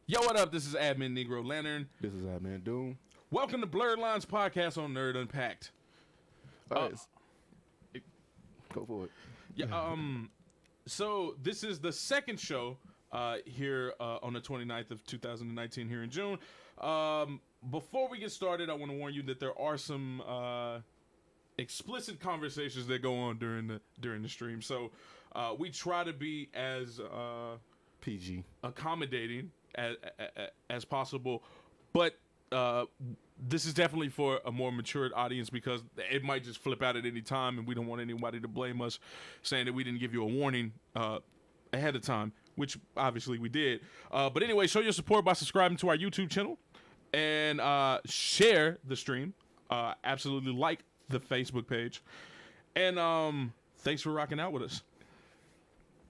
Yo, what up? This is Admin Negro Lantern. This is Admin Doom. Welcome to Blerd Lines Podcast on Nerd Unpacked. All right, go for it. Yeah. So this is the second show here on the 29th of 2019 here in June. Before we get started, I want to warn you that there are some explicit conversations that go on during the stream. So we try to be as PG. accommodating as possible, but this is definitely for a more matured audience because it might just flip out at any time, and we don't want anybody to blame us saying that we didn't give you a warning ahead of time, which obviously we did. But anyway, show your support by subscribing to our YouTube channel and share the stream. Absolutely like the Facebook page, and thanks for rocking out with us.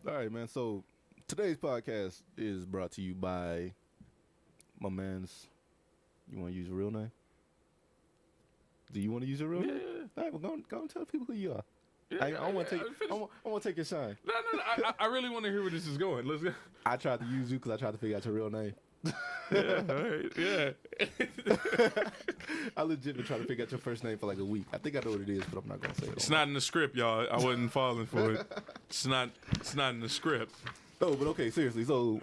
All right, man. So today's podcast is brought to you by my man's. You want to use your real name? Do you want to use your real name? All right, well, go and tell people who you are. I want to take. I want to take your shine. No. I really want to hear where this is going. Let's go. I tried to use you because I tried to figure out your real name. Yeah, all right, yeah. I legit been trying to figure out your first name for like a week. I think I know what it is, but I'm not gonna say it. It's not in the script, y'all. I wasn't falling for it. It's not in the script. Oh, but okay, seriously. So,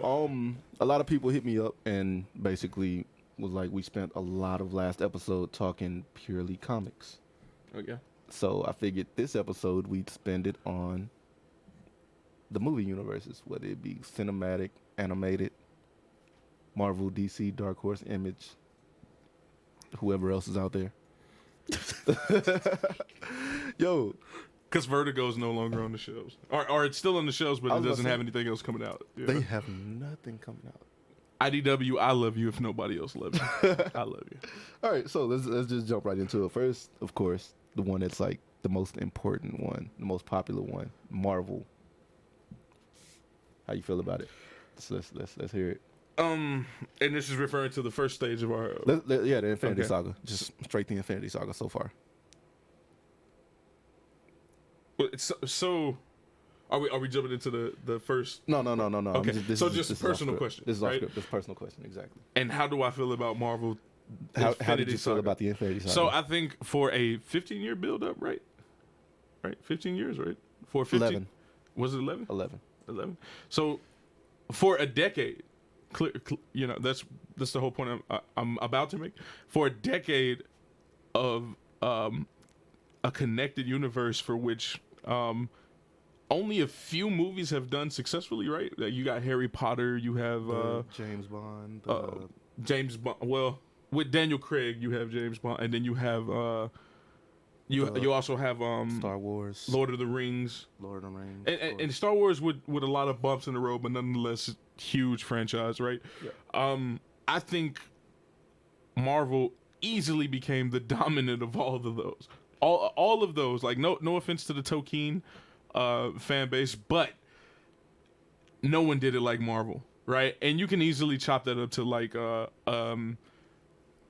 a lot of people hit me up and basically was like, we spent a lot of last episode talking purely comics. Okay. So I figured this episode we'd spend it on the movie universes, whether it be cinematic, animated, Marvel, DC, Dark Horse, Image, whoever else is out there. Yo. Because Vertigo's no longer on the shelves. Or it's still on the shelves, but it doesn't have anything else coming out. Yeah. They have nothing coming out. IDW, I love you if nobody else loves you. I love you. All right, so let's just jump right into it. First, of course, the one that's like the most important one, the most popular one, Marvel. How you feel about it? So let's hear it. And this is referring to the first stage of our the Infinity Okay. Saga. Just straight the Infinity Saga so far. So are we jumping into the first? No. Okay. This So is just off personal script. question, This is off right? script. This is personal question, exactly. And how do I feel about Marvel? How did Infinity you feel Saga? about the Infinity Saga? So I think for a 15-year build-up, right? 15 years, right? For 15, 11. Was it 11? 11. So for a decade, that's the whole point I'm about to make. For a decade of a connected universe for which only a few movies have done successfully, right? You got Harry Potter, you have James Bond. James Bond. Well, with Daniel Craig, you have James Bond, and then you have you also have Star Wars. Lord of the Rings, Lord of the Rings. and Star Wars with a lot of bumps in the road, but nonetheless huge franchise, right? Yeah. I think Marvel easily became the dominant of all of those. All of those. Like no offense to the Tolkien fan base, but no one did it like Marvel, right? And you can easily chop that up to like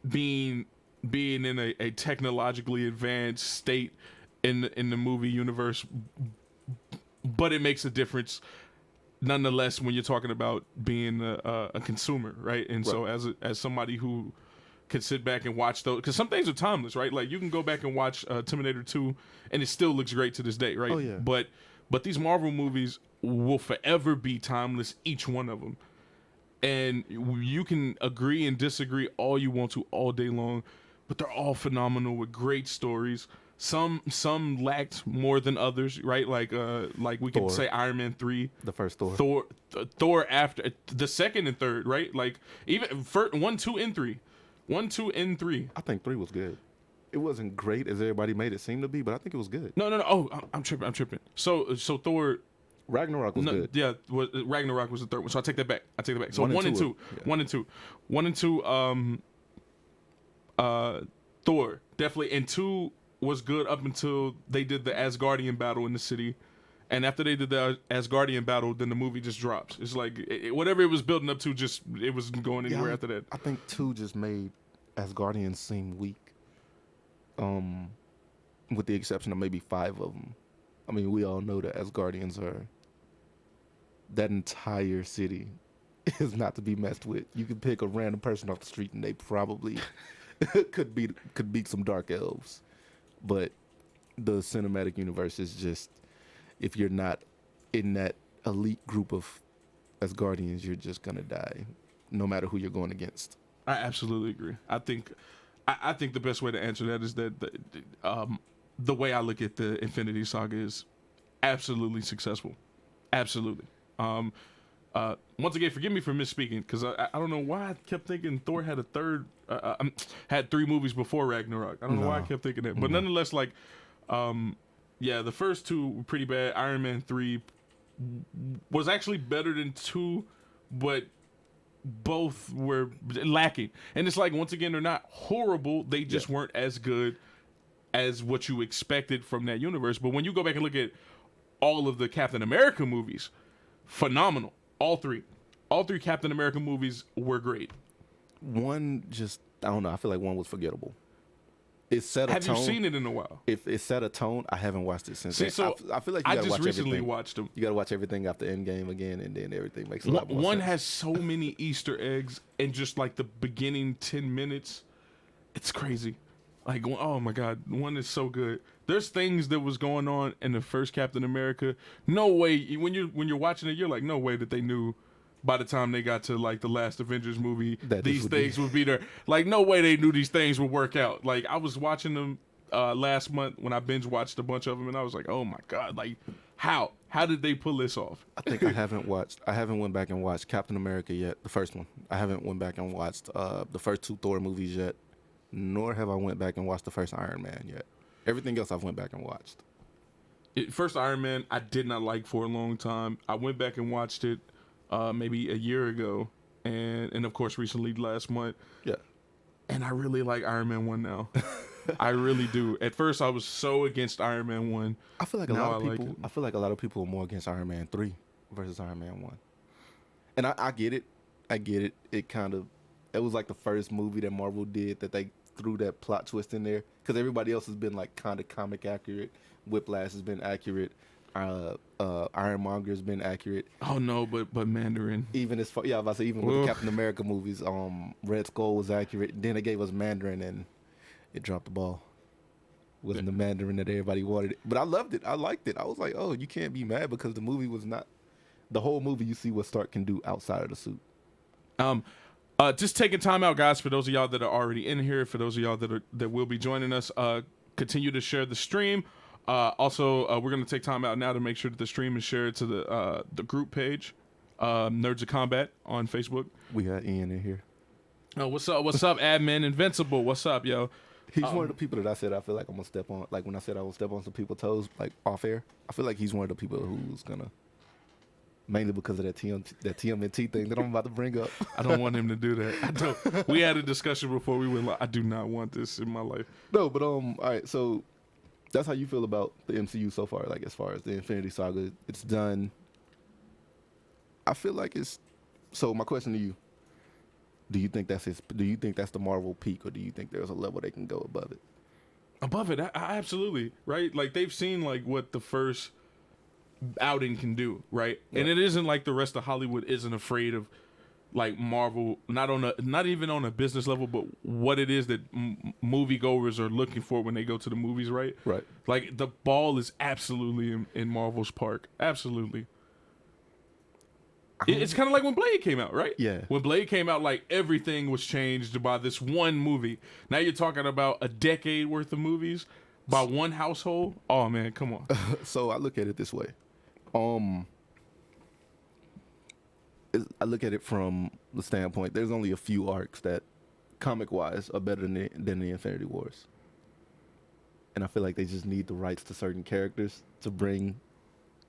being in a technologically advanced state in the movie universe, but it makes a difference nonetheless when you're talking about being a consumer, right? And so as somebody who could sit back and watch those, because some things are timeless, right? Like you can go back and watch Terminator 2 and it still looks great to this day, right? Oh, yeah. But these Marvel movies will forever be timeless, each one of them. And you can agree and disagree all you want to all day long, but they're all phenomenal with great stories. Some lacked more than others, right? Like we could say Iron Man 3, The first Thor. Thor after the second and third, right? Like even 1, 2, and 3. 1, 2, and 3. I think 3 was good. It wasn't great as everybody made it seem to be, but I think it was good. No. Oh, I'm tripping. So Thor. Ragnarok was good. Yeah, Ragnarok was the third one. So I take that back. So 1 1 and 2. Yeah. 1 and 2. 1 and 2. Thor definitely, and 2 was good up until they did the Asgardian battle in the city. And after they did the Asgardian battle, then the movie just drops. It's like whatever it was building up to, just it wasn't going anywhere after that. I think 2 just made Asgardians seem weak. With the exception of maybe 5 of them. I mean, we all know that Asgardians are that entire city is not to be messed with. You can pick a random person off the street and they probably could beat some dark elves. But the cinematic universe is just, if you're not in that elite group of Asgardians, you're just gonna die, no matter who you're going against. I absolutely agree. I think the best way to answer that is that the way I look at the Infinity Saga is absolutely successful. Absolutely. Once again, forgive me for misspeaking, because I don't know why I kept thinking Thor had had 3 movies before Ragnarok. I don't know why I kept thinking that, but nonetheless, like, yeah, the first 2 were pretty bad. Iron Man 3 was actually better than 2, but both were lacking. And it's like, once again, they're not horrible. They just weren't as good as what you expected from that universe. But when you go back and look at all of the Captain America movies, phenomenal. All 3 Captain America movies were great. One just, I don't know, I feel like one was forgettable. It set a tone. Have you seen it in a while? If it set a tone, I haven't watched it since. See, so I feel like you gotta just watch recently everything. watched them. You gotta watch everything after Endgame again, and then everything makes a lot more One sense. has so many Easter eggs in just like the beginning 10 minutes. It's crazy. Like, oh my God, one is so good. There's things that was going on in the first Captain America. No way, when you're watching it, you're like, no way that they knew by the time they got to like the last Avengers movie that these things would be there. Like, no way they knew these things would work out. Like, I was watching them last month when I binge watched a bunch of them, and I was like, oh my God, like, how did they pull this off? I think I haven't went back and watched Captain America yet, the first one. I haven't went back and watched the first 2 Thor movies yet, nor have I went back and watched the first Iron Man yet. Everything else I've went back and watched. First Iron Man, I did not like for a long time. I went back and watched it maybe a year ago, and of course recently last month. Yeah. And I really like Iron Man 1 now. I really do. At first I was so against Iron Man 1. I feel like a lot of people are more against Iron Man 3 versus Iron Man 1. And I get it. It was like the first movie that Marvel did that they threw that plot twist in there, because everybody else has been like kind of comic accurate. Whiplash has been accurate. Ironmonger's been accurate. Oh no, but Mandarin. Even as far, I was about to say, even with the Captain America movies, Red Skull was accurate. Then they gave us Mandarin and it dropped the ball. Wasn't the Mandarin that everybody wanted. But I loved it. I liked it. I was like, oh, you can't be mad because the movie was not. The whole movie, you see what Stark can do outside of the suit. Just taking time out, guys, for those of y'all that are already in here, for those of y'all that will be joining us, continue to share the stream. Also, we're going to take time out now to make sure that the stream is shared to the group page, Nerds of Combat on Facebook. We got Ian in here. Oh, what's up, admin Invincible? What's up, yo? He's one of the people that I said I feel like I'm going to step on. Like when I said I will step on some people's toes, like off air, I feel like he's one of the people who's going to. Mainly because of that TMNT thing that I'm about to bring up. I don't want him to do that. I don't. We had a discussion before we went live. I do not want this in my life. No, but all right. So that's how you feel about the MCU so far. Like as far as the Infinity Saga, it's done. I feel like it's. So my question to you: do you think that's the Marvel peak, or do you think there's a level they can go above it? Above it, I absolutely right. Like they've seen like what the first outing can do, right? And it isn't like the rest of Hollywood isn't afraid of like Marvel, not even on a business level, but what it is that moviegoers are looking for when they go to the movies, right? Right. Like the ball is absolutely in Marvel's park, absolutely. It's kind of like when Blade came out, right? Yeah. When Blade came out, like everything was changed by this one movie. Now you're talking about a decade worth of movies by one household. Oh man, come on. So I look at it this way. I look at it from the standpoint, there's only a few arcs that, comic-wise, are better than the Infinity Wars. And I feel like they just need the rights to certain characters to bring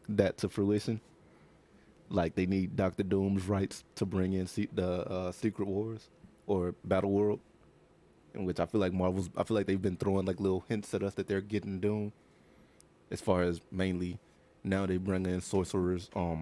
that to fruition. Like, they need Doctor Doom's rights to bring in the Secret Wars or Battle World, in which I feel like they've been throwing, like, little hints at us that they're getting Doom. As far as mainly... Now they bring in sorcerers. I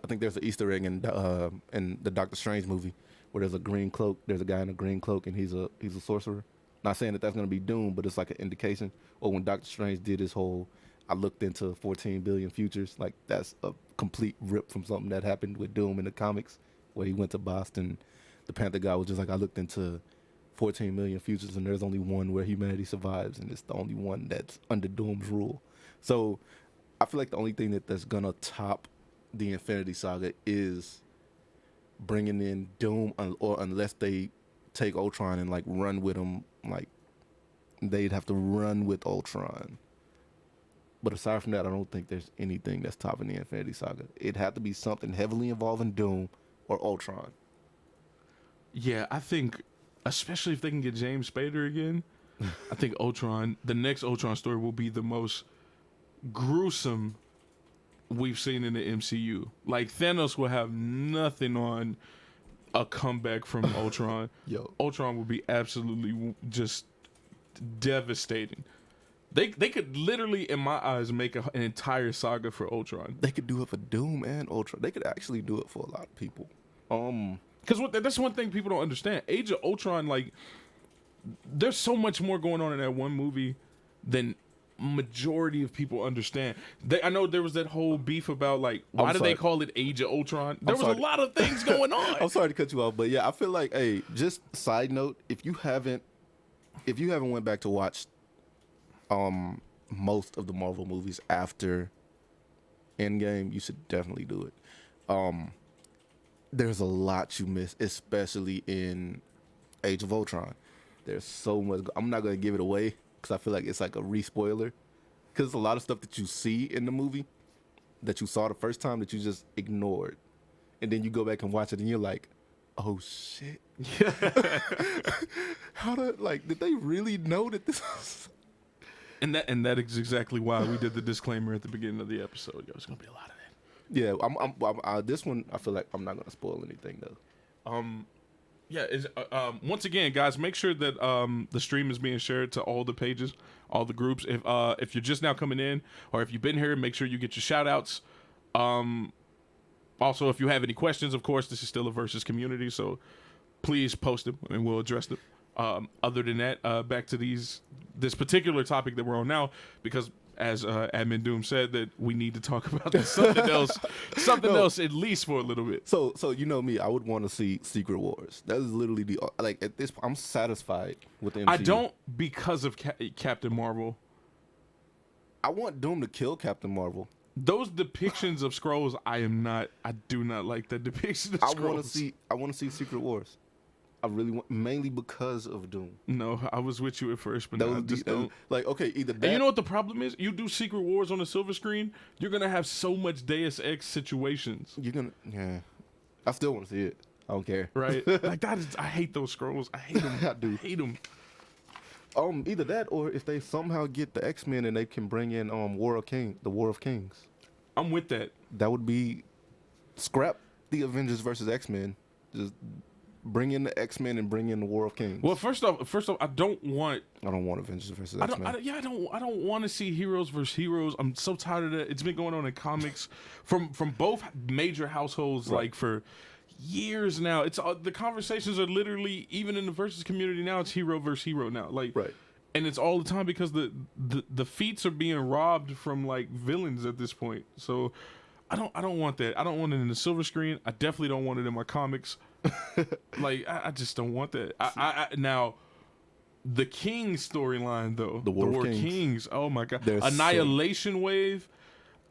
think there's an Easter egg in the Doctor Strange movie where there's a green cloak. There's a guy in a green cloak and he's a sorcerer. Not saying that that's gonna be Doom, but it's like an indication. Or when Doctor Strange did his whole, I looked into 14 billion futures. Like that's a complete rip from something that happened with Doom in the comics. where he went to Boston. The Panther guy was just like, I looked into 14 million futures, and there's only one where humanity survives, and it's the only one that's under Doom's rule. So I feel like the only thing that's gonna top the Infinity Saga is bringing in Doom, or unless they take Ultron and like run with him, like they'd have to run with Ultron. But aside from that, I don't think there's anything that's topping the Infinity Saga. It'd have to be something heavily involving Doom or Ultron. Yeah, I think, especially if they can get James Spader again, I think the next Ultron story will be the most gruesome we've seen in the MCU. Like, Thanos will have nothing on a comeback from Ultron. Ultron will be absolutely just devastating. They could literally, in my eyes, make an entire saga for Ultron. They could do it for Doom and Ultron. They could actually do it for a lot of people. Because that's one thing people don't understand. Age of Ultron, like, there's so much more going on in that one movie than majority of people understand. I know there was that whole beef about, like, why do they call it Age of Ultron? There was a lot of things going on. I'm sorry to cut you off, but yeah, I feel like, hey, just side note, if you haven't went back to watch most of the Marvel movies after Endgame, you should definitely do it. There's a lot you miss, especially in Age of Ultron. There's so much. I'm not going to give it away because I feel like it's like a re-spoiler. Because there's a lot of stuff that you see in the movie that you saw the first time that you just ignored. And then you go back and watch it and you're like, oh shit. Did they really know that this was... And that is exactly why we did the disclaimer at the beginning of the episode. There's going to be a lot of that. Yeah, this one, I feel like I'm not going to spoil anything, though. Once again, guys, make sure that the stream is being shared to all the pages, all the groups. If you're just now coming in, or if you've been here, make sure you get your shout-outs. Also, if you have any questions, of course, this is still a Versus community, so please post them, and we'll address them. Other than that, back to this particular topic that we're on now, because as Admin Doom said, that we need to talk about something else at least for a little bit. So you know me, I would want to see Secret Wars. That is literally at this point, I'm satisfied with the MCU. I don't, because of Captain Marvel. I want Doom to kill Captain Marvel. Those depictions of Skrulls, I do not like that depiction of Skrulls. I want to see Secret Wars. I really want, mainly because of Doom. No, I was with you at first, but now I just don't. Okay, either that. And you know what the problem is? You do Secret Wars on the silver screen, you're gonna have so much Deus Ex situations. I still want to see it. I don't care. Right? Like that is, I hate those Skrulls. I hate them. I do. I hate them. Either that, or if they somehow get the X-Men and they can bring in the War of Kings. I'm with that. That would be scrap the Avengers versus X-Men. Just bring in the X-Men and bring in the War of Kings. Well, first off, I don't want Avengers versus X-Men. I don't want to see heroes versus heroes. I'm so tired of that. It's been going on in comics from both major households, right, like for years now. It's the conversations are literally, even in the Versus community now, it's hero versus hero now. Like, right. And it's all the time because the feats are being robbed from like villains at this point. So I don't want that. I don't want it in the silver screen. I definitely don't want it in my comics. Like I just don't want that. I now the King storyline though, the War of Kings. Oh my god, Annihilation Wave.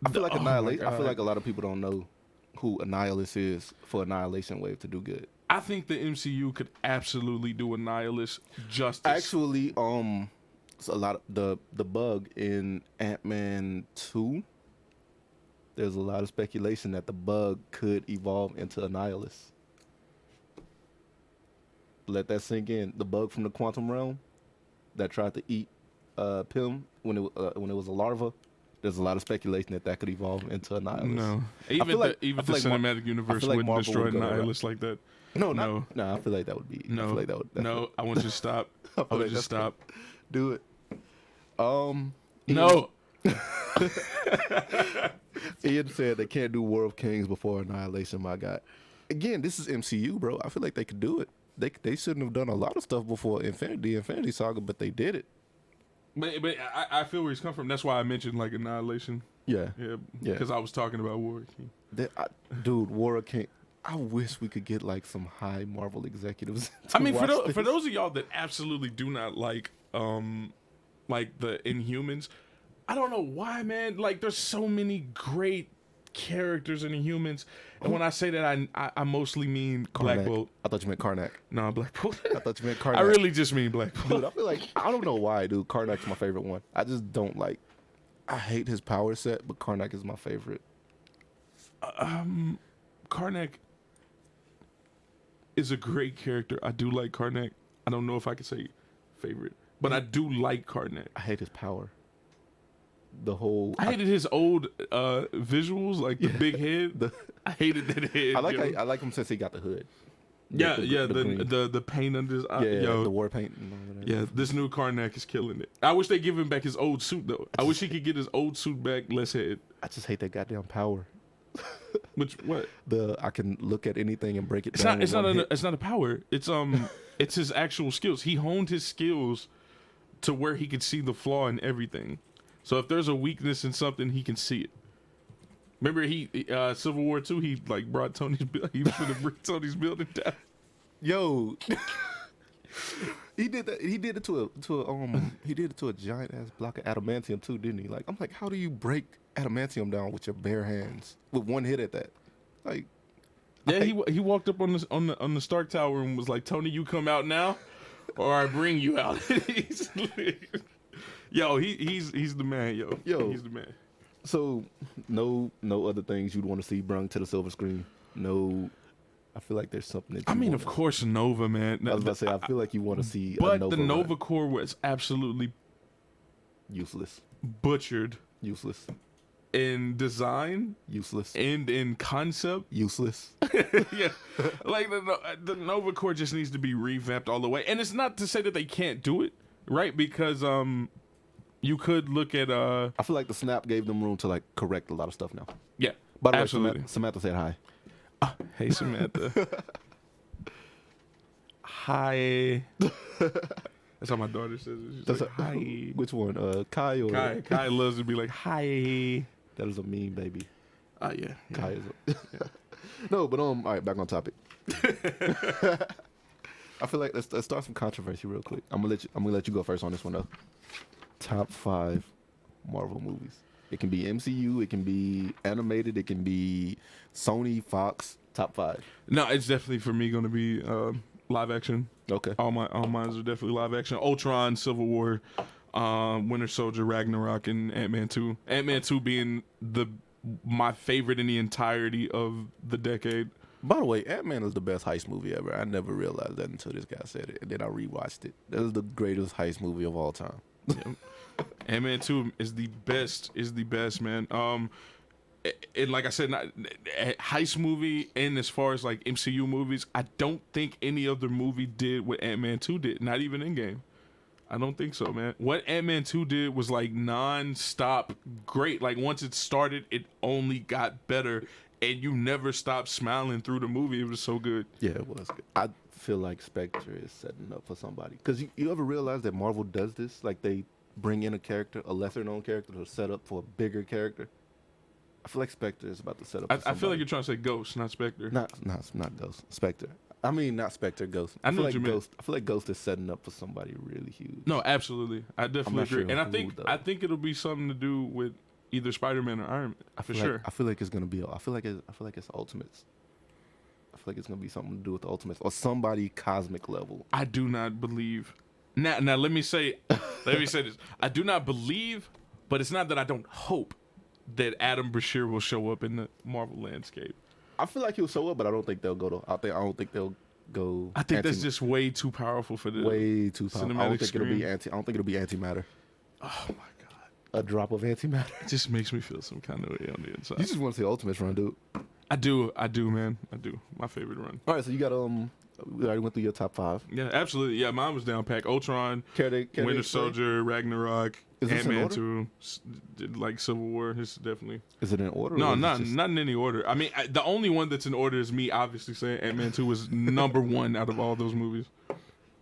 I feel like I feel like a lot of people don't know who Annihilus is for Annihilation Wave to do good. I think the MCU could absolutely do Annihilus justice. Actually, it's a lot of the bug in Ant-Man 2. There's a lot of speculation that the bug could evolve into Annihilus. Let that sink in. The bug from the quantum realm that tried to eat Pym when it was a larva. There's a lot of speculation that could evolve into Annihilus. No, even the cinematic universe wouldn't destroy Annihilus like that. No. I feel like that would be. No, I feel like I want you to stop. I want you to stop. Do it. No. Ian said they can't do War of Kings before Annihilation. My God. Again, this is MCU, bro. I feel like they could do it. They shouldn't have done a lot of stuff before Infinity Saga, but they did it. But I feel where he's come from. That's why I mentioned like Annihilation. Yeah. Because I was talking about War of King. Dude, War of King. I wish we could get like some high Marvel executives. I mean, for watch this. those of y'all that absolutely do not like the Inhumans, I don't know why, man. Like, there's so many great characters in Inhumans, and when I say that, I mostly mean Black Karnak. Bolt. I thought you meant Karnak. No, Black Bolt. I thought you meant Karnak. I really just mean Black Bolt. Dude, I feel like I don't know why, dude. Karnak's my favorite one. I just don't like. I hate his power set, but Karnak is my favorite. Karnak is a great character. I do like Karnak. I don't know if I could say favorite, but I do like Karnak. I hate his power. The whole. I hated his old visuals, like the big head. I hated that head. I like him since he got the hood. The paint under his eye. The war paint. And all that. Yeah, this new Karnak is killing it. I wish they give him back his old suit though. I wish he could get his old suit back, less head. I just hate that goddamn power. Which what? I can look at anything and break it It's down. not. It's not a power. It's it's his actual skills. He honed his skills to where he could see the flaw in everything. So if there's a weakness in something, he can see it. Remember, he Civil War II, he like brought Tony's. He was gonna bring Tony's building down. Yo, he did that. He did it to a giant ass block of adamantium too, didn't he? Like, I'm like, how do you break adamantium down with your bare hands with one hit at that? Like, yeah, he walked up on the Stark Tower and was like, Tony, you come out now, or I bring you out. Yo, he's the man. Yo, he's the man. So no other things you'd want to see brung to the silver screen. No, I feel like there's something. That of course, Nova, man. I was about to say, I feel like you want to see. But a Nova the Nova run. Corps was absolutely Useless. butchered Useless. in design Useless. and in concept. Useless. Yeah, like the Nova Corps just needs to be revamped all the way. And it's not to say that they can't do it, right? Because you could look at I feel like the snap gave them room to like correct a lot of stuff now. yeah. By the Absolutely. way, Samantha said hi. Hey Samantha. Hi. That's how my daughter says it. She's like, hi. Which one? Kai or Kai loves to be like, hi. That is a mean baby. Yeah. Kai is No, but all right, back on topic. I feel like let's start some controversy real quick. I'm gonna let you go first on this one though. Top 5 Marvel movies. It can be MCU, it can be animated, it can be Sony, Fox. Top 5. No, it's definitely for me going to be live action. Okay. All mine are definitely live action. Ultron, Civil War, Winter Soldier, Ragnarok, and Ant-Man 2. Ant-Man 2 being my favorite in the entirety of the decade. By the way, Ant-Man is the best heist movie ever. I never realized that until this guy said it, and then I rewatched it. That is the greatest heist movie of all time. Yeah. Ant-Man 2 is the best, man. And like I said, heist movie, and as far as like MCU movies, I don't think any other movie did what Ant-Man 2 did. Not even Endgame. I don't think so, man. What Ant-Man 2 did was like non-stop great. Like once it started, it only got better, and you never stopped smiling through the movie. It was so good. Yeah, it was good. I feel like Spectre is setting up for somebody. Because you ever realize that Marvel does this? Like they bring in a lesser-known character to set up for a bigger character. I feel like Spectre is about to set up. I feel like you're trying to say Ghost, not Spectre. Not Ghost. Spectre. I mean, not Spectre. Ghost. I know feel what like you meant. Ghost. I feel like Ghost is setting up for somebody really huge. No, absolutely. I definitely not agree. sure And who, I think it'll be something to do with either Spider-Man or Iron Man. For sure. I feel like it's gonna be. I feel like it's Ultimates. I feel like it's gonna be something to do with the Ultimates or somebody cosmic level. I do not believe. Now let me say this. I do not believe, but it's not that I don't hope that Adam Brashear will show up in the Marvel landscape. I feel like he'll show up, but I don't think they'll go to. I don't think they'll go. I think that's just way too powerful for the way too powerful. I don't think screen. I don't think it'll be antimatter. Oh my god! A drop of antimatter. It just makes me feel some kind of way on the inside. You just want to see Ultimates run, dude. I do, man. I do. My favorite run. All right, so you got we already went through your top 5. Yeah, absolutely. Yeah, mine was down packed. Ultron, Winter Soldier, Ragnarok, Ant-Man 2, like Civil War. It's definitely. Is it in order? No, not in any order. I mean, the only one that's in order is me obviously saying Ant-Man 2 was number 1 out of all those movies.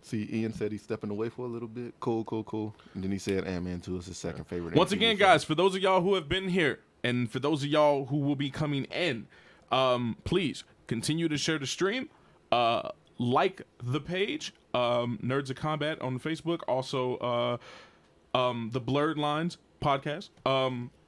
See, Ian said he's stepping away for a little bit. Cool. And then he said Ant-Man 2 is his second favorite. Once again, guys, for those of y'all who have been here, and for those of y'all who will be coming in, please continue to share the stream. Like the page, Nerds of Combat on Facebook. Also, the Blerd Lines Podcast.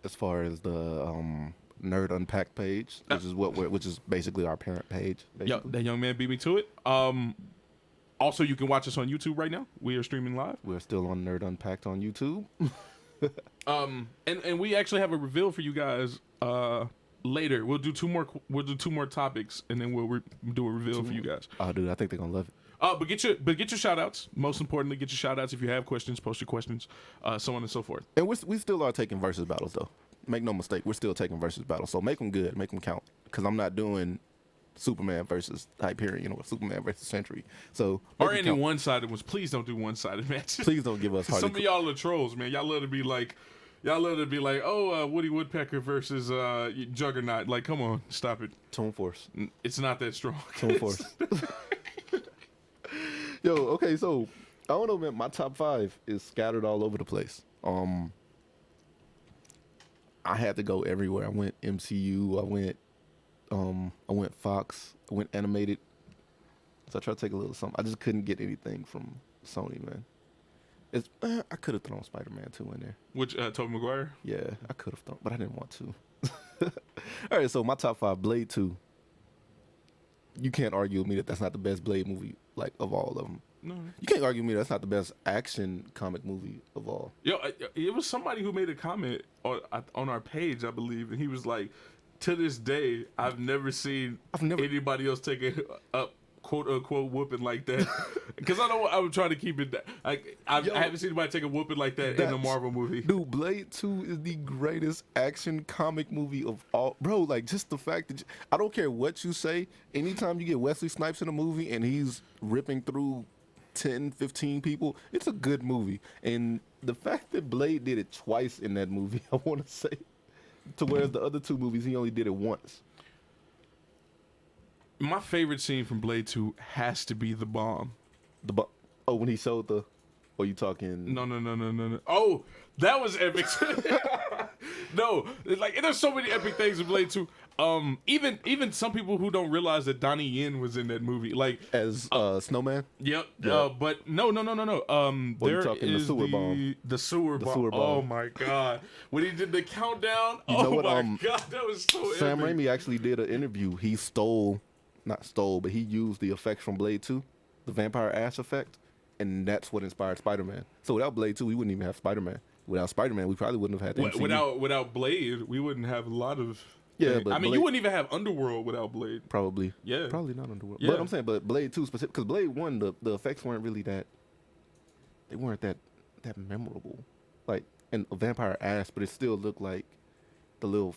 As far as the Nerd Unpacked page, which is basically our parent page. Yeah, that young man beat me to it. Also, you can watch us on YouTube right now. We are streaming live. We're still on Nerd Unpacked on YouTube. And we actually have a reveal for you guys later. We'll do two more topics, and then we'll do a reveal for you guys. Oh, dude, I think they're gonna love it. But get your shout outs. Most importantly, get your shout outs. If you have questions, post your questions, so on and so forth. And we still are taking versus battles though. Make no mistake, we're still taking versus battles. So make them good, make them count. Because I'm not doing Superman versus Hyperion or Superman versus Sentry. So or any one-sided ones. Please don't do one-sided matches. Please don't give us hard. Some of y'all are trolls, man. Y'all love to be like, oh, Woody Woodpecker versus Juggernaut. Like, come on, stop it. Tone Force. It's not that strong. Tone Force. Yo, okay, so I don't know, man. My top 5 is scattered all over the place. I had to go everywhere. I went MCU. I went Fox. I went animated. So I tried to take a little something. I just couldn't get anything from Sony, man. I could have thrown Spider-Man 2 in there. Which Tobey Maguire? Yeah, I could have thrown, but I didn't want to. All right, so my top 5, Blade 2. You can't argue with me that that's not the best Blade movie, like, of all of them. No. You can't argue with me that's not the best action comic movie of all. Yo, it was somebody who made a comment on our page, I believe, and he was like, to this day, I've never seen anybody else take a quote unquote whooping like that. Because I would try to keep it that. I haven't seen anybody take a whooping like that in a Marvel movie. Dude, Blade 2 is the greatest action comic movie of all. Bro, like, just the fact that I don't care what you say. Anytime you get Wesley Snipes in a movie and he's ripping through 10, 15 people, it's a good movie. And the fact that Blade did it twice in that movie, I want to say, to whereas the other 2 movies, he only did it once. My favorite scene from Blade 2 has to be the bomb. Oh, when he showed the... Are you talking... No. Oh, that was epic. No, like, there's so many epic things in Blade 2. Even some people who don't realize that Donnie Yen was in that movie, like as Snowman. Yep. Yeah. But no. There is the sewer bomb. Oh my god! When he did the countdown. My god, that was so Sam epic. Raimi actually did an interview. He but he used the effects from Blade 2, the vampire ash effect, and that's what inspired Spider-Man. So without Blade 2, we wouldn't even have Spider-Man. Without Spider-Man, we probably wouldn't have had the MCU. Without Blade, we wouldn't have a lot of... Yeah, but you wouldn't even have Underworld without Blade. Probably. Yeah. Probably not Underworld. Yeah. But I'm saying, but Blade 2 specific, because Blade 1, the effects weren't really that... They weren't that memorable. Like, and a vampire ash, but it still looked like the little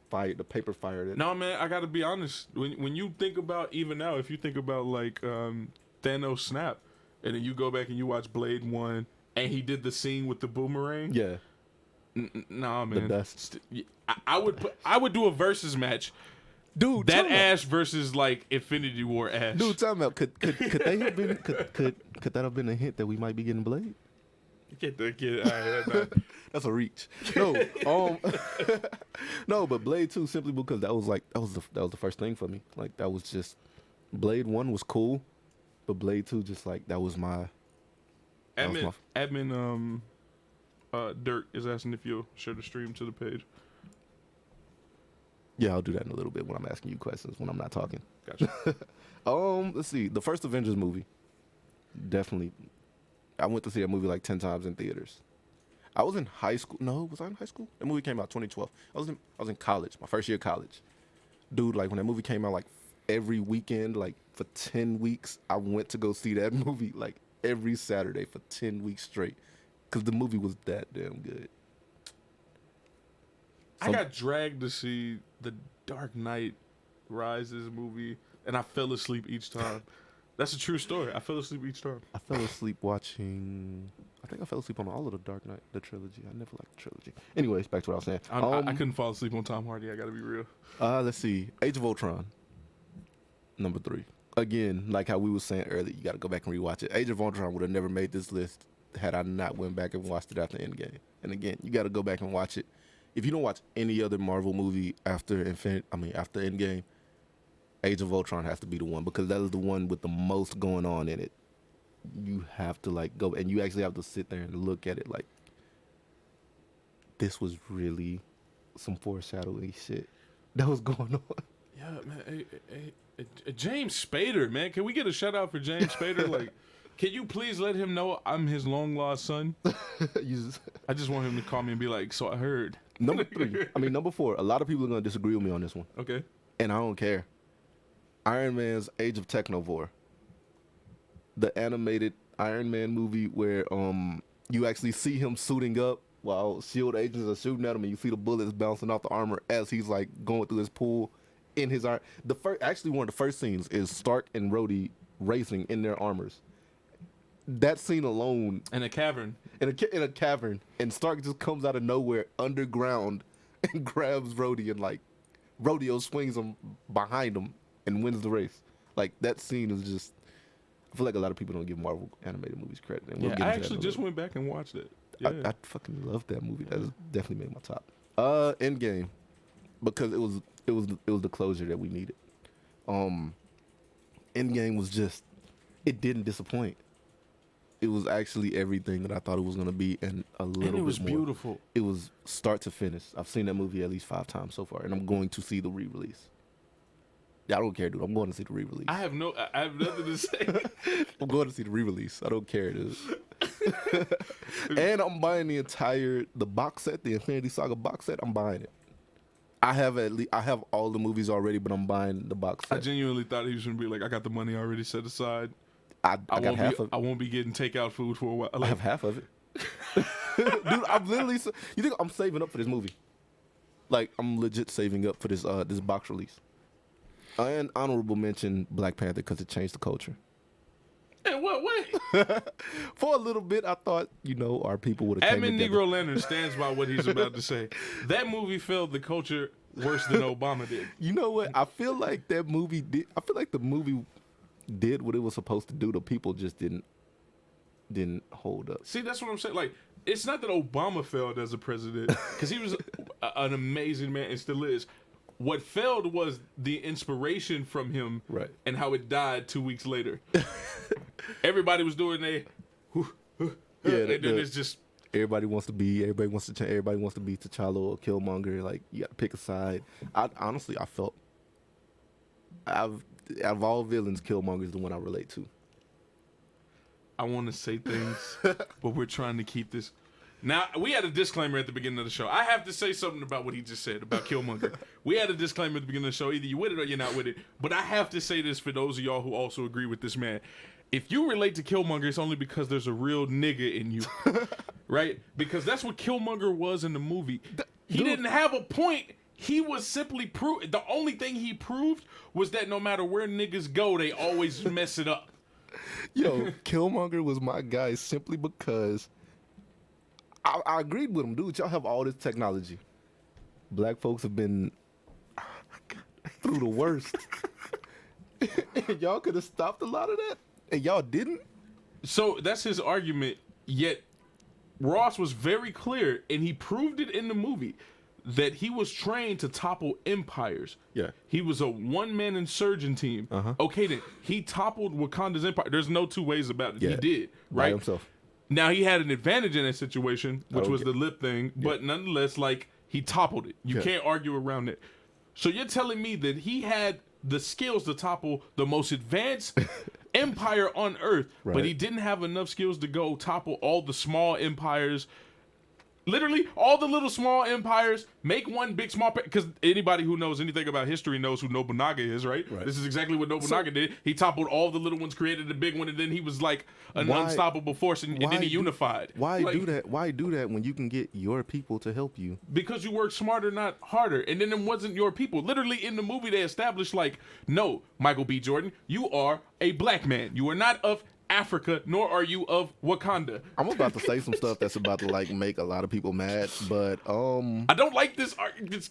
fire, the paper fire. No, man, I gotta be honest. When you think about, even now, if you think about, like, Thanos Snap, and then you go back and you watch Blade 1, and he did the scene with the boomerang. Yeah. Nah, man. The dust. I would do a versus match. Dude, that Ash versus, like, Infinity War Ash. Dude, tell me, could they have been could that have been a hint that we might be getting Blade? Get the kid. Right, that's a reach. No, no, but Blade 2 simply because that was the first thing for me. Like, that was just Blade 1 was cool, but Blade 2 just like that was my. Admin Dirk is asking if you'll share the stream to the page. Yeah, I'll do that in a little bit when I'm asking you questions when I'm not talking. Gotcha. Let's see. The first Avengers movie. Definitely. I went to see that movie like 10 times in theaters. I was in high school. No, was I in high school? That movie came out 2012. I was in college, my first year of college. Dude, like when that movie came out, like every weekend, like for 10 weeks, I went to go see that movie like every Saturday for 10 weeks straight. Because the movie was that damn good. I got dragged to see the Dark Knight Rises movie, and I fell asleep each time. That's a true story. I fell asleep each time. I fell asleep watching... I think I fell asleep on all of the Dark Knight, the trilogy. I never liked the trilogy. Anyways, back to what I was saying. I couldn't fall asleep on Tom Hardy. I got to be real. Let's see. Age of Ultron. Number 3. Again, like how we were saying earlier, you got to go back and rewatch it. Age of Ultron would have never made this list had I not went back and watched it after Endgame. And again, you got to go back and watch it. If you don't watch any other Marvel movie after Endgame, Age of Ultron has to be the one because that is the one with the most going on in it. You have to like go and you actually have to sit there and look at it like this was really some foreshadowing shit that was going on. Yeah, man. Hey, James Spader, man. Can we get a shout out for James Spader? Like, can you please let him know I'm his long lost son? I just want him to call me and be like, so I heard. Number 4. A lot of people are gonna disagree with me on this one. Okay. And I don't care. Iron Man's Age of Technovore. The animated Iron Man movie where you actually see him suiting up while SHIELD agents are shooting at him and you see the bullets bouncing off the armor as he's like going through his pool in his iron. Actually one of the first scenes is Stark and Rhodey racing in their armors. That scene alone in a cavern. In a cavern, and Stark just comes out of nowhere underground and grabs Rhodey and like Rodeo swings him behind him and wins the race. Like that scene is just. I feel like a lot of people don't give Marvel animated movies credit. And we'll I actually just went back and watched it. Yeah. I fucking love that movie. That definitely made my top. Endgame, because it was the closure that we needed. Endgame was just, it didn't disappoint. It was actually everything that I thought it was gonna be, and a little bit more. And it was beautiful. It was start to finish. I've seen that movie at least 5 times so far, and I'm going to see the re-release. Yeah, I don't care, dude. I'm going to see the re-release. I have nothing to say. I'm going to see the re-release. I don't care, dude. And I'm buying the box set, the Infinity Saga box set. I'm buying it. I have all the movies already, but I'm buying the box set. I genuinely thought he was gonna be like, I got the money already set aside. I got half of it. I won't be getting takeout food for a while. I have half of it. Dude, I'm literally. You think I'm saving up for this movie? Like I'm legit saving up for this box release. And honorable mention Black Panther because it changed the culture. In what way? For a little bit, I thought, our people would have came together. Negro Leonard stands by what he's about to say. That movie failed the culture worse than Obama did. You know what? I feel like that movie did. I feel like the movie did what it was supposed to do. The people just didn't hold up. See, that's what I'm saying. Like, it's not that Obama failed as a president because he was an amazing man and still is. What failed was the inspiration from him, right? And how it died 2 weeks later. Everybody was doing and then it's just everybody wants to be T'Challa or Killmonger. Like you got to pick a side. Honestly, I felt out of all villains, Killmonger is the one I relate to. I want to say things, but we're trying to keep this. Now, we had a disclaimer at the beginning of the show. I have to say something about what he just said about Killmonger. We had a disclaimer at the beginning of the show. Either you're with it or you're not with it. But I have to say this for those of y'all who also agree with this man. If you relate to Killmonger, it's only because there's a real nigga in you. Right? Because that's what Killmonger was in the movie. He didn't have a point. He was simply the only thing he proved was that no matter where niggas go, they always mess it up. Yo, Killmonger was my guy simply because I agreed with him, dude. Y'all have all this technology. Black folks have been through the worst. And y'all could have stopped a lot of that, and y'all didn't. So that's his argument. Yet Ross was very clear, and he proved it in the movie, that he was trained to topple empires. Yeah. He was a one-man insurgent team. Uh-huh. Okay, then. He toppled Wakanda's empire. There's no two ways about it. Yeah. He did, right? By himself. Now, he had an advantage in that situation, which was the lip thing, but nonetheless, like, he toppled it. You can't argue around it. So you're telling me that he had the skills to topple the most advanced empire on Earth, but he didn't have enough skills to go topple all the small empires. Literally, all the little small empires, make one big small... Because anybody who knows anything about history knows who Nobunaga is, right? This is exactly what Nobunaga did. He toppled all the little ones, created a big one, and then he was like an unstoppable force, and then he unified. Why do that? Why do that when you can get your people to help you? Because you work smarter, not harder. And then it wasn't your people. Literally, in the movie, they established, like, no, Michael B. Jordan, you are a black man. You are not of Africa, nor are you of Wakanda. I'm about to say some stuff that's about to like make a lot of people mad, but I don't like this.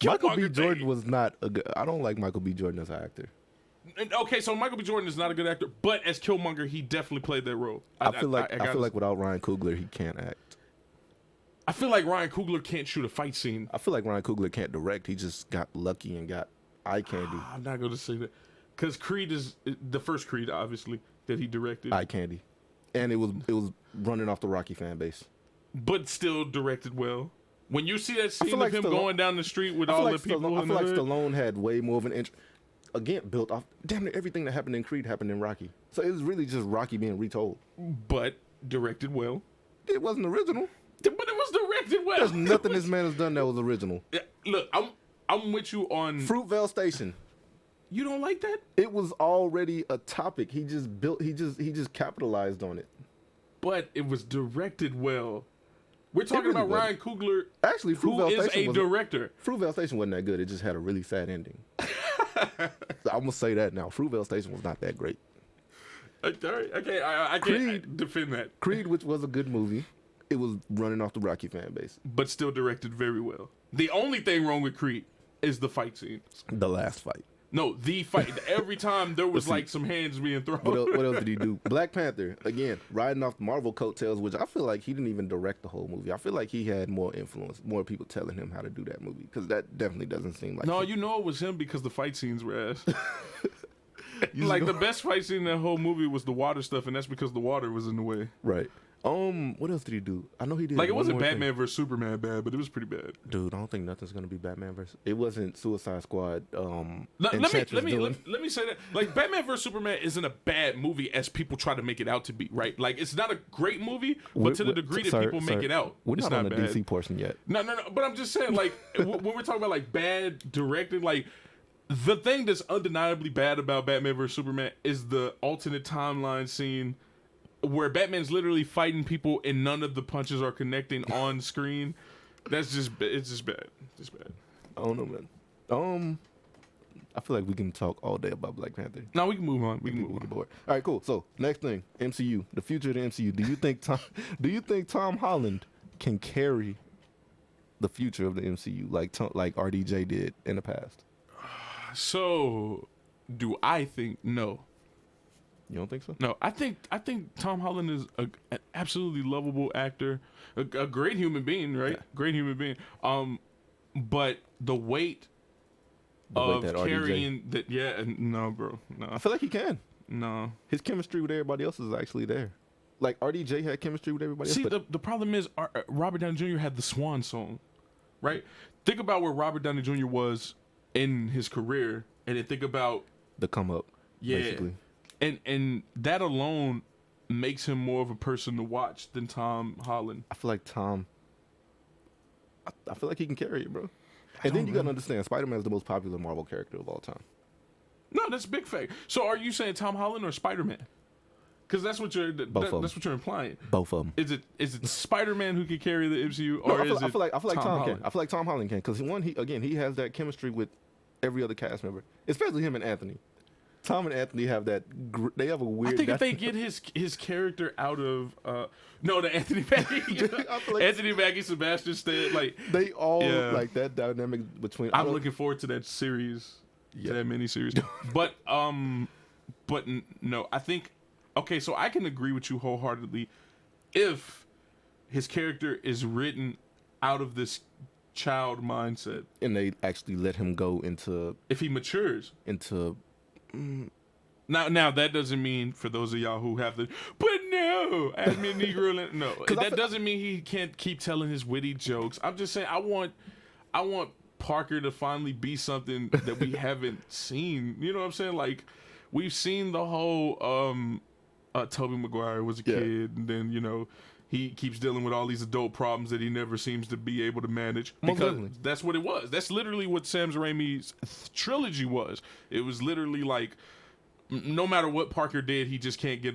Michael B. Jordan was not a good. I don't like Michael B. Jordan as an actor. Okay, so Michael B. Jordan is not a good actor, but as Killmonger, he definitely played that role. I feel like without Ryan Coogler, he can't act. I feel like Ryan Coogler can't shoot a fight scene. I feel like Ryan Coogler can't direct. He just got lucky and got eye candy. I'm not going to say that. Because Creed is the first Creed, obviously, that he directed. Eye candy, and it was running off the Rocky fan base, but still directed well. When you see that scene of like him going down the street with all the people I in feel the like hood, Stallone had way more of an again, built off damn near everything that happened in Creed happened in Rocky. So it was really just Rocky being retold. but directed well. It wasn't original. But it was directed well. There's nothing this man has done that was original. Yeah, look, I'm with you on Fruitvale Station. You don't like that? It was already a topic. He just capitalized on it. But it was directed well. We're talking really about wasn't. Ryan Coogler, Actually, who Fruitvale is Station a director. Fruitvale Station wasn't that good. It just had a really sad ending. I'm gonna say that now. Fruitvale Station was not that great. All right, okay, I can't defend that. Creed, which was a good movie, it was running off the Rocky fan base. But still directed very well. The only thing wrong with Creed is the fight scenes. The last fight. No, the fight. Every time there was like some hands being thrown. What else did he do? Black Panther, again, riding off the Marvel coattails, which I feel like he didn't even direct the whole movie. I feel like he had more influence, more people telling him how to do that movie, because that definitely doesn't seem like No, him. you know it was him because the fight scenes were ass. Like the best fight scene in that whole movie was the water stuff, and that's because the water was in the way. Right. What else did he do? I know he did. Like it one wasn't more Batman thing. versus Superman bad, but it was pretty bad. Dude, I don't think nothing's gonna be Batman versus. It wasn't Suicide Squad. Let me say that. Like Batman vs Superman isn't a bad movie as people try to make it out to be, right? Like it's not a great movie, but to the degree that people make it out, we're it's not on the bad. DC portion yet. No. But I'm just saying, like when we're talking about like bad directing, like the thing that's undeniably bad about Batman vs Superman is the alternate timeline scene where Batman's literally fighting people and none of the punches are connecting on screen. It's just bad. It's bad. I don't know, man. I feel like we can talk all day about Black Panther. No, we can move on. We can move Get on. bored. All right, cool. So next thing, MCU, the future of the MCU. Do you think Tom Holland can carry the future of the MCU like RDJ did in the past? So, do I think no? You don't think so? No, I think Tom Holland is an absolutely lovable actor, a great human being, right? Yeah. Great human being. But the weight of that RDJ. carrying that, no, bro, I no, feel like he can. no. His chemistry with everybody else is actually there. Like RDJ had chemistry with everybody See, else. But the problem is Robert Downey Jr. had the Swan song, right? Think about where Robert Downey Jr. was in his career, and then think about the come up, basically. And that alone makes him more of a person to watch than Tom Holland. I feel like Tom. I feel like he can carry it, bro. And then you gotta understand, Spider-Man is the most popular Marvel character of all time. No, that's a big fact. So are you saying Tom Holland or Spider-Man? Because that's what you're that's what you're implying. Both of them. Is it Spider-Man who can carry the MCU, No, or I feel is like Tom Tom Holland? can. I feel like Tom Holland can, because he has that chemistry with every other cast member, especially him and Anthony. Tom and Anthony have that. They have a weird. I think if they get his character out of the Anthony Mackie, like Anthony Mackie, Sebastian Stan, like they all like that dynamic between. I'm looking forward to that series, to that miniseries. but no, I think okay. So I can agree with you wholeheartedly if his character is written out of this child mindset, and they actually let him go into if he matures into. Now that doesn't mean, for those of y'all who have the, but no, admit Negro, no, that doesn't mean he can't keep telling his witty jokes. I'm just saying I want Parker to finally be something that we haven't seen. You know what I'm saying? Like we've seen the whole Tobey Maguire was a kid, and then he keeps dealing with all these adult problems that he never seems to be able to manage, because that's what it was. That's literally what Sam Raimi's trilogy was. It was literally like, no matter what Parker did, he just can't get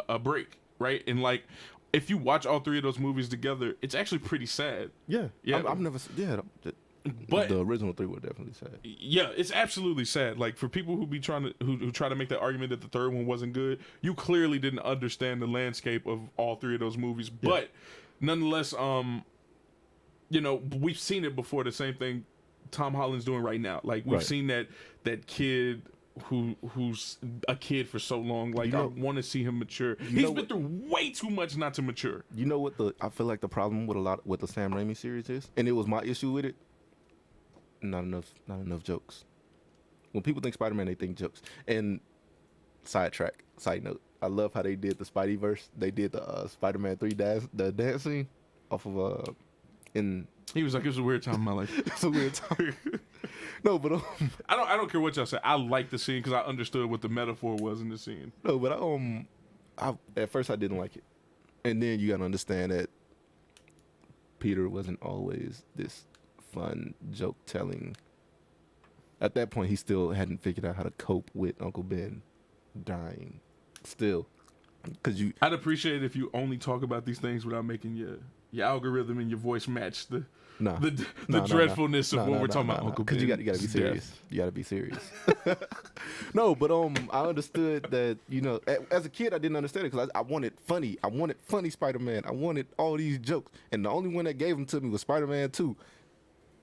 a break, right? And like, if you watch all three of those movies together, it's actually pretty sad. Yeah. I've never. Yeah. But the original three were definitely sad. Yeah, it's absolutely sad. Like for people who try to make the argument that the third one wasn't good, you clearly didn't understand the landscape of all three of those movies. Yeah. But nonetheless, we've seen it before. The same thing Tom Holland's doing right now. Like we've seen that kid who's a kid for so long. Like I want to see him mature. He's been through way too much not to mature. You know what I feel like the problem with the Sam Raimi series is, and it was my issue with it. Not enough jokes. when people think Spider-Man, they think jokes. And side note, I love how they did the Spideyverse. They did the Spider-Man 3 the dance scene off of in. He was like, it was a weird time in my life. It's a weird time. No, but I don't care what y'all say. I like the scene because I understood what the metaphor was in the scene. No, but I at first I didn't like it, and then you gotta understand that Peter wasn't always this fun joke telling. At that point, he still hadn't figured out how to cope with Uncle Ben dying. Still, because I'd appreciate it if you only talk about these things without making your algorithm and your voice match the dreadfulness of what we're talking about, Uncle Ben. Because you gotta be serious. You gotta be serious. No, but I understood that, you know, as a kid I didn't understand it because I wanted funny. I wanted funny Spider-Man. I wanted all these jokes, and the only one that gave them to me was Spider-Man 2.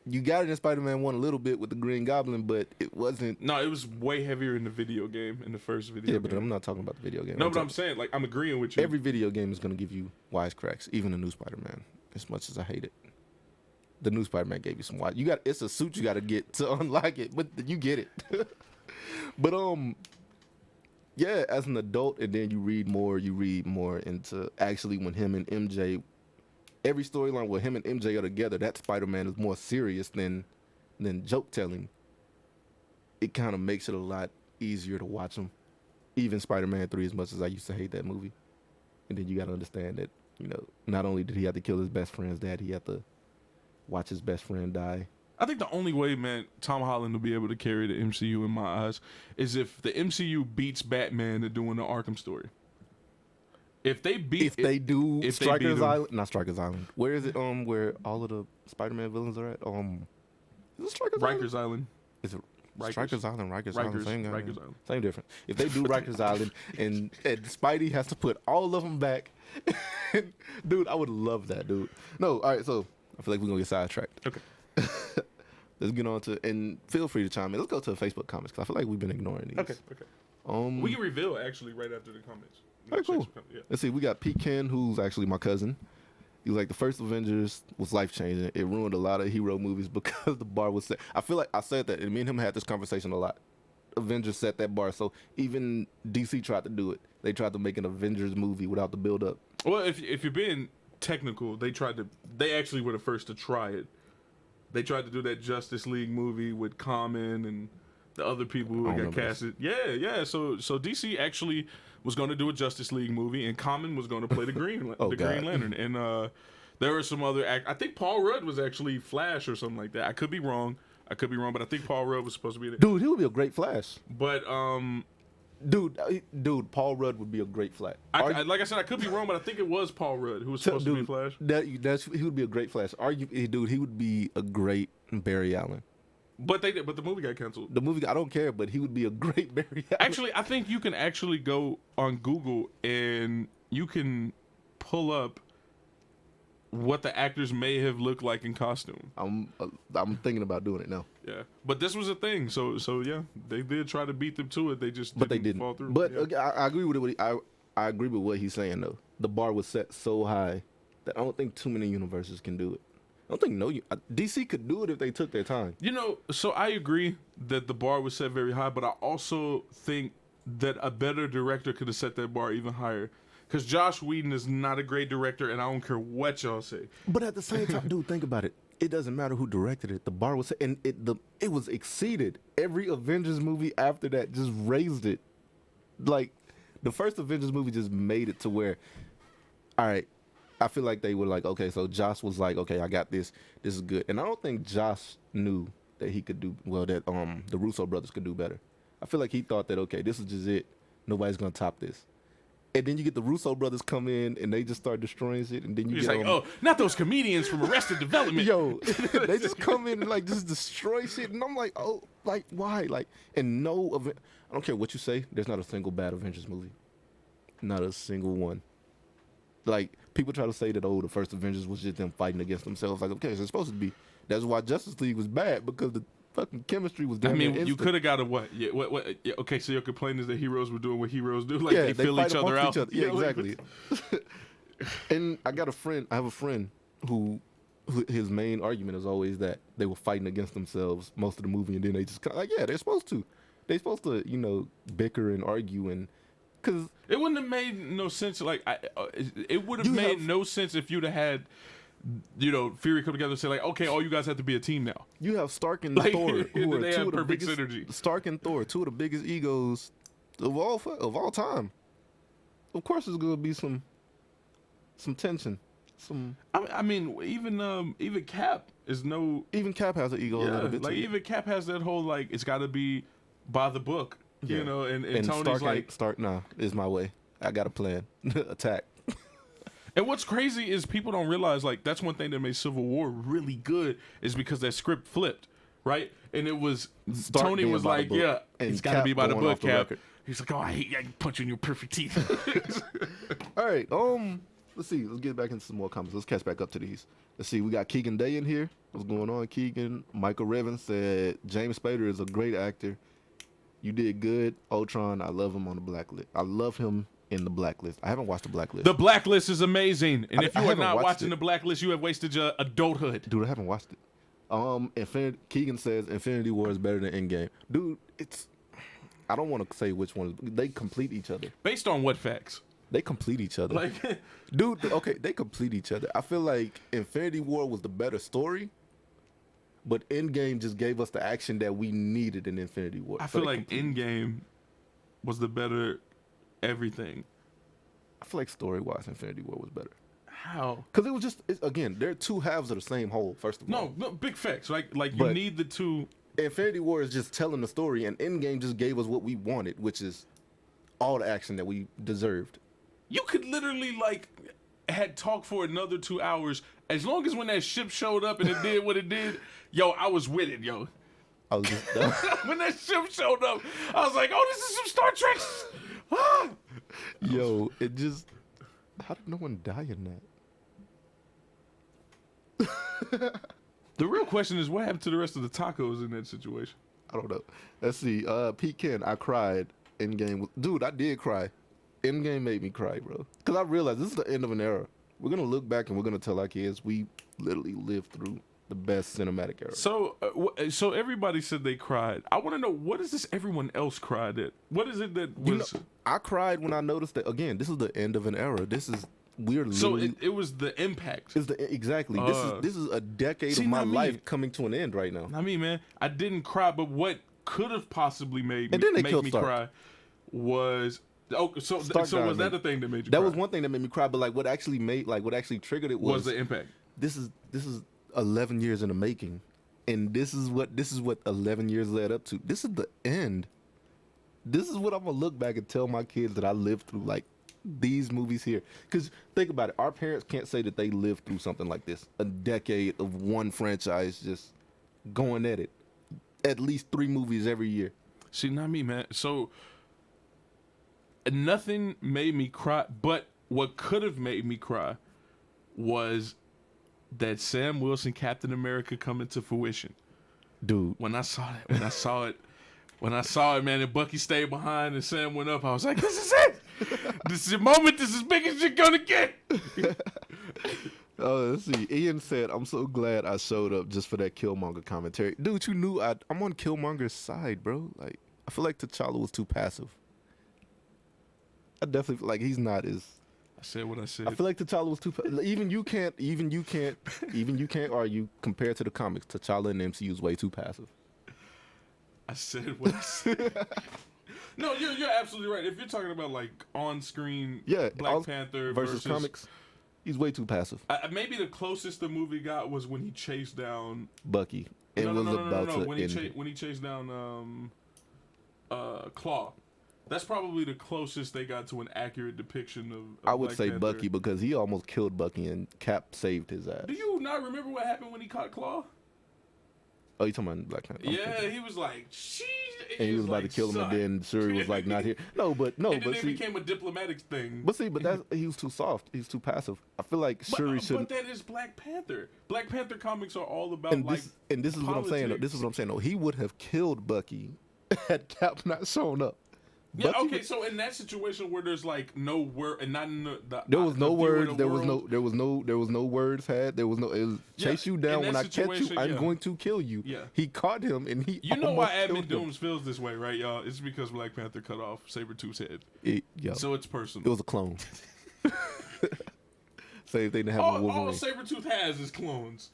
You got it in Spider-Man 1 a little bit with the Green Goblin, but it wasn't. No, it was way heavier in the video game, in the first video game. Yeah, but I'm not talking about the video game. No, but I'm saying, like, I'm agreeing with you. Every video game is going to give you wisecracks, even the new Spider-Man, as much as I hate it. The new Spider-Man gave you some wise. It's a suit you got to get to unlock it, but you get it. But, yeah, as an adult, and then you read more into actually when him and MJ, every storyline where him and MJ are together, that Spider-Man is more serious than joke telling. It kind of makes it a lot easier to watch him. Even Spider-Man 3, as much as I used to hate that movie. And then you got to understand that, you know, not only did he have to kill his best friend's dad, he had to watch his best friend die. I think the only way, man, Tom Holland will be able to carry the MCU in my eyes is if the MCU beats Batman at doing the Arkham story. If they do Strikers Island, not Strikers Island. Where is it? Where all of the Spider-Man villains are at? Is it Strikers Rikers Island? Is it Rikers. Strikers Island? Rikers Island, same guy. Rikers Island. Same difference. If they do Rikers Island and Spidey has to put all of them back, dude, I would love that, dude. No, all right. So I feel like we're gonna get sidetracked. Okay. Let's get on to, and feel free to chime in. Let's go to the Facebook comments because I feel like we've been ignoring these. Okay. We can reveal actually right after the comments. All right, cool. Yeah. Let's see. We got P. Ken, who's actually my cousin. He was like, the first Avengers was life-changing. It ruined a lot of hero movies because the bar was set. I feel like I said that, and me and him had this conversation a lot. Avengers set that bar, so even DC tried to do it. They tried to make an Avengers movie without the build-up. Well, if you're being technical, they actually were the first to try it. They tried to do that Justice League movie with Common and the other people who got casted. Yeah. So DC actually was going to do a Justice League movie, and Common was going to play the Green Lantern. And there were some other I think Paul Rudd was actually Flash or something like that. I could be wrong, but I think Paul Rudd was supposed to be there. Dude, he would be a great Flash. But dude, Paul Rudd would be a great Flash. Like I said, I could be wrong, but I think it was Paul Rudd who was supposed to be Flash. He would be a great Flash. Dude, he would be a great Barry Allen. But the movie got canceled. The movie, I don't care, but he would be a great Barry Allen. Actually, I think you can actually go on Google and you can pull up what the actors may have looked like in costume. I'm thinking about doing it now. Yeah, but this was a thing. So yeah, they did try to beat them to it. They just didn't fall through. But yeah. I agree with I agree with what he's saying though. The bar was set so high that I don't think too many universes can do it. I don't think DC could do it if they took their time. You know, so I agree that the bar was set very high, but I also think that a better director could have set that bar even higher. Because Josh Whedon is not a great director, and I don't care what y'all say. But at the same time, dude, think about it. It doesn't matter who directed it. The bar was set, and it was exceeded. Every Avengers movie after that just raised it. Like, the first Avengers movie just made it to where, all right, I feel like they were like, okay, so Josh was like, okay, I got this. This is good. And I don't think Josh knew that he could do, well, that the Russo brothers could do better. I feel like he thought that, okay, this is just it. Nobody's going to top this. And then you get the Russo brothers come in and they just start destroying shit. And then you He's get like, oh, not those comedians from Arrested Development. Yo, they just come in and like just destroy shit. And I'm like, oh, like why? Like, and I don't care what you say. There's not a single bad Avengers movie. Not a single one. Like, people try to say that, oh, the first Avengers was just them fighting against themselves. Like, okay, so it's supposed to be. That's why Justice League was bad, because the fucking chemistry was damn instant. You could have got a what? Yeah, what? Yeah, okay, so your complaint is that heroes were doing what heroes do, like they fill each other out. Yeah, exactly. And I have a friend who his main argument is always that they were fighting against themselves most of the movie, and then they just kind of like, yeah, they're supposed to. They supposed to, bicker and argue because it wouldn't have made no sense. Like, it would have made no sense if you'd have had, Fury come together and say like, okay, all you guys have to be a team now. You have Stark and Thor, who are they two have of the perfect biggest. synergy. Stark and Thor, two of the biggest egos of all time. Of course, there's gonna be some tension. I mean, even Cap is no. Even Cap has an ego a little bit. Like too. even Cap has that whole like it's got to be by the book, Yeah. And Stark Tony's like, is my way. I got a plan. Attack. and what's crazy is people don't realize like that's one thing that made Civil War really good is because that script flipped, right? And it was Stark Tony being was by the like, book, yeah, and it's got to Cap be by the going book, off the Cap. record. He's like, oh, I can punch you in your perfect teeth. All right. Let's see. Let's get back into some more comments. Let's catch back up to these. Let's see. We got Keegan Day in here. What's going on, Keegan? Michael Revan said James Spader is a great actor. You did good, Ultron. I love him on the Blacklist. I love him in the Blacklist. I haven't watched the Blacklist. The Blacklist is amazing, and if you are haven't not watched watching it. the Blacklist, you have wasted your adulthood. Dude, I haven't watched it. Keegan says Infinity War is better than Endgame. Dude, I don't want to say which one. They complete each other. Based on what facts? They complete each other. Like, Dude, okay, they complete each other. I feel like Infinity War was the better story, but Endgame just gave us the action that we needed in Infinity War. I So feel they like complete- Endgame was the better everything. I feel like story-wise, Infinity War was better. How? Because it was just, again, they're two halves of the same whole, first of all. No, big facts. Like you But- need the two. Infinity War is just telling the story, and Endgame just gave us what we wanted, which is all the action that we deserved. You could literally had talked for another 2 hours. As long as when that ship showed up and it did what it did, yo, I was with it, yo. I was just When that ship showed up, I was like, oh, this is some Star Trek. Ah! Yo, it just, how did no one die in that? The real question is, what happened to the rest of the tacos in that situation? I don't know. Let's see. Pete Ken, I cried. Endgame. Dude, I did cry. Endgame made me cry, bro. Because I realized this is the end of an era. We're going to look back and we're going to tell our kids we literally lived through the best cinematic era. So, so everybody said they cried. I want to know, what is this everyone else cried at? What is it that was... I cried when I noticed that, again, this is the end of an era. We're So literally... it was the impact. Exactly. This is a decade of my life coming to an end right now. I mean, man, I didn't cry, but what could have possibly made And then they me killed Stark. cry was... Oh, so Stark so died, was that man. the thing that made you That cry? was one thing that made me cry, but what actually triggered it Was the impact. This is 11 years in the making, and this is what 11 years led up to. This is the end. This is what I'm gonna look back and tell my kids that I lived through, like these movies here. Because think about it, our parents can't say that they lived through something like this, a decade of one franchise just going at it, at least 3 movies every year. See, not me, man. So nothing made me cry, but what could have made me cry was that Sam Wilson Captain America coming to fruition. Dude, When I saw it, man, and Bucky stayed behind and Sam went up, I was like, this is it. This is your moment. This is as big as you're gonna get. oh, let's see. Ian said, "I'm so glad I showed up just for that Killmonger commentary." Dude, you knew I'm on Killmonger's side, bro. Like, I feel like T'Challa was too passive. I definitely feel like he's not as. I said what I said. I feel like T'Challa was too. Even you can't argue compared to the comics. T'Challa in the MCU is way too passive. I said what I said. No, you're absolutely right. If you're talking about like on-screen Black Panther versus comics, he's way too passive. Maybe the closest the movie got was when he chased down Bucky. It was about to end. When he chased down Claw. That's probably the closest they got to an accurate depiction of I would Black say Panther. Bucky because he almost killed Bucky and Cap saved his ass. Do you not remember what happened when he caught Claw? Oh, you talking about Black Panther? Yeah, he was like, "Sheesh," And he was about to kill him, and then Shuri was like, "Not here." No, but and then it became a diplomatic thing. But he was too soft. He was too passive. I feel like Shuri shouldn't. But that is Black Panther. Black Panther comics are all about And this is what I'm saying. This is what I'm saying. Though he would have killed Bucky had Cap not shown up. Yeah, Bucky okay, so in that situation where there's like no word and not in There was no words. There was world, no words had. There was no. It was chase you down. in When that I catch you, situation, I'm going to kill you. Yeah. He caught him, and he. You know almost why killed Admin him. Dooms feels this way, right, y'all? It's because Black Panther cut off Sabretooth's head. Yo, So it's personal. it was a clone. Same thing that happened with All Wolverine. Sabretooth has is clones.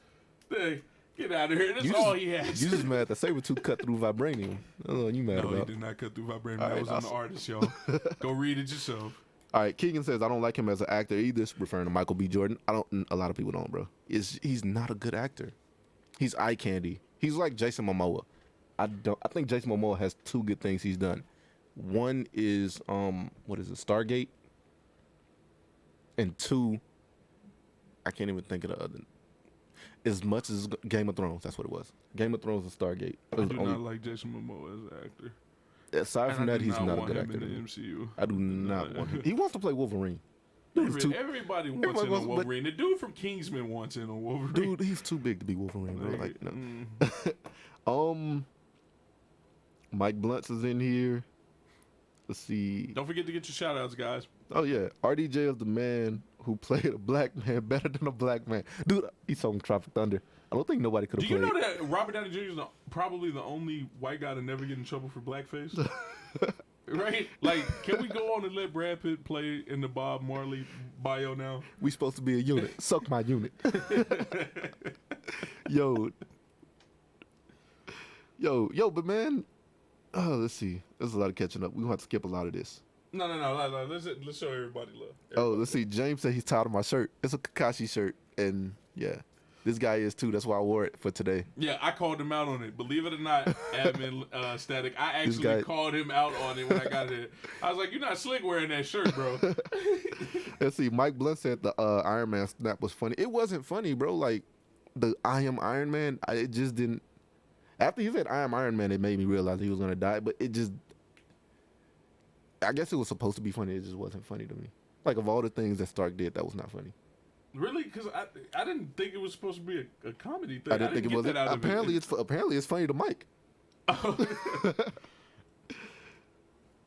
Hey, get out of here. That's all he has. You just mad that Sabretooth cut through vibranium. That's what you mad No, he about. did not cut through vibranium. All That right, was on the artist, y'all. Go read it yourself. All right, Keegan says I don't like him as an actor either, referring to Michael B. Jordan. I don't. A lot of people don't, bro. He's not a good actor. He's eye candy. He's like Jason Momoa. I think Jason Momoa has two good things he's done. One is what is it, Stargate? And two, I can't even think of the other. As much as Game of Thrones, that's what it was. Game of Thrones and Stargate. I do not like Jason Momoa as an actor. Aside from that, he's not a good actor. In the MCU. I do not want him. He wants to play Wolverine. Everybody wants in on Wolverine. The dude from Kingsman wants in on Wolverine. Dude, he's too big to be Wolverine, bro. Like, no. Mike Blunt's is in here. Let's see. Don't forget to get your shout outs, guys. Oh yeah, RDJ is the man who played a black man better than a black man. Dude, he's on Tropic Thunder. I don't think nobody could have played. Do you know that Robert Downey Jr. is probably the only white guy to never get in trouble for blackface? Right? Like, can we go on and let Brad Pitt play in the Bob Marley bio now? We supposed to be a unit. Suck my unit. Yo, but man, let's see. There's a lot of catching up. We're gonna have to skip a lot of this. No. Let's show everybody love. Let's see. James said he's tired of my shirt. It's a Kakashi shirt, and yeah, this guy is too. That's why I wore it for today. Yeah, I called him out on it. Believe it or not, Admin Static, I actually called him out on it when I got it. I was like, "You're not slick wearing that shirt, bro." Let's see. Mike Blunt said the Iron Man snap was funny. It wasn't funny, bro. Like the I am Iron Man. It just didn't. After he said I am Iron Man, it made me realize he was gonna die. But it just. I guess it was supposed to be funny. It just wasn't funny to me. Like, of all the things that Stark did, that was not funny. Really? Because I didn't think it was supposed to be a comedy thing. I didn't think it was. Apparently, it's funny to Mike. I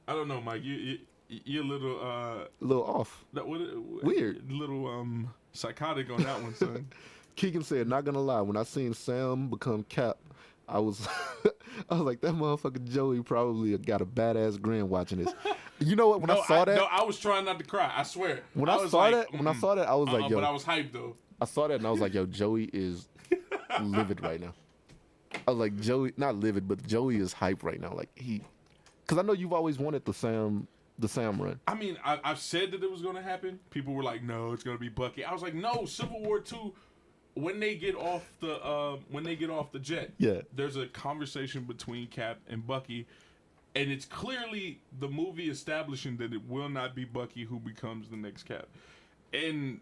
don't know, Mike. You're a little off. Weird. A little psychotic on that one, son. Keegan said, "Not gonna lie, when I seen Sam become Cap, I was like, that motherfucker Joey probably got a badass grin watching this." You know what? When I saw that, I was trying not to cry. I swear. When I saw that, I was like, yo. But I was hyped though. I saw that and I was like, yo, Joey is livid right now. I was like, Joey, not livid, but Joey is hyped right now. Like because I know you've always wanted the Sam run. I mean, I've said that it was gonna happen. People were like, no, it's gonna be Bucky. I was like, no, Civil War 2. When they get off the jet, yeah, there's a conversation between Cap and Bucky, and it's clearly the movie establishing that it will not be Bucky who becomes the next Cap. And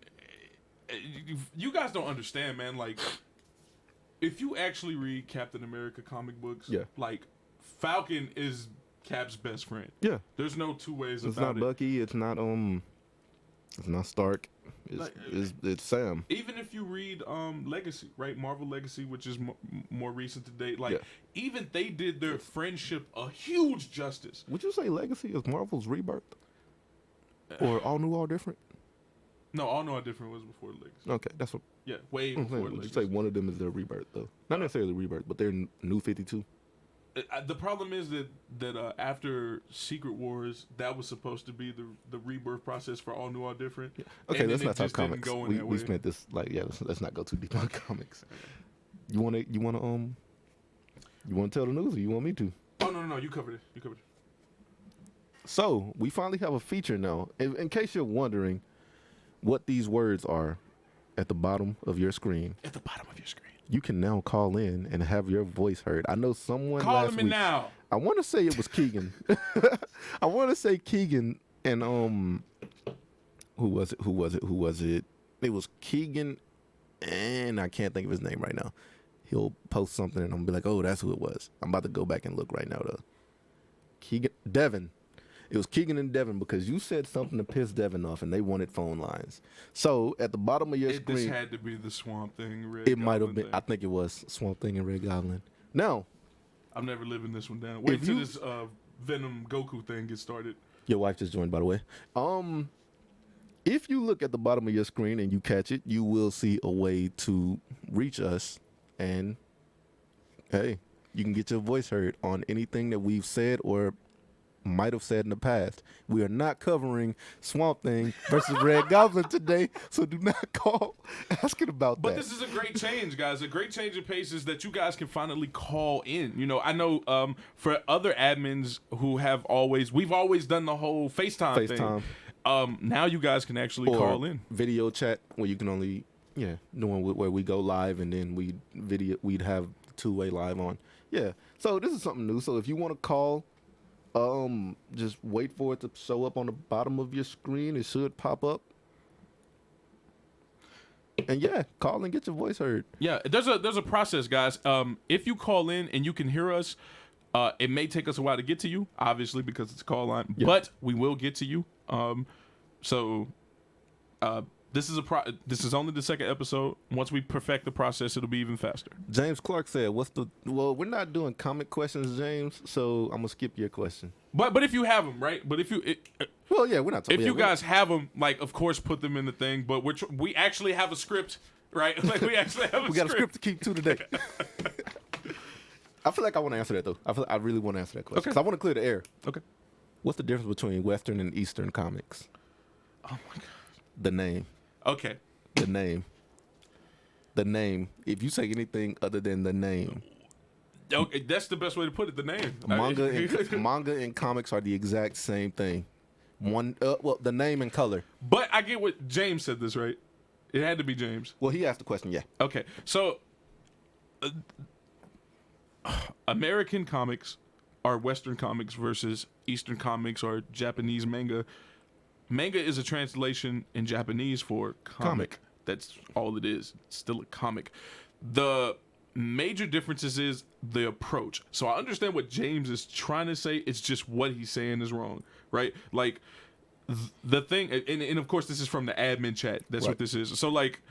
you guys don't understand, man. Like, if you actually read Captain America comic books, yeah, like Falcon is Cap's best friend. Yeah, there's no two ways about it. It's not Bucky. It's not Stark. It's Sam. Even if you read Legacy, right? Marvel Legacy, which is more recent to date, like even they did their friendship a huge justice. Would you say Legacy is Marvel's Rebirth, or All New, All Different? No, All New, All Different was before Legacy. Okay, that's what. Yeah, way before Legacy. Would you say one of them is their Rebirth though? Not necessarily Rebirth, but they're New 52. The problem is that after Secret Wars, that was supposed to be the rebirth process for All New, All Different. Yeah. Okay, let's not talk comics. We spent this let's not go too deep on comics. You wanna tell the news, or you want me to? Oh no, you covered it. So we finally have a feature now. In case you're wondering what these words are at the bottom of your screen. At the bottom of your screen. You can now call in and have your voice heard. I know someone last week. Now. I want to say it was Keegan. I want to say Keegan and who was it? It was Keegan, and I can't think of his name right now. He'll post something and I'm gonna be like, oh, that's who it was. I'm about to go back and look right now though. Devin. It was Keegan and Devin because you said something to piss Devin off and they wanted phone lines. So at the bottom of your screen. This had to be the Swamp Thing, It might have been. I think it was Swamp Thing and Red Goblin. Now, I'm never living this one down. Wait till this Venom Goku thing gets started. Your wife just joined, by the way. If you look at the bottom of your screen and you catch it, you will see a way to reach us, and hey, you can get your voice heard on anything that we've said or might have said in the past. We are not covering Swamp Thing versus Red Goblin today, so do not call asking about that. But this is a great change, guys. A great change of pace is that you guys can finally call in. You know, I know for other admins who we've always done the whole FaceTime thing. Now you guys can actually call in. Video chat where you can only doing where we go live and then we'd have two-way live on. Yeah. So this is something new. So if you want to call, just wait for it to show up on the bottom of your screen. It should pop up. And call and get your voice heard. Yeah, there's a process, guys. If you call in and you can hear us, it may take us a while to get to you, obviously, because it's a call line, but we will get to you. This is only the second episode. Once we perfect the process, it'll be even faster. James Clark said, well, we're not doing comic questions, James, so I'm going to skip your question. But if you have them, right? But if you... we're not talking... If you guys have them, like, of course, put them in the thing, but we actually have a script, right? Like, we actually have we got a script to keep to today. I feel like I want to answer that, though. I really want to answer that question. Because I want to clear the air. Okay. What's the difference between Western and Eastern comics? Oh, my God. The name. Okay. The name. If you say anything other than the name. Okay, that's the best way to put it, the name. Manga and comics are the exact same thing. The name and color. But I get what James said this, right? It had to be James. Well, he asked the question, yeah. Okay. So, American comics are Western comics versus Eastern comics or Japanese manga. Manga is a translation in Japanese for comic. That's all it is. It's still a comic. The major differences is the approach. So I understand what James is trying to say. It's just what he's saying is wrong, right? Like the thing, and of course this is from the admin chat. That's what this is. So like,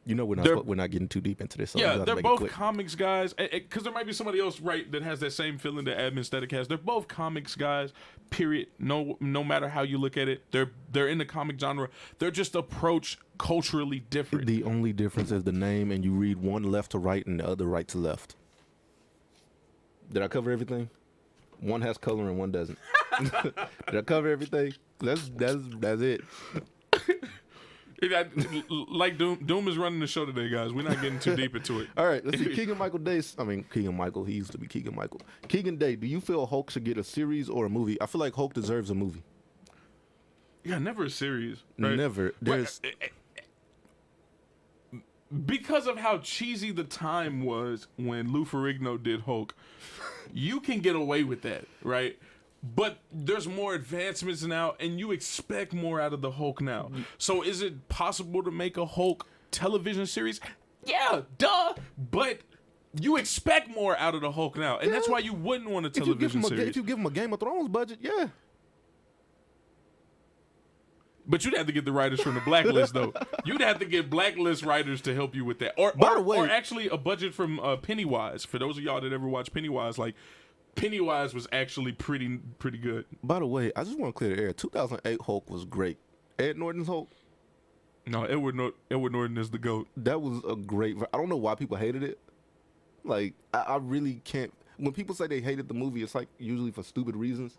you know, we're not getting too deep into this. So yeah, they're both comics guys. Because there might be somebody else, right, that has that same feeling that admin static has. They're both comics guys. Period. No matter how you look at it, they're in the comic genre. They're just approach culturally different. The only difference is the name, and you read one left to right and the other right to left. Did I cover everything? One has color and one doesn't. Did I cover everything? That's it. Like Doom is running the show today, guys. We're not getting too deep into it. All right, let's see. Keegan Michael Day. He used to be Keegan Michael. Keegan Day, do you feel Hulk should get a series or a movie? I feel like Hulk deserves a movie. Yeah, never a series. Right? Never. Because of how cheesy the time was when Lou Ferrigno did Hulk, you can get away with that, right? But there's more advancements now, and you expect more out of the Hulk now. So is it possible to make a Hulk television series? Yeah, duh. But you expect more out of the Hulk now, and that's why you wouldn't want a television series. If you give him a Game of Thrones budget, yeah. But you'd have to get the writers from the blacklist, though. You'd have to get blacklist writers to help you with that. Or actually a budget from Pennywise. For those of y'all that ever watch Pennywise, like, Pennywise was actually pretty good. By the way, I just want to clear the air. 2008 Hulk was great. Ed Norton's Hulk? No, Edward Norton is the GOAT. That was a great... I don't know why people hated it. Like, I really can't... When people say they hated the movie, it's like usually for stupid reasons.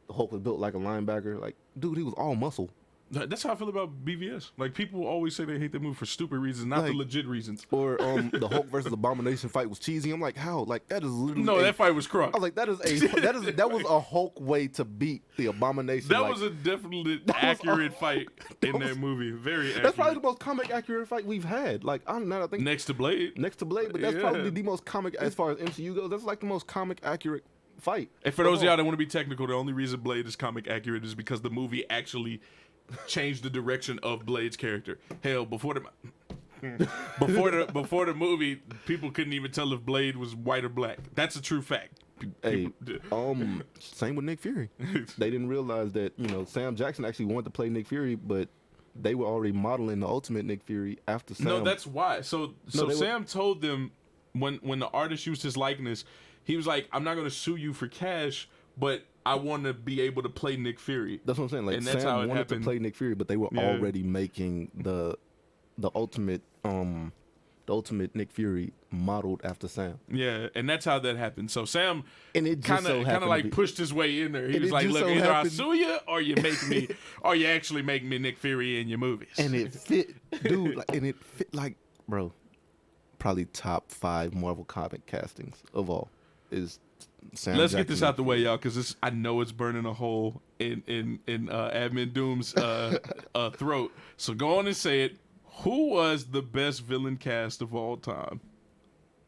The Hulk was built like a linebacker. Like, dude, he was all muscle. That's how I feel about BVS. Like, people always say they hate that movie for stupid reasons, not the legit reasons. Or the Hulk versus Abomination fight was cheesy. I'm like, how? Like, that is literally... No, that fight was crunk. I was like, that was a Hulk way to beat the Abomination. That was a definitely accurate fight in that movie. Very accurate. That's probably the most comic accurate fight we've had. Like, I think next to Blade, but that's probably the most comic as far as MCU goes. That's like the most comic accurate fight. And for those of y'all that want to be technical, the only reason Blade is comic accurate is because the movie actually changed the direction of Blade's character. Hell, before the movie, people couldn't even tell if Blade was white or black. That's a true fact. Same with Nick Fury. They didn't realize that, Sam Jackson actually wanted to play Nick Fury, but they were already modeling the ultimate Nick Fury after Sam. No, that's why. So Sam told them when the artist used his likeness, he was like, I'm not gonna sue you for cash, but I want to be able to play Nick Fury. That's what I'm saying. Like, And that's Sam how it wanted happened. to play Nick Fury, but they were already making the ultimate Nick Fury modeled after Sam. Yeah, and that's how that happened. So Sam And it just kind of like pushed his way in there. He was like, "Look, either I sue you, or you make me, or you actually make me Nick Fury in your movies." And it fit, dude. Like, bro, probably top 5 Marvel comic castings of all is Sam. Let's Jackson get this out the way, y'all, because I know it's burning a hole in Admin Doom's throat. So go on and say it. Who was the best villain cast of all time?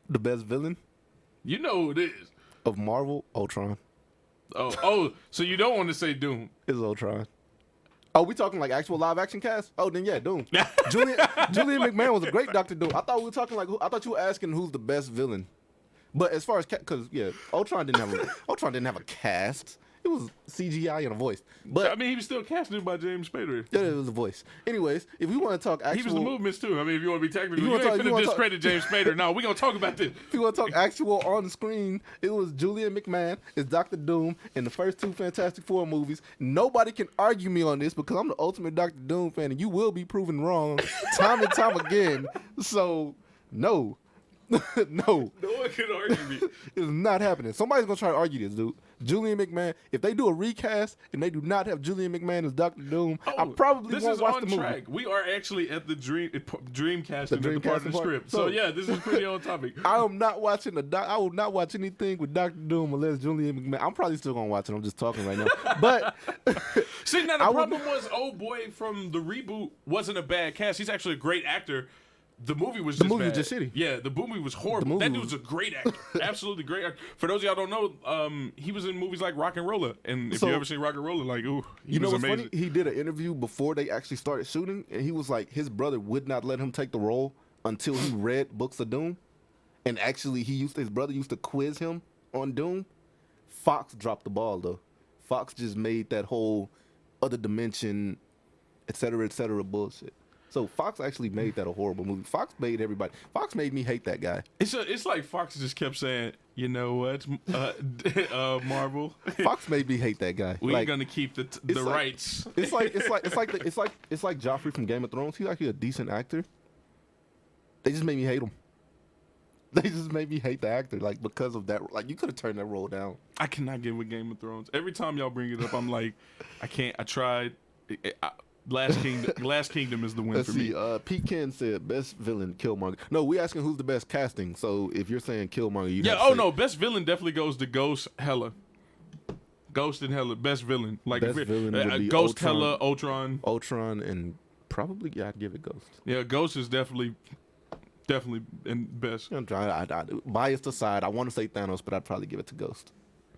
The best villain You know who it is. of Marvel, Ultron. Oh, so you don't want to say Doom? Is Ultron. Oh, we talking like actual live action cast? Oh, then yeah, Doom. Julian McMahon was a great Dr. Doom. I thought we were talking like, I thought you were asking who's the best villain. But as far as because Ultron didn't have a cast. It was CGI and a voice. But I mean, he was still casted by James Spader. yeah, it was a voice. Anyways, if we want to talk actual, He was the movements too. I mean, if you want to be technical, you wanna ain't talk- you finna wanna discredit James Spader. No, we're gonna talk about this. if you want to talk actual on the screen, it was Julian McMahon as Dr. Doom in the first 2 Fantastic Four movies. Nobody can argue me on this because I'm the ultimate Dr. Doom fan, and you will be proven wrong time and time again. So, no. No. No one can argue me. It's not happening. Somebody's going to try to argue this, dude. Julian McMahon, if they do a recast and they do not have Julian McMahon as Dr. Doom, I probably this won't is watch on the movie. track. We are actually at the Dreamcasting The at the part of the Dreamcasting part. script. So- So yeah, this is pretty on topic. I am not watching I will not watch anything with Dr. Doom unless Julian McMahon. I'm probably still gonna watch it. I'm just talking right now. But See, now I the would- problem was, old boy from the reboot wasn't a bad cast. He's actually a great actor. The movie was just movie was bad. just shitty. Yeah, the movie was horrible. movie That dude's a great actor. Absolutely great actor. For those of y'all don't know, he was in movies like Rock and Roller. And if So- you ever seen Rock and Roller, like, ooh, he you know was what's amazing. funny? He did an interview before they actually started shooting, and he was like, his brother would not let him take the role until he read Books of Doom. And actually, his brother used to quiz him on Doom. Fox dropped the ball though. Fox just made that whole other dimension, et cetera, bullshit. So Fox actually made that a horrible movie. Fox made me hate that guy. It's like Fox just kept saying, you know what, Marvel, Fox made me hate that guy. we're Like, gonna keep the like- rights. it's like Joffrey from Game of Thrones. He's actually a decent actor. They just made me hate him. They just made me hate the actor, like, because of that. Like, you could have turned that role down. I cannot get with Game of Thrones. Every time y'all bring it up, I'm like, I can't. I tried. Last Kingdom is the win Let's for see. me. Pete Ken said best villain Killmonger. No, we asking who's the best casting. So if you're saying Killmonger, you Yeah. Oh no, best villain definitely goes to Ghost. Hella. Ghost and Hella, best villain. Like Best villain would be Ghost, Ultron. Hella, Ultron. Ultron and probably I'd give it Ghost. Yeah, Ghost is definitely in best. I'm trying. Biased aside, I want to say Thanos, but I'd probably give it to Ghost.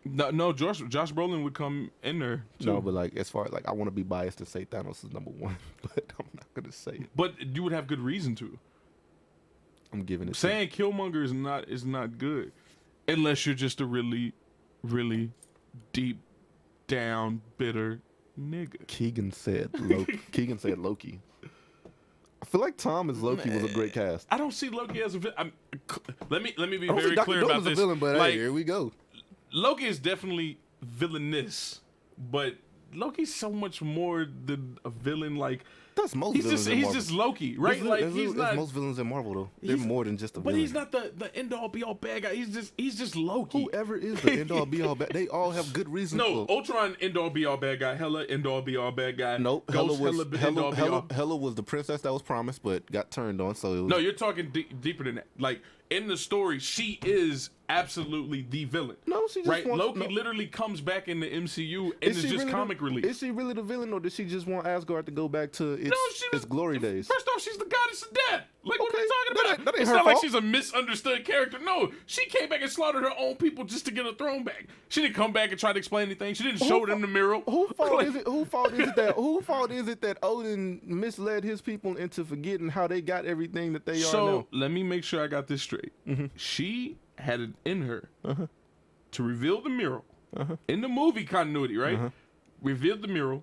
No, Josh Brolin would come in there too. No, but like as far as like I want to be biased and say Thanos is number 1, but I'm not gonna say it. But you would have good reason to. I'm giving it. Saying Killmonger is not good, unless you're just a really, really deep down bitter nigga. Keegan said Loki. I feel like Tom as Loki was a great cast. I don't see Loki as a villain. Let me be I don't see very Dr. clear Doom about as a this. villain, but Like, hey, here we go. Loki is definitely villainous, but Loki's so much more than a villain. Like, That's most he's villains just in he's Marvel. just Loki, right? That's- Like that's- he's that's not. most villains in Marvel though. They're he's- more than just a But villain. he's not the end all be all bad guy. He's just Loki. Whoever is the end all be all bad. They all have good reasons. No, for Ultron end all be all bad guy. Hella end all be all bad guy. Nope. Ghost Hela end all be all. Hela was the princess that was promised, but got turned on. So it was, No, you're talking deeper than that. Like in the story, she is absolutely the villain. No, she just right. wants- Loki no. literally comes back in the MCU and is she just really comic relief. Is she really the villain, or does she just want Asgard to go back to its, No, she was its glory days? First off, she's the goddess of death. Like, what are we Okay, talking that about? ain't- that ain't It's her not like fault. she's a misunderstood character. No, she came back and slaughtered her own people just to get her throne back. She didn't come back and try to explain anything. She didn't show them the mirror. Who fault Like, is it? Who fault is it that Odin misled his people into forgetting how they got everything that they are So now? let me make sure I got this straight. She had it in her to reveal the mural in the movie continuity, right? Revealed the mural.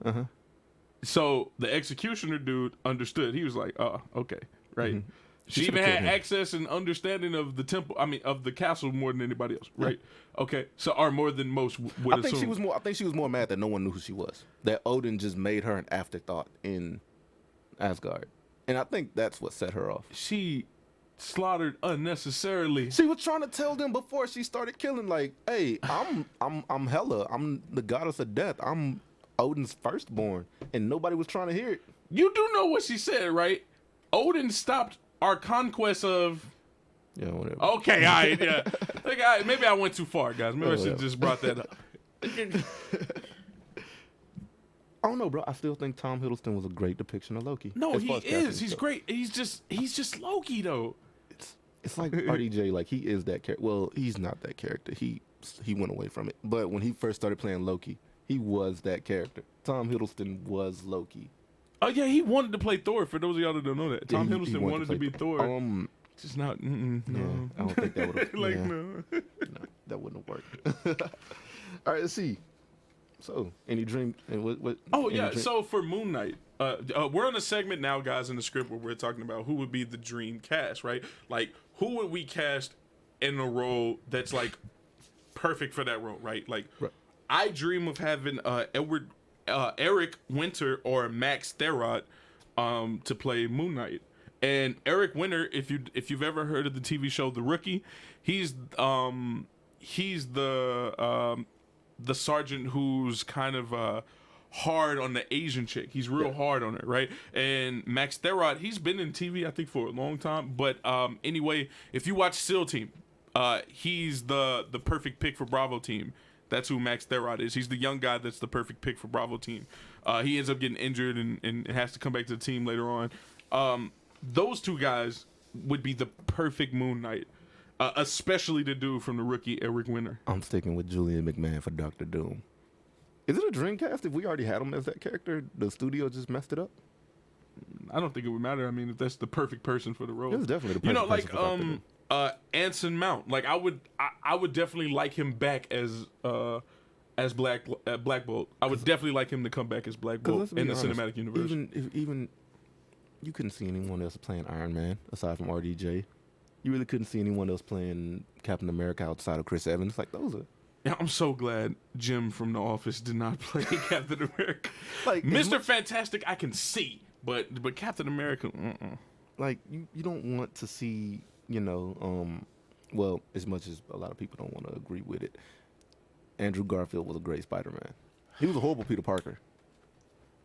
So the executioner dude understood. He was like, "Oh, okay, right." She even had access and understanding of the temple. I mean, of the castle more than anybody else, right? Yeah. Okay, so or more than most would I think assume. I think she was more mad that no one knew who she was. That Odin just made her an afterthought in Asgard, and I think that's what set her off. She slaughtered unnecessarily. She was trying to tell them before she started killing, like, "Hey, I'm Hela. I'm the goddess of death. I'm Odin's firstborn," and nobody was trying to hear it. You do know what she said, right? Odin stopped our conquest of. Yeah, whatever. Okay, all right, yeah. Like, maybe I went too far, guys. Maybe I should have just brought that up. I don't know, bro. I still think Tom Hiddleston was a great depiction of Loki. No, he is. He's great. He's just Loki, though. It's like RDJ. Like, he is that character. Well, he's not that character. He went away from it. But when he first started playing Loki, he was that character. Tom Hiddleston was Loki. Oh yeah, he wanted to play Thor. For those of y'all that don't know that, Tom Hiddleston wanted to be Thor. Just not. No, yeah, I don't think that would have. Like yeah. no, that wouldn't have worked. All right, let's see. So, any dream? And what? Oh yeah. So for Moon Knight, we're on a segment now, guys, in the script where we're talking about who would be the dream cast, right? Like, who would we cast in a role that's like perfect for that role, right? Like, right. I dream of having Eric Winter or Max Therot to play Moon Knight. And Eric Winter, if you've ever heard of the TV show The Rookie, he's the sergeant who's kind of hard on the Asian chick. He's real hard on her, right? And Max Therot, he's been in TV I think for a long time, but anyway, if you watch SEAL Team, he's the perfect pick for Bravo Team. That's who Max Therot is. He's the young guy that's the perfect pick for Bravo Team. He ends up getting injured and has to come back to the team later on. Those two guys would be the perfect Moon Knight, especially the dude from The Rookie, Eric Winter. I'm sticking with Julian McMahon for Dr. Doom. Is it a dream cast if we already had him as that character? The studio just messed it up? I don't think it would matter. I mean, if that's the perfect person for the role. It's definitely the perfect person for Dr. Doom. Anson Mount, like I would definitely like him back as Black Bolt. I would definitely like him to come back as Black Bolt in the cinematic universe. Even you couldn't see anyone else playing Iron Man aside from RDJ. You really couldn't see anyone else playing Captain America outside of Chris Evans. Like, those are. Yeah, I'm so glad Jim from The Office did not play Captain America. Like, Mr. Fantastic, I can see, but Captain America. Like, you don't want to see. Well, as much as a lot of people don't want to agree with it, Andrew Garfield was a great Spider-Man. He was a horrible Peter Parker.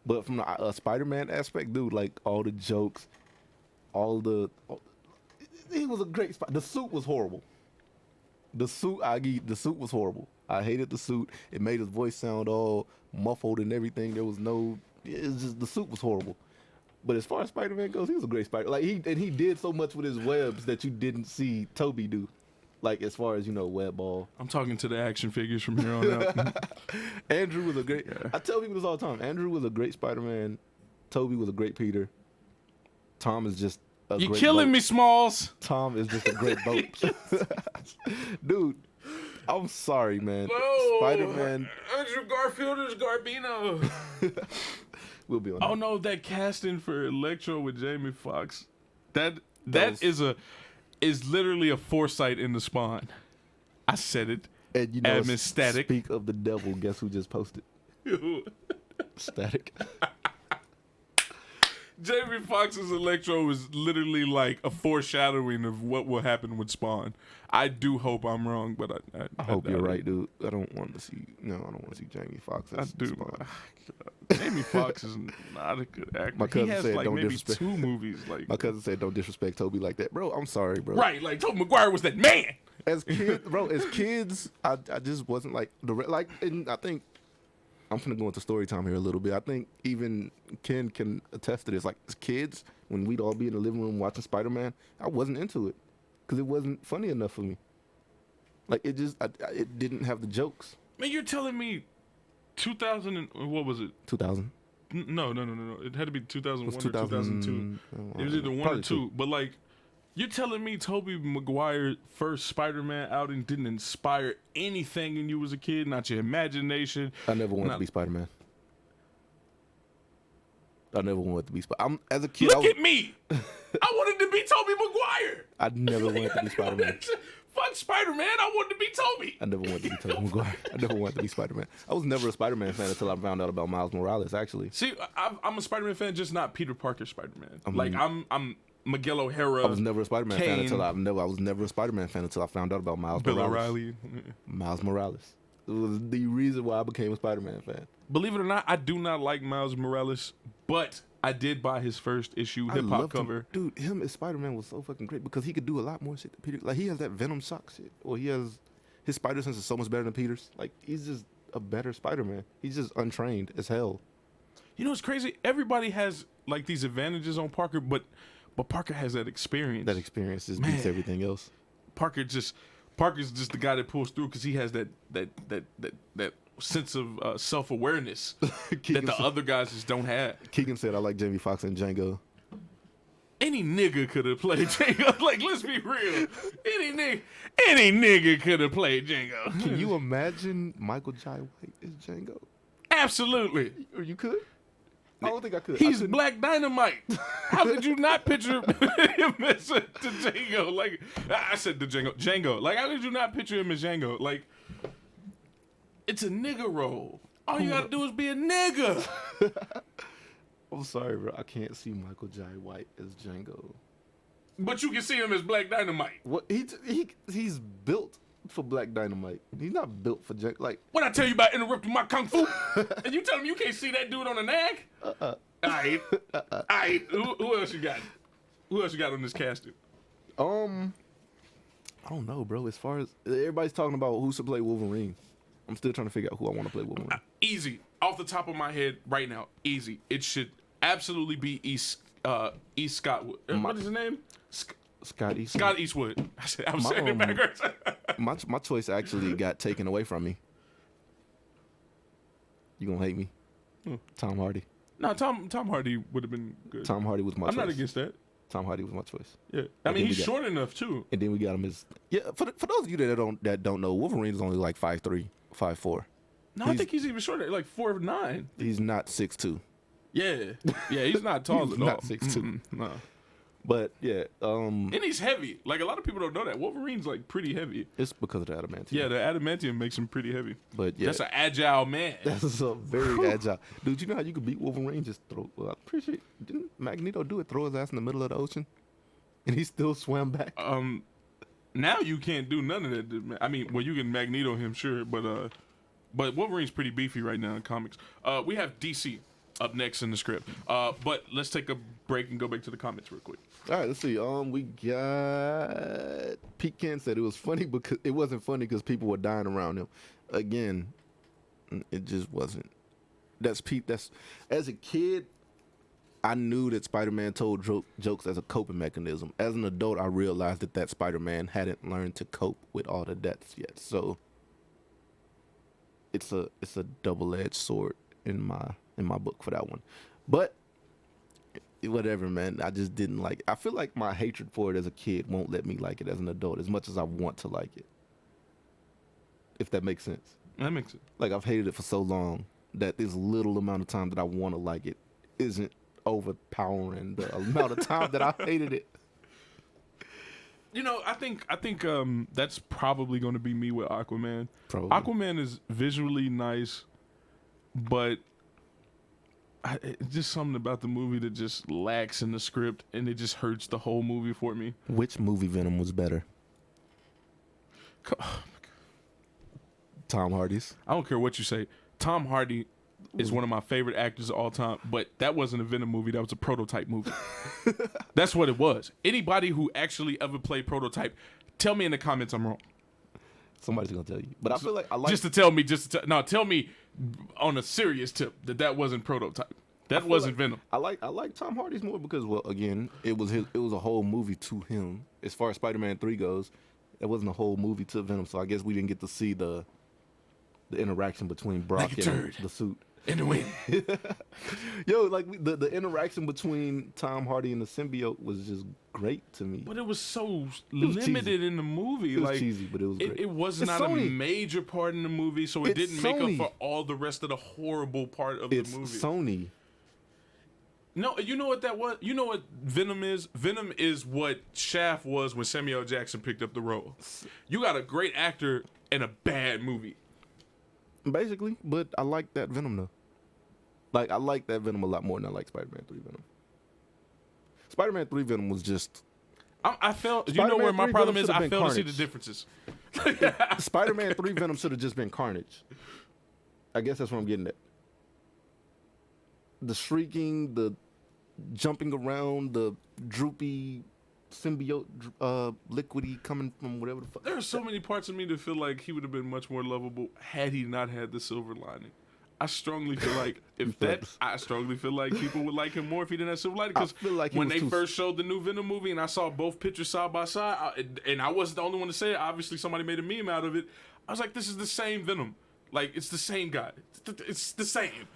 But from a Spider-Man aspect, dude, like, all the jokes, he was a great Spider-Man. The suit was horrible. The suit was horrible. I hated the suit. It made his voice sound all muffled and everything. It's just, the suit was horrible. But as far as Spider-Man goes, he was a great Spider. Like, he did so much with his webs that you didn't see Toby do. Like, as far as, web ball. I'm talking to the action figures from here on out. Andrew was a great. Yeah. I tell people this all the time. Andrew was a great Spider-Man. Toby was a great Peter. Tom is just a You're great killing boat. me, Smalls. Tom is just a great boat. Dude, I'm sorry, man. No, Spider-Man. Andrew Garfield is Garbino. We'll be on that. Oh that. no, that casting for Electro with Jamie Foxx. That is literally a foresight in the Spawn. I said it. And Static. Speak of the devil, guess who just posted? Static. Jamie Foxx's Electro is literally like a foreshadowing of what will happen with Spawn. I do hope I'm wrong, but I hope you're right, dude. I don't want to see Jamie Foxx as Spawn. Jamie Foxx is not a good actor. My cousin he has said, like don't maybe disrespect. 2 movies. Like, my cousin said, don't disrespect Toby like that, bro. I'm sorry, bro. Right, like Tobey Maguire was that man. As kids, I just wasn't like and I think I'm gonna go into story time here a little bit. I think even Ken can attest to this. Like, as kids, when we'd all be in the living room watching Spider-Man, I wasn't into it because it wasn't funny enough for me. Like, it didn't have the jokes. Man, you're telling me 2000 and what was it? 2000. No. It had to be 2001 or 2002. It was either 1 or 2. But like, you're telling me Tobey Maguire's first Spider-Man outing didn't inspire anything in you as a kid? Not your imagination. I never wanted to be Spider-Man. I never wanted to be Spider-Man. As a kid, Look at me. I wanted to be Tobey Maguire. I never wanted to be Spider-Man. Fuck Spider-Man. I wanted to be Tobey. I never wanted to be Tobey Maguire. I never wanted to be Spider-Man. I was never a Spider-Man fan until I found out about Miles Morales, actually. See, I'm a Spider-Man fan, just not Peter Parker Spider-Man. I'm Miguel O'Hara. I was never a Spider-Man fan until I was never a Spider-Man fan until I found out about Miles Bill Morales. O'Reilly. Miles Morales. It was the reason why I became a Spider-Man fan. Believe it or not, I do not like Miles Morales, but I did buy his first issue hip hop cover. Dude, him as Spider-Man was so fucking great because he could do a lot more shit than Peter. Like, he has that Venom shock shit. Or he has his spider sense is so much better than Peter's. Like, he's just a better Spider-Man. He's just untrained as hell. You know what's crazy? Everybody has like these advantages on Parker, but Parker has that experience. That experience just beats everything else. Parker's just the guy that pulls through because he has that sense of self-awareness that the other guys just don't have. Keegan said, I like Jamie Foxx and Django. Any nigga could have played Django. Like, let's be real. Any nigga could have played Django. Can you imagine Michael Jai White as Django? Absolutely. Or you could? I don't think I could. He's Black Dynamite. How could you not picture him as the Django? Like, I said the Django. Like, how could you not picture him as Django? Like, it's a nigga role. All you gotta do is be a nigga. I'm sorry, bro. I can't see Michael Jai White as Django. But you can see him as Black Dynamite. What he's built for Black Dynamite. He's not built for Django. Like, what I tell you about interrupting my kung fu? And you tell him you can't see that dude on the nag? Alright. Who else you got? Who else you got on this casting? I don't know, bro. As far as everybody's talking about who should play Wolverine, I'm still trying to figure out who I want to play Wolverine. Easy. Off the top of my head right now. Easy. It should absolutely be East Scott. What is his name? Scott Eastwood. Scott Eastwood. I'm saying it backwards. my choice actually got taken away from me. You gonna hate me? Tom Hardy. No, Tom Hardy would have been good. Tom Hardy was my choice. I'm not against that. Tom Hardy was my choice. Yeah, I mean he's short enough too. And then we got him as For those of you that don't know, Wolverine is only like 5'3", 5'4". No, I think he's even shorter, like 4'9". He's not 6'2". Yeah, he's not tall at all. Not 6'2". No. But yeah, and he's heavy. Like, a lot of people don't know that Wolverine's like pretty heavy. It's because of the adamantium. Yeah, the adamantium makes him pretty heavy. But yeah, that's an agile man. That's a very agile dude. You know how you could beat Wolverine? Just throw. Well, I'm pretty sure didn't Magneto do it? Throw his ass in the middle of the ocean, and he still swam back. Now you can't do none of that. I mean, well, you can Magneto him, sure, but Wolverine's pretty beefy right now in comics. We have DC up next in the script. But let's take a break and go back to the comments real quick. All right, let's see. We got Pete Kent said it was funny because it wasn't funny because people were dying around him. Again, it just wasn't. That's Pete. That's as a kid, I knew that Spider-Man told jokes as a coping mechanism. As an adult, I realized that Spider-Man hadn't learned to cope with all the deaths yet. So it's a double-edged sword in my book for that one. But whatever, man. I just didn't like it. I feel like my hatred for it as a kid won't let me like it as an adult as much as I want to like it. If that makes sense. That makes sense. Like, I've hated it for so long that this little amount of time that I want to like it isn't overpowering the amount of time that I hated it. You know, I think that's probably going to be me with Aquaman. Probably. Aquaman is visually nice, but it's just something about the movie that just lacks in the script, and it just hurts the whole movie for me. Which movie Venom was better? Tom Hardy's. I don't care what you say. Tom Hardy is one of my favorite actors of all time, but that wasn't a Venom movie. That was a Prototype movie. That's what it was. Anybody who actually ever played Prototype, tell me in the comments I'm wrong. Somebody's gonna tell you, but I feel like I like tell me on a serious tip that wasn't Prototype. That wasn't Venom. I like Tom Hardy's more because, well, again, it was a whole movie to him. As far as Spider-Man 3 goes, it wasn't a whole movie to Venom, so I guess we didn't get to see the interaction between Brock and the suit. In the wind. Yo, like the interaction between Tom Hardy and the symbiote was just great to me. But it was so limited in the movie. It was cheesy, but it was great. It was not a major part in the movie, so it didn't make up for all the rest of the horrible part of the movie. Sony. No, you know what that was? You know what Venom is? Venom is what Shaft was when Samuel Jackson picked up the role. You got a great actor in a bad movie. Basically, but I like that Venom though. Like, I like that Venom a lot more than I like Spider-Man 3 Venom. Spider-Man 3 Venom was just... I felt... You know Spider-Man where my 3 problem Venom is? should've I been fail to see the Carnage. differences. Spider-Man 3 Venom should have just been Carnage. I guess that's what I'm getting at. The shrieking, the jumping around, the droopy symbiote liquidy coming from whatever the fuck. There are so many parts of me that feel like he would have been much more lovable had he not had the silver lining. I strongly feel like I strongly feel like people would like him more if he didn't have silver lining. Because like when they first showed the new Venom movie and I saw both pictures side by side, and I wasn't the only one to say it. Obviously, somebody made a meme out of it. I was like, "This is the same Venom. Like, it's the same guy. It's the same."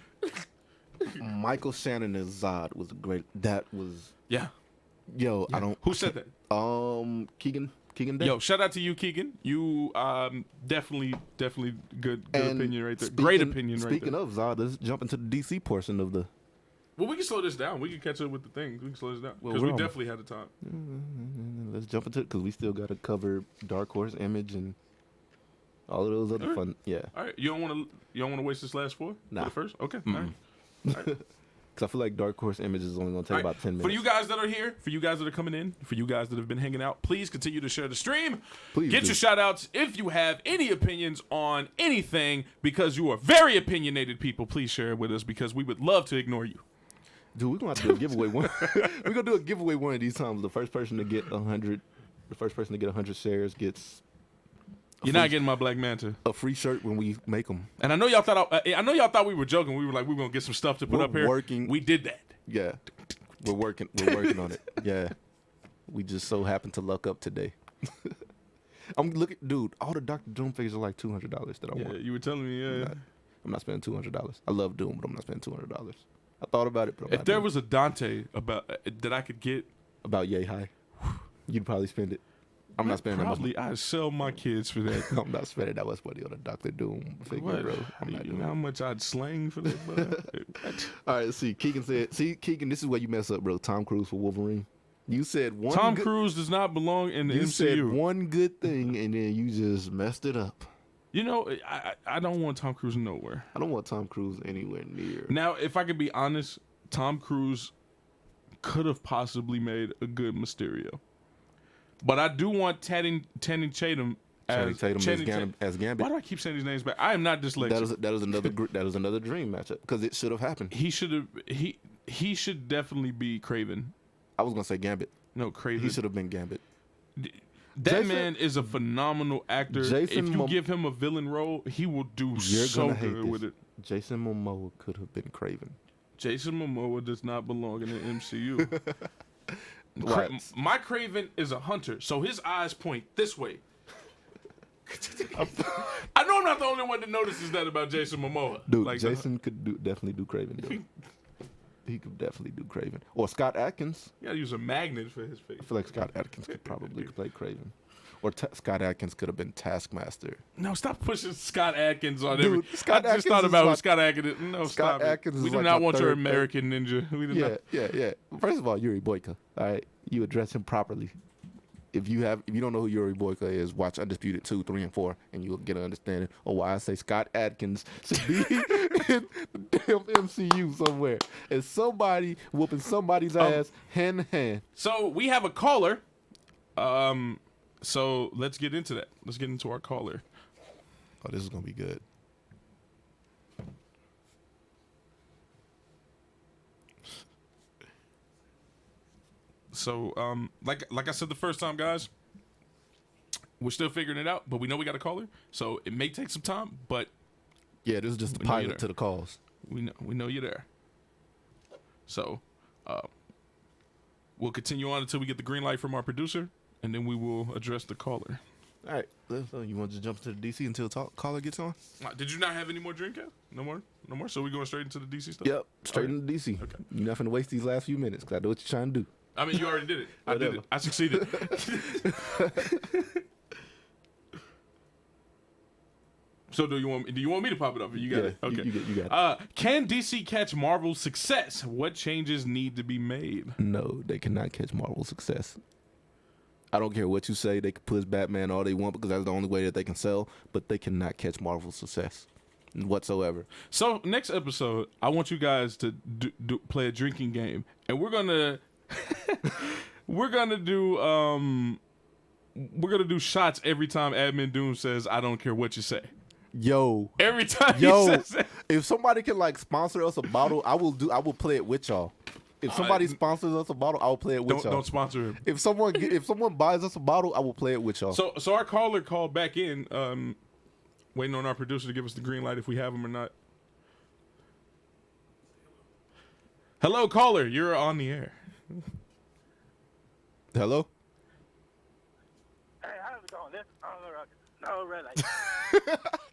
Michael Shannon as Zod was great. That was Yeah. Yo. I don't. Who said that? Keegan Day. Yo, shout out to you, Keegan. You definitely good And opinion right there. Great opinion right there. Speaking of Zod, let's jump into the DC portion of the. Well, we can slow this down. We can catch up with the thing. We can slow this down Well, because we're we on- definitely had the time. Let's jump into it because we still got to cover Dark Horse, Image, and all of those other All right. fun. Yeah, All right, you don't want to waste this last four? Nah. For the first? Okay. All right. because I feel like Dark Horse, Image is only gonna take All right. about 10 minutes. For you guys that are here, for you guys that are coming in, for you guys that have been hanging out, please continue to share the stream. Please Get do. your shout outs if you have any opinions on anything because you are very opinionated people. Please share it with us because we would love to ignore you. Dude, we're gonna have to do a giveaway one. We're gonna do a giveaway one of these times. The first person to get 100 shares gets You're not getting my Black Manta. a free shirt when we make them. And I know y'all thought we were joking. We were like, we were gonna get some stuff to put We're up here. working. We did that. Yeah, we're working on it. Yeah, we just so happened to luck up today. I'm looking, dude. All the Dr. Doom figures are like $200 that I Yeah, want. you were telling me. Yeah. I'm not spending $200. I love Doom, but I'm not spending $200. I thought about it, but I'm If not there doing was a Dante that I could get, it. About yay high, you'd probably spend it. I'm not spending that much. probably I'd sell my kids for that. I'm not spending that much money on a Dr. Doom figure, What? bro. I'm not You doing know it. how much I'd slang for that, bro? All right, let's see. Keegan said, Keegan, this is where you mess up, bro. Tom Cruise for Wolverine. You said one Tom good, Cruise does not belong in the You MCU. said one good thing, and then you just messed it up. You know, I don't want Tom Cruise nowhere. I don't want Tom Cruise anywhere near. Now, if I could be honest, Tom Cruise could have possibly made a good Mysterio. But I do want Channing Tatum Channing as Tatum as Gambit. Why do I keep saying these names back? I am not dyslexic. That was another dream matchup because it should have happened. He should definitely be Craven. I was gonna say Gambit. No, Craven. He should have been Gambit. That Jason- man is a phenomenal actor. Jason if you give him a villain role, he will do You're so gonna hate good this. with it. Jason Momoa could have been Craven. Jason Momoa does not belong in the MCU. What? My Craven is a hunter, so his eyes point this way. I know I'm not the only one that notices that about Jason Momoa. Dude, Like, Jason could definitely do Craven. Dude. He could definitely do Craven. Or Scott Adkins. You gotta use a magnet for his face. I feel like Scott Adkins could probably play Craven. Or Scott Adkins could have been Taskmaster. No, stop pushing Scott Adkins on Dude, every. Scott I just Adkins thought is about who like- Scott Adkins is. No, Scott stop Adkins it. is We do like not my want your third American ninja. We do not. Yeah. First of all, Yuri Boyka. All right, you address him properly. If you don't know who Yuri Boyka is, watch Undisputed 2, 3, and 4, and you'll get an understanding of why I say Scott Adkins should be in the damn MCU somewhere. And somebody whooping somebody's ass hand in hand. So we have a caller. So let's get into that. Let's get into our caller. Oh, this is gonna be good. So like I said the first time, guys, we're still figuring it out, but we know we got a caller. So it may take some time, but Yeah, this is just the We know you're pilot to there. the calls. we know you're there. So we'll continue on until we get the green light from our producer, and then we will address the caller. All right, so you want to jump to the DC until caller gets on? Did you not have any more Dreamcast? No more? So we going straight into the DC stuff? Yep, straight into DC. Okay. You're not gonna waste these last few minutes because I know what you're trying to do. I mean, you already did it. I did Whatever. it. I succeeded. So do you want me to pop it up? You got it. Okay. You got it. Can DC catch Marvel's success? What changes need to be made? No, they cannot catch Marvel's success. I don't care what you say. They can push Batman all they want because that's the only way that they can sell. But they cannot catch Marvel's success whatsoever. So next episode, I want you guys to play a drinking game, and we're gonna do shots every time Admin Doom says, "I don't care what you say." Every time he says that. If somebody can like sponsor us a bottle, I will play it with y'all. If somebody sponsors us a bottle, I will play it with y'all. Don't sponsor him. If someone buys us a bottle, I will play it with y'all. So our caller called back in, waiting on our producer to give us the green light if we have him or not. Hello, caller. You're on the air. Hello? Hey, how's it going? No, really.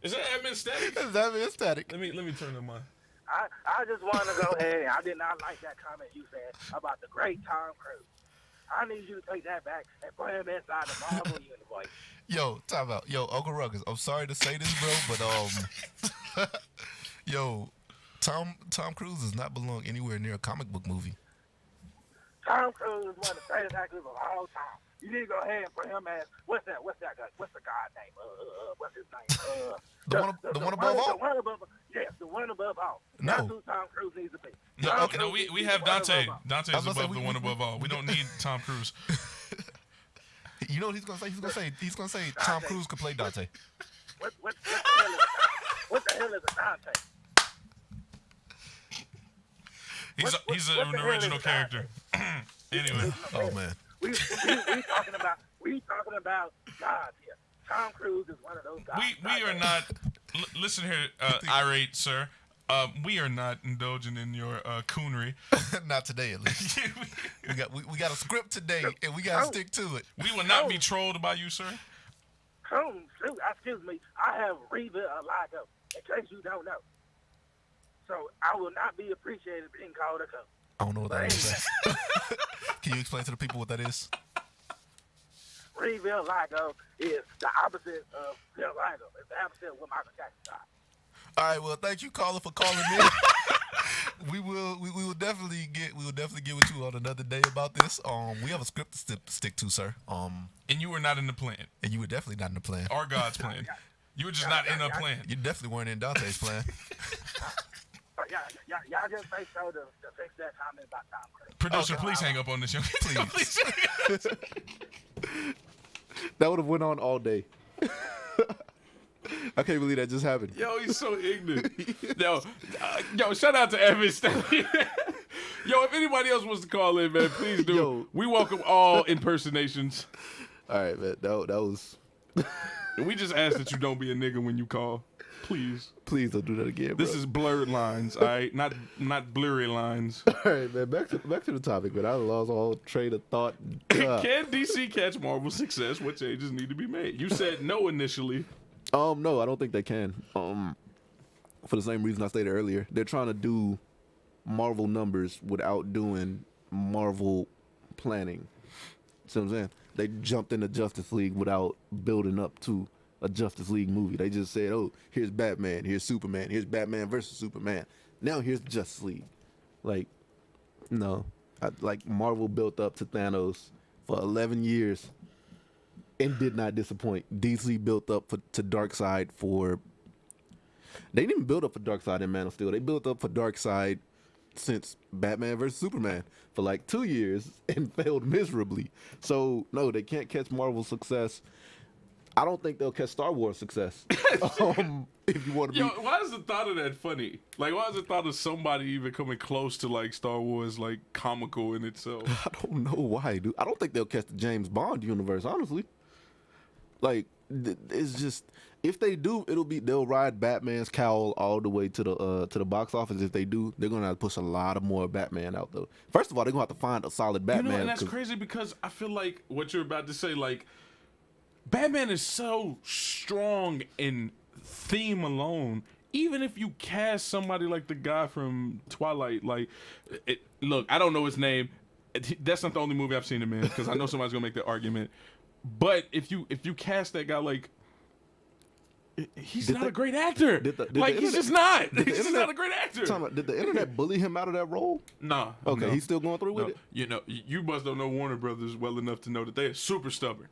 Is that admin static? Is admin static? Let me turn them on. I just want to go ahead. I did not like that comment you said about the great Tom Cruise. I need you to take that back and put him inside the Marvel universe. Yo, time out. Yo, Uncle Ruckus, I'm sorry to say this, bro, but yo, Tom Cruise does not belong anywhere near a comic book movie. Tom Cruise is one of the greatest actors of all time. You need to go ahead and put him as what's the guy's name? What's his name? The one above all? The one above all. Yes, the one above all. No. That's who Tom Cruise needs to be. No, we have Dante. Dante's above above the one above all. We don't need Tom Cruise. You know what he's gonna say? He's gonna say Tom Cruise could play Dante. What the hell is a Dante? He's an original character. Anyway. Oh man. We talking about God here. Tom Cruise is one of those guys. We are not. Listen here, irate sir. We are not indulging in your coonery. Not today, at least. we got a script today, and we gotta stick to it. We will not be trolled by you, sir. Excuse me. I have Reva Alago, in case you don't know. So I will not be appreciated being called a coon. I don't know what that is. Can you explain to the people what that is? Reva Alago is the opposite of Bill Lago. It's the opposite of what Michael Jackson died. All right, well, thank you, caller, for calling in. we will definitely get with you on another day about this. We have a script to stick to, sir. And you were not in the plan. And you were definitely not in the plan. Or God's plan. You were just not in a plan. You definitely weren't in Dante's plan. Y'all just make sure to fix that comment about Tom Cruise. Producer, please hang up on this young man. Please. That would have went on all day. I can't believe that just happened. Yo, he's so ignorant. Yo, shout out to Evan Stanley. Yo, if anybody else wants to call in, man, please do. Yo. We welcome all impersonations. All right, man. That was. And we just ask that you don't be a nigga when you call. Please. Please don't do that again, bro. This is Blerd Lines, all right? Not blurry lines. All right, man. Back to the topic, man. I lost a whole train of thought. Can DC catch Marvel's success? What changes need to be made? You said no initially. No, I don't think they can. For the same reason I stated earlier, they're trying to do Marvel numbers without doing Marvel planning. See what I'm saying? They jumped into Justice League without building up to a Justice League movie. They just said, "Oh, here's Batman, here's Superman, here's Batman versus Superman. Now here's the Justice League." Like, no, Marvel built up to Thanos for 11 years. And did not disappoint. DC built up to Darkseid for... They didn't build up for Darkseid in Man of Steel. They built up for Darkseid since Batman vs. Superman for like 2 years and failed miserably. So, no, they can't catch Marvel's success. I don't think they'll catch Star Wars success. If you want to be... Yo, why is the thought of that funny? Like, why is the thought of somebody even coming close to, like, Star Wars, like, comical in itself? I don't know why, dude. I don't think they'll catch the James Bond universe, honestly. Like, it's just, if they do, they'll ride Batman's cowl all the way to the box office. If they do, they're gonna have to push a lot of more Batman out though. First of all, they're gonna have to find a solid Batman. You know, and that's crazy because I feel like what you're about to say, like, Batman is so strong in theme alone. Even if you cast somebody like the guy from Twilight, like, look, I don't know his name. That's not the only movie I've seen him in because I know somebody's gonna make that argument. But if you cast that guy like He's not a great actor. He's just not. He's just not a great actor. Did the internet bully him out of that role? Nah. Okay, no. he's still going through with it? You know, you must don't know Warner Brothers well enough to know that they're super stubborn.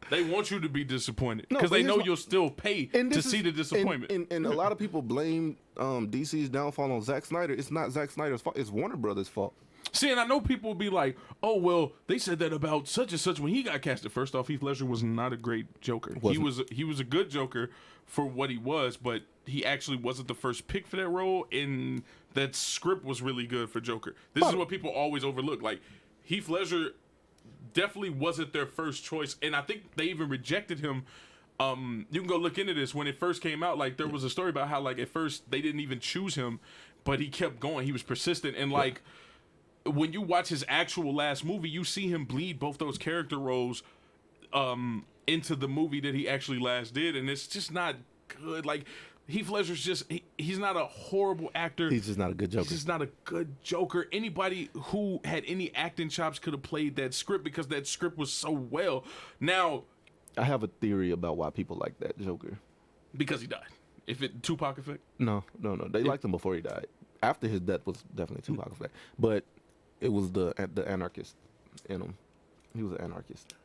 They want you to be disappointed because they know you'll still pay to see the disappointment. And a lot of people blame DC's downfall on Zack Snyder. It's not Zack Snyder's fault. It's Warner Brothers' fault. See, and I know people will be like, oh, well, they said that about such and such when he got casted. First off, Heath Ledger was not a great Joker. He was a good Joker for what he was, but he actually wasn't the first pick for that role, and that script was really good for Joker. This is what people always overlook. Like, Heath Ledger definitely wasn't their first choice, and I think they even rejected him. You can go look into this. When it first came out, like, there was a story about how, like, at first they didn't even choose him, but he kept going. He was persistent, and, like, when you watch his actual last movie, you see him bleed both those character roles into the movie that he actually last did, and it's just not good. Like, Heath Ledger's just he's not a horrible actor. He's just not a good Joker. He's just not a good Joker. Anybody who had any acting chops could have played that script because that script was so well. Now, I have a theory about why people like that Joker. Because he died. If it Tupac effect? No. They liked him before he died. After his death was definitely Tupac effect. But it was the anarchist in him. He was an anarchist.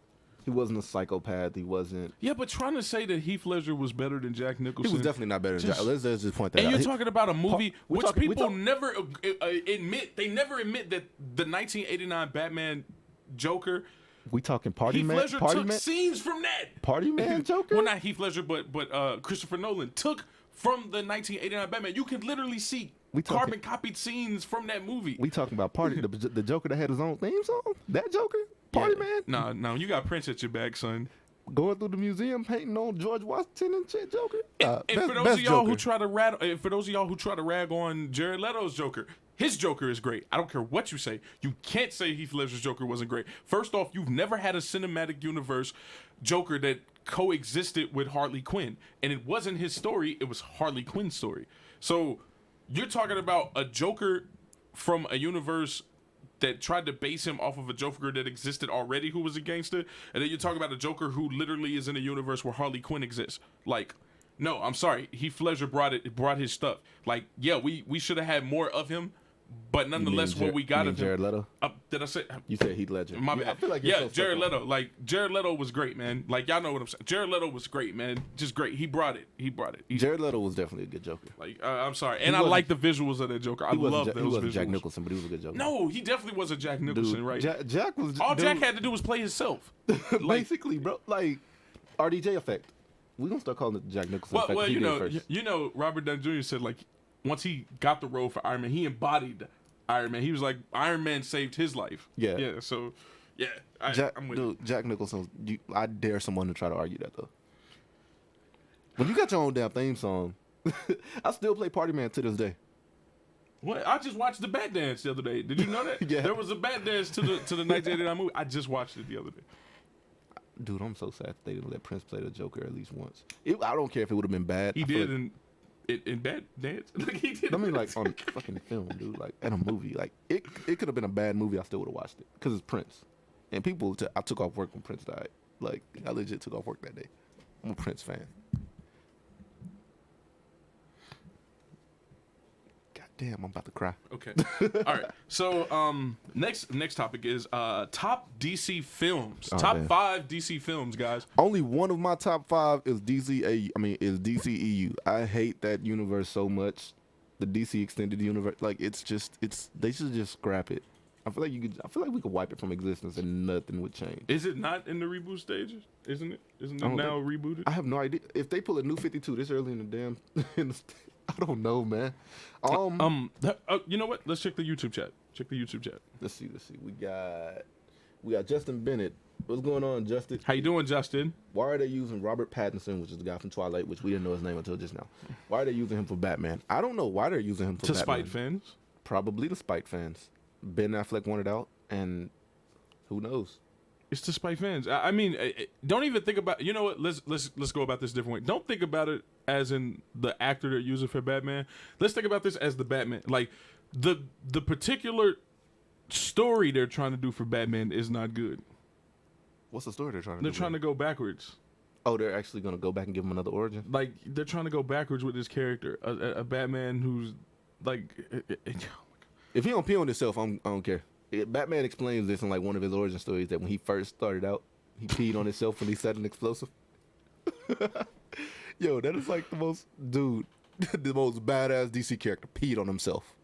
He wasn't a psychopath. He wasn't. Yeah, but trying to say that Heath Ledger was better than Jack Nicholson. He was definitely not better than Jack. Let's just point that out. And you're talking about a movie which people never admit. They never admit that the 1989 Batman Joker. We talking Party Heath Man? Ledger Party took Man? scenes from that. Party Man Joker? Well, not Heath Ledger, but Christopher Nolan took from the 1989 Batman. You can literally see carbon copied scenes from that movie. We talking about the Joker that had his own theme song? That Joker? Party Man? No, you got Prince at your back, son. Going through the museum painting on George Washington and shit, Joker. And for those of y'all who try to rag on Jared Leto's Joker, his Joker is great. I don't care what you say. You can't say Heath Ledger's Joker wasn't great. First off, you've never had a cinematic universe Joker that coexisted with Harley Quinn, and it wasn't his story. It was Harley Quinn's story. So you're talking about a Joker from a universe that tried to base him off of a Joker that existed already who was a gangster, and then you're talking about a Joker who literally is in a universe where Harley Quinn exists. Like, no, I'm sorry. Heath Ledger brought his stuff. Like, yeah, we should have had more of him, but nonetheless, what we got of him. Jared Leto? Did I say? You said Heath Ledger. My bad. I feel like Jared Leto. Like, Jared Leto was great, man. Like, y'all know what I'm saying. Jared Leto was great, man. Just great. He brought it. Jared Leto was definitely a good Joker. Like, I'm sorry. And I like the visuals of that Joker. I love those visuals. He wasn't Jack Nicholson, but he was a good Joker. No, he definitely wasn't Jack Nicholson, Dude, right? Jack was... All Jack had to do was play himself. Basically, bro. Like, RDJ effect. We're going to start calling it Jack Nicholson effect. Well, you know, Robert Downey Jr. said, like, once he got the role for Iron Man, he embodied Iron Man. He was like, Iron Man saved his life. Yeah. Yeah, so, yeah. I'm with you. Jack Nicholson, I dare someone to try to argue that, though. When you got your own damn theme song, I still play Party Man to this day. What? I just watched the Bat Dance the other day. Did you know that? Yeah. There was a Bat Dance to the 1989 movie. I just watched it the other day. Dude, I'm so sad they didn't let Prince play the Joker at least once. I don't care if it would have been bad. He did in Bat Dance. Like, he did. I mean, like, on fucking film, dude. Like, in a movie. Like, it could have been a bad movie. I still would have watched it. Because it's Prince. And I took off work when Prince died. Like, I legit took off work that day. I'm a Prince fan. God damn, I'm about to cry. Okay. All right. So, next topic is top DC films. Top 5 DC films, guys. Only one of my top 5 is DCEU. I hate that universe so much. The DC extended universe, like, they should just scrap it. I feel like we could wipe it from existence and nothing would change. Is it not in the reboot stages? Isn't it? Isn't it now rebooted? I have no idea. If they pull a new 52 this early in the damn, I don't know, man. You know what? Let's check the YouTube chat. Let's see. We got Justin Bennett. What's going on, Justin? How you doing, Justin? Why are they using Robert Pattinson, which is the guy from Twilight, which we didn't know his name until just now? Why are they using him for Batman? I don't know why they're using him for Batman. To spite fans? Probably to spite fans. Ben Affleck wanted out, and who knows? It's to spite fans. I mean, don't even think about. You know what? Let's go about this a different way. Don't think about it as in the actor they're using for Batman. Let's think about this as the Batman. Like the particular story they're trying to do for Batman is not good. What's the story they're trying to do? They're trying to go backwards. Oh, they're actually gonna go back and give him another origin. Like they're trying to go backwards with this character, a Batman who's like. If he don't pee on himself, I don't care. Batman explains this in like one of his origin stories that when he first started out, he peed on himself when he set an explosive. Yo, that is like the most badass DC character peed on himself.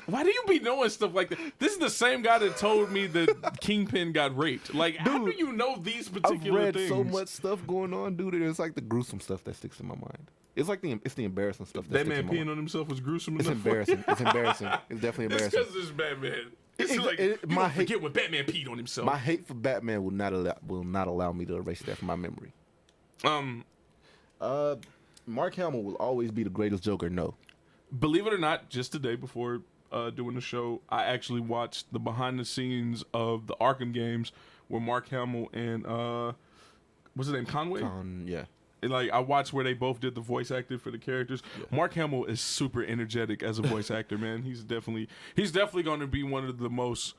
Why do you be knowing stuff like that? This is the same guy that told me that Kingpin got raped. Like, how do you know these particular I've read things? so much stuff going on, dude. And it's like the gruesome stuff that sticks in my mind. It's like the embarrassing stuff. That man peeing on himself was gruesome. It's embarrassing. It's embarrassing. It's definitely embarrassing. It's because it's Batman. It's like you don't forget when Batman peed on himself. My hate for Batman will not allow me to erase that from my memory. Mark Hamill will always be the greatest Joker. No, believe it or not, just today before doing the show, I actually watched the behind the scenes of the Arkham games where Mark Hamill and what's his name, Conway? Yeah. And, like, I watched where they both did the voice acting for the characters. Yeah. Mark Hamill is super energetic as a voice actor, man. He's definitely going to be one of the most.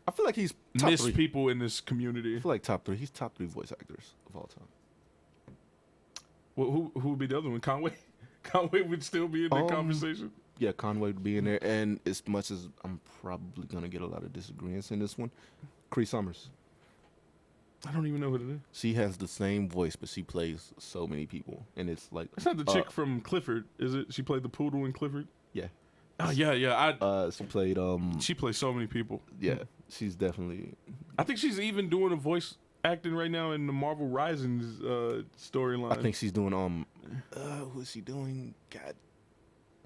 I feel like he's missed people in this community. I feel like top 3. He's top 3 voice actors of all time. Well, who would be the other one? Conway. Conway would still be in the conversation. Yeah, Conway would be in there, and as much as I'm probably gonna get a lot of disagreements in this one, Cree Summers. I don't even know what it is. She has the same voice, but she plays so many people, and it's like it's not the chick from Clifford, is it? She played the poodle in Clifford. Yeah. Oh yeah. She played. She plays so many people. Yeah, she's definitely. I think she's even doing a voice acting right now in the Marvel Risings storyline. I think she's doing who is she doing? God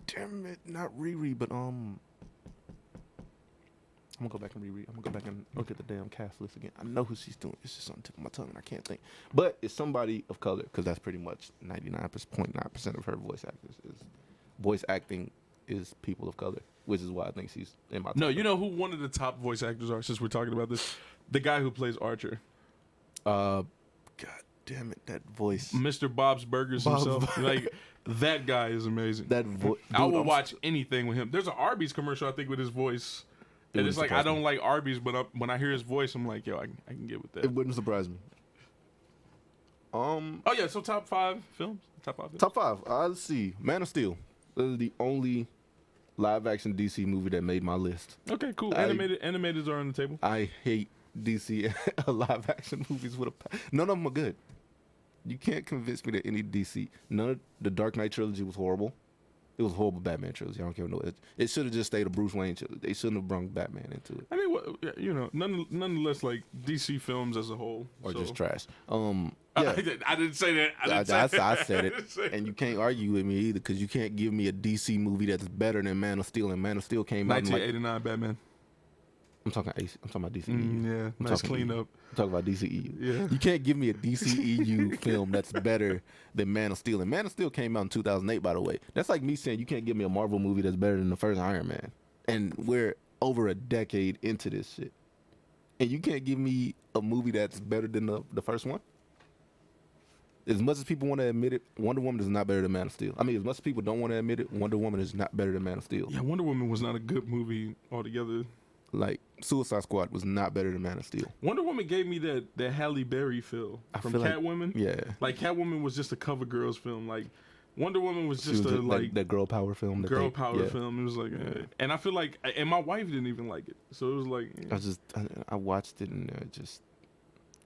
damn it, not Riri, but I'm gonna go back and reread. I'm gonna go back and look at the damn cast list again. I know who she's doing. It's just on the tip of my tongue and I can't think. But it's somebody of color, because that's pretty much 99.9% of her voice acting is people of color, which is why I think she's in my top. No, you know who one of the top voice actors are, since we're talking about this? The guy who plays Archer. God damn it, that voice. Mr. Bob's Burgers himself. Like, that guy is amazing. That voice. I will watch anything with him. There's an Arby's commercial, I think, with his voice. And it's like, I don't like Arby's, but when I hear his voice, I'm like, yo, I can get with that. It wouldn't surprise me. Oh, yeah, so top 5 films? Top 5. Let's see. Man of Steel. This is the only live-action DC movie that made my list. Okay, cool. Animateds are on the table. I hate DC live-action movies with none of them are good. You can't convince me that any DC. None of the Dark Knight trilogy was horrible. It was a horrible Batman trilogy. I don't care what it should have just stayed a Bruce Wayne trilogy. They shouldn't have brought Batman into it. I mean, nonetheless, like DC films as a whole are just trash. Yeah. I didn't say that. I said it, and you can't argue with me either, because you can't give me a DC movie that's better than Man of Steel, and Man of Steel came out in 1989 Batman. I'm talking about DCEU. Yeah, nice cleanup. I'm talking about DCEU. Yeah. You can't give me a DCEU film that's better than Man of Steel. And Man of Steel came out in 2008, by the way. That's like me saying you can't give me a Marvel movie that's better than the first Iron Man. And we're over a decade into this shit. And you can't give me a movie that's better than the first one? As much as people want to admit it, Wonder Woman is not better than Man of Steel. I mean, as much as people don't want to admit it, Wonder Woman is not better than Man of Steel. Yeah, Wonder Woman was not a good movie altogether. Like, Suicide Squad was not better than Man of Steel. Wonder Woman gave me that Halle Berry feel from Catwoman. Yeah. Like, Catwoman was just a cover girls film. Like, Wonder Woman was just that girl power film. Film. It was like, and I feel like, and my wife didn't even like it. So it was like, I watched it, and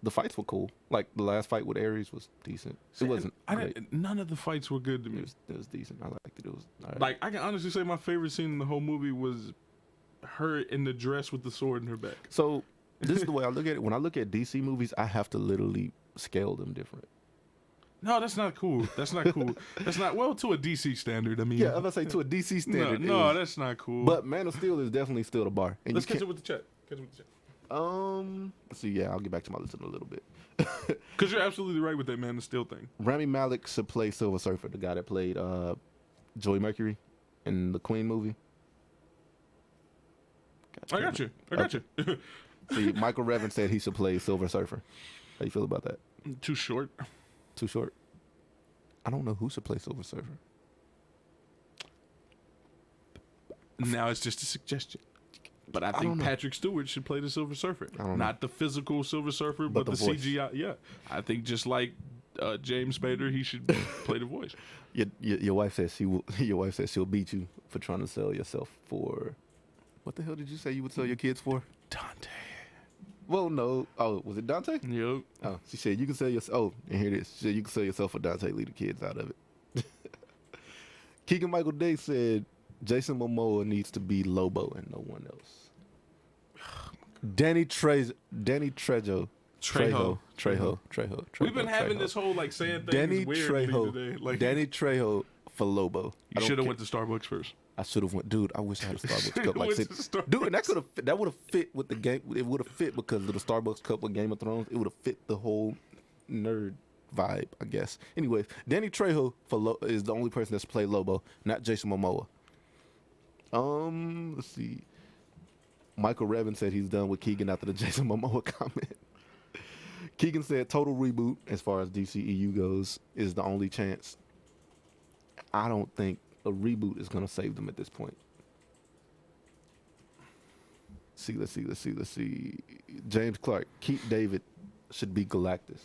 the fights were cool. Like, the last fight with Ares was decent. It wasn't great. None of the fights were good to me. It was decent. I liked it. It was all right. Like, I can honestly say my favorite scene in the whole movie was her in the dress with the sword in her back. So this is the way I look at it. When I look at DC movies, I have to literally scale them different. No, that's not cool. That's not cool. That's not, well, to a DC standard. I mean, yeah, I'm gonna say to a DC standard. No, that's not cool. But Man of Steel is definitely still the bar. And let's catch it with the chat. Let's see. Yeah, I'll get back to my list in a little bit. Because you're absolutely right with that Man of Steel thing. Rami Malek should play Silver Surfer, the guy that played Joey Mercury in the Queen movie. I got you. See, Michael Revan said he should play Silver Surfer. How you feel about that? Too short. Too short? I don't know who should play Silver Surfer. Now it's just a suggestion. But I don't think know. Patrick Stewart should play the Silver Surfer. don't know. Not the physical Silver Surfer, but the voice. CGI. Yeah. I think just like James Spader, he should play the voice. Your wife says your wife says she'll beat you for trying to sell yourself for. What the hell did you say you would sell your kids for? Dante. Well, no. Oh, was it Dante? Yep. Oh, she said you can sell yourself. Oh, and here it is. She said you can sell yourself for Dante. Leave the kids out of it. Keegan Michael Day said Jason Momoa needs to be Lobo and no one else. Danny Trejo. We've been having this whole like saying things Danny weird Trejo. today. Like, Danny Trejo for Lobo. you should have went to Starbucks first. I should have went, dude. I wish I had a Starbucks cup like Went to this. Starbucks. Dude, that would have fit with the game. It would have fit because of the Starbucks cup with Game of Thrones. It would have fit the whole nerd vibe, I guess. Anyways, Danny Trejo is the only person that's played Lobo, not Jason Momoa. Let's see. Michael Revin said he's done with Keegan after the Jason Momoa comment. Keegan said total reboot as far as DCEU goes is the only chance. I don't think a reboot is going to save them at this point. Let's see. James Clark, Keith David should be Galactus.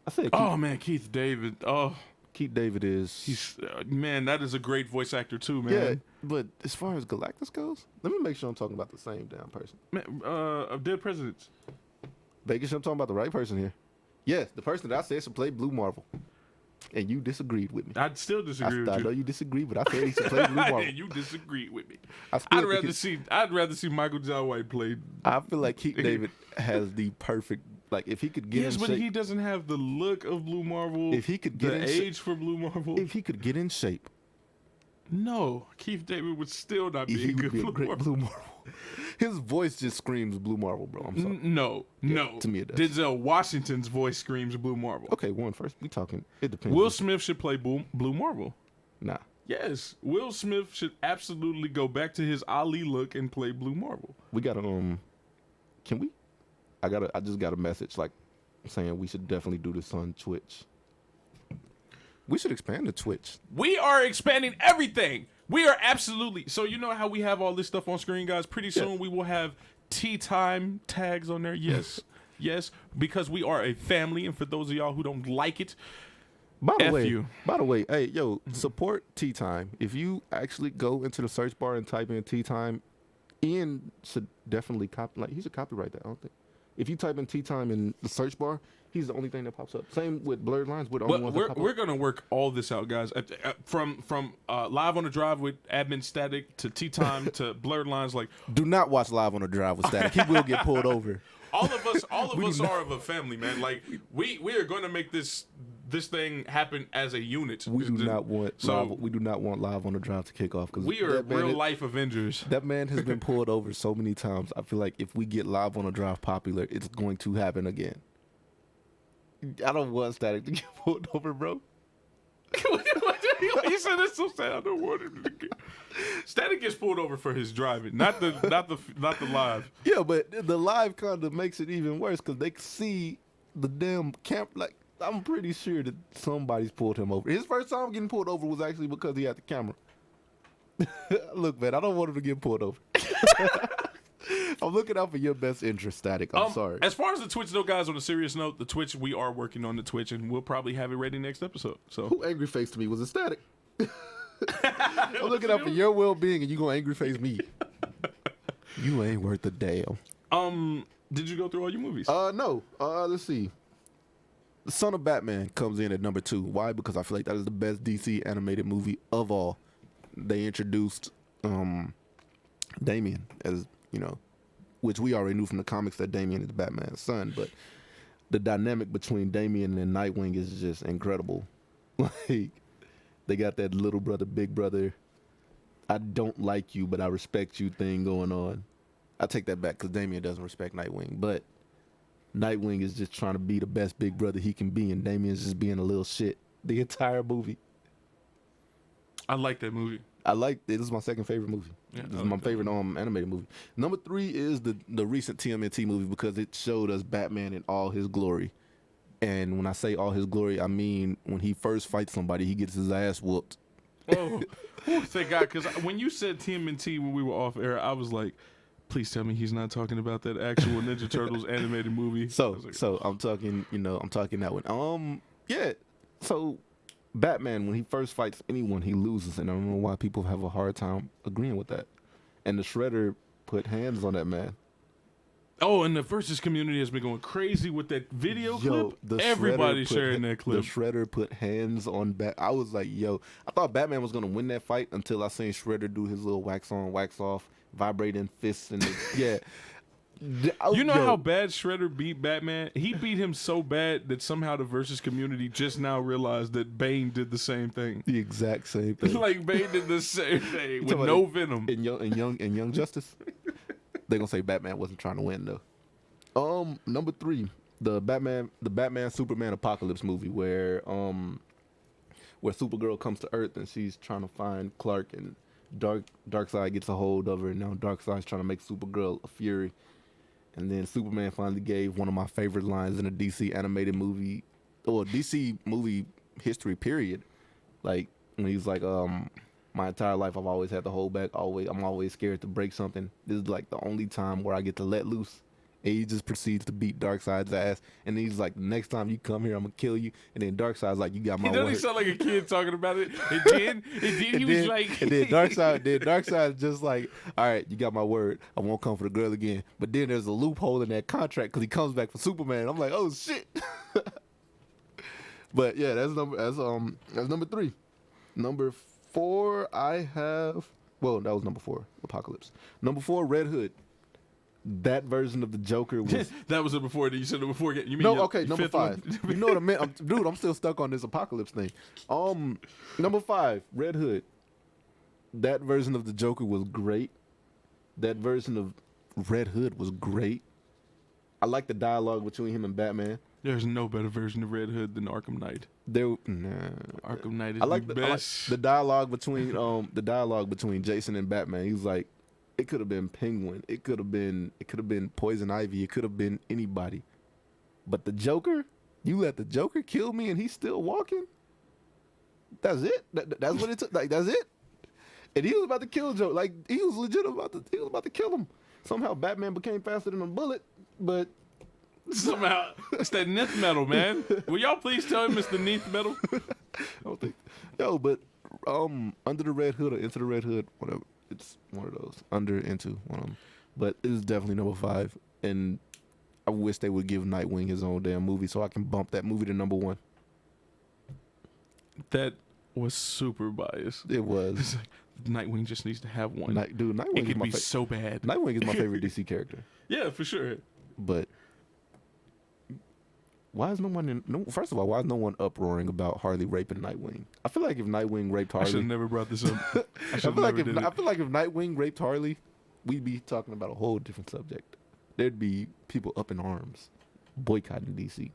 I said Keith David. Oh, Keith David is... he's man, that is a great voice actor too, man. Yeah, but as far as Galactus goes, let me make sure I'm talking about the same damn person. Man, of Dead Presidents. Making sure I'm talking about the right person here. Yes, the person that I said should play Blue Marvel. And you disagreed with me. I'd still disagree with I you. know you disagreed, but I said he should play Blue Marvel. And you disagreed with me. I'd I'd rather see Michael John White play. I feel like Keith David has the perfect, like if he could get Yes, in but shape. he doesn't have the look of Blue Marvel. If he could get the in age for Blue Marvel. If he could get in shape, No, Keith David would still not be he a would good be a Blue great Marvel. Blue Marvel. His voice just screams Blue Marvel, bro. I'm sorry. No. to me it does. Denzel Washington's voice screams Blue Marvel. Okay, one first. We talking. It depends. Will Smith should play Blue Marvel. Nah. Yes, Will Smith should absolutely go back to his Ali look and play Blue Marvel. We gotta can we? I just got a message like saying we should definitely do this on Twitch. We should expand the Twitch. We are expanding everything. We are absolutely. So you know how we have all this stuff on screen, guys? Pretty soon we will have tea time tags on there. Yes. Yes, because we are a family, and for those of y'all who don't like it, By the F way, hey, yo, support Tea Time. If you actually go into the search bar and type in Tea Time, Ian should definitely he should copyright that, I don't think. If you type in Tea Time in the search bar, he's the only thing that pops up. Same with Blerd Lines. We're gonna work all this out, guys. From Live on the Drive with Admin Static to Tea Time to Blerd Lines. Like, do not watch Live on the Drive with Static. He will get pulled over. all of us are of a family, man. Like, we are going to make this thing happen as a unit. We do not want Live on the Drive to kick off because we are real life Avengers. That man has been pulled over so many times. I feel like if we get Live on the Drive popular, it's going to happen again. I don't want Static to get pulled over, bro. You said that's so sad. I don't want him to get. Static gets pulled over for his driving, not the live. Yeah, but the live kind of makes it even worse because they see the damn camp. Like, I'm pretty sure that somebody's pulled him over. His first time getting pulled over was actually because he had the camera. Look, man, I don't want him to get pulled over. I'm looking out for your best interest, Static. I'm sorry. As far as the Twitch, though, guys, on a serious note, the Twitch, we are working on the Twitch, and we'll probably have it ready next episode. So, who angry faced me? Was it Static? I'm looking out for your well-being, and you gonna angry face me. You ain't worth a damn. Did you go through all your movies? No. Let's see. The Son of Batman comes in at number 2. Why? Because I feel like that is the best DC animated movie of all. They introduced Damian as, which we already knew from the comics that Damian is Batman's son, but the dynamic between Damian and Nightwing is just incredible. Like, they got that little brother, big brother, I don't like you, but I respect you thing going on. I take that back because Damian doesn't respect Nightwing, but Nightwing is just trying to be the best big brother he can be, and Damian's just being a little shit the entire movie. I like that movie. This is my second favorite movie. Yeah, this is my favorite animated movie. Number 3 is the recent TMNT movie because it showed us Batman in all his glory. And when I say all his glory, I mean when he first fights somebody, he gets his ass whooped. Oh, thank God! Because when you said TMNT when we were off air, I was like, Please tell me he's not talking about that actual Ninja Turtles animated movie. So I'm talking, I'm talking that one. Yeah. So Batman, when he first fights anyone, he loses, and I don't know why people have a hard time agreeing with that. And the Shredder put hands on that man. Oh, and the versus community has been going crazy with that video clip. Everybody's sharing that clip. The Shredder put hands on I was like, yo, I thought Batman was gonna win that fight until I seen Shredder do his little wax on, wax off, vibrating fists, and yeah. You know how bad Shredder beat Batman? He beat him so bad that somehow the versus community just now realized that Bane did the same thing. The exact same thing. Like Bane did the same thing with no venom. In Young Justice, they gonna say Batman wasn't trying to win though. Number 3, the Batman Superman Apocalypse movie where Supergirl comes to Earth and she's trying to find Clark, and Darkseid gets a hold of her, and now Darkseid's trying to make Supergirl a Fury. And then Superman finally gave one of my favorite lines in a DC animated movie, or DC movie history, period. Like, when he's like, my entire life I've always had to hold back. I'm always scared to break something. This is like the only time where I get to let loose. And he just proceeds to beat Darkseid's ass. And he's like, next time you come here, I'm going to kill you. And then Darkseid's like, you got my word. He doesn't sound like a kid talking about it. And then he was like... And then Darkseid's just like, all right, you got my word. I won't come for the girl again. But then there's a loophole in that contract because he comes back for Superman. I'm like, oh, shit. But, yeah, that's number 3. Number 4, I have... Well, that was number 4, Apocalypse. Number 4, Red Hood. That version of the Joker was... That was it before. You said it before. You mean number 5. You know what I meant? Dude, I'm still stuck on this Apocalypse thing. Number 5, Red Hood. That version of the Joker was great. That version of Red Hood was great. I like the dialogue between him and Batman. There's no better version of Red Hood than Arkham Knight. Arkham Knight is the best. The dialogue between Jason and Batman. He was like, it could have been Penguin. It could have been Poison Ivy. It could have been anybody. But the Joker, you let the Joker kill me and he's still walking? That's it? That's what it took? Like, that's it? And he was about to kill Joker. Like, he was legit about to kill him. Somehow Batman became faster than a bullet, but... Somehow. It's that nth metal, man. Will y'all please tell him it's the nth metal? I don't think... Yo, but Under the Red Hood or Into the Red Hood, whatever. It's one of those. Under, into, one of them. But it is definitely number 5. And I wish they would give Nightwing his own damn movie so I can bump that movie to number 1. That was super biased. It was. Nightwing just needs to have one. Nightwing it could be so bad. Nightwing is my favorite DC character. Yeah, for sure. But why is first of all, why is no one uproaring about Harley raping Nightwing? I feel like if Nightwing raped Harley... I should have never brought this up. I feel like if Nightwing raped Harley, we'd be talking about a whole different subject. There'd be people up in arms boycotting DC.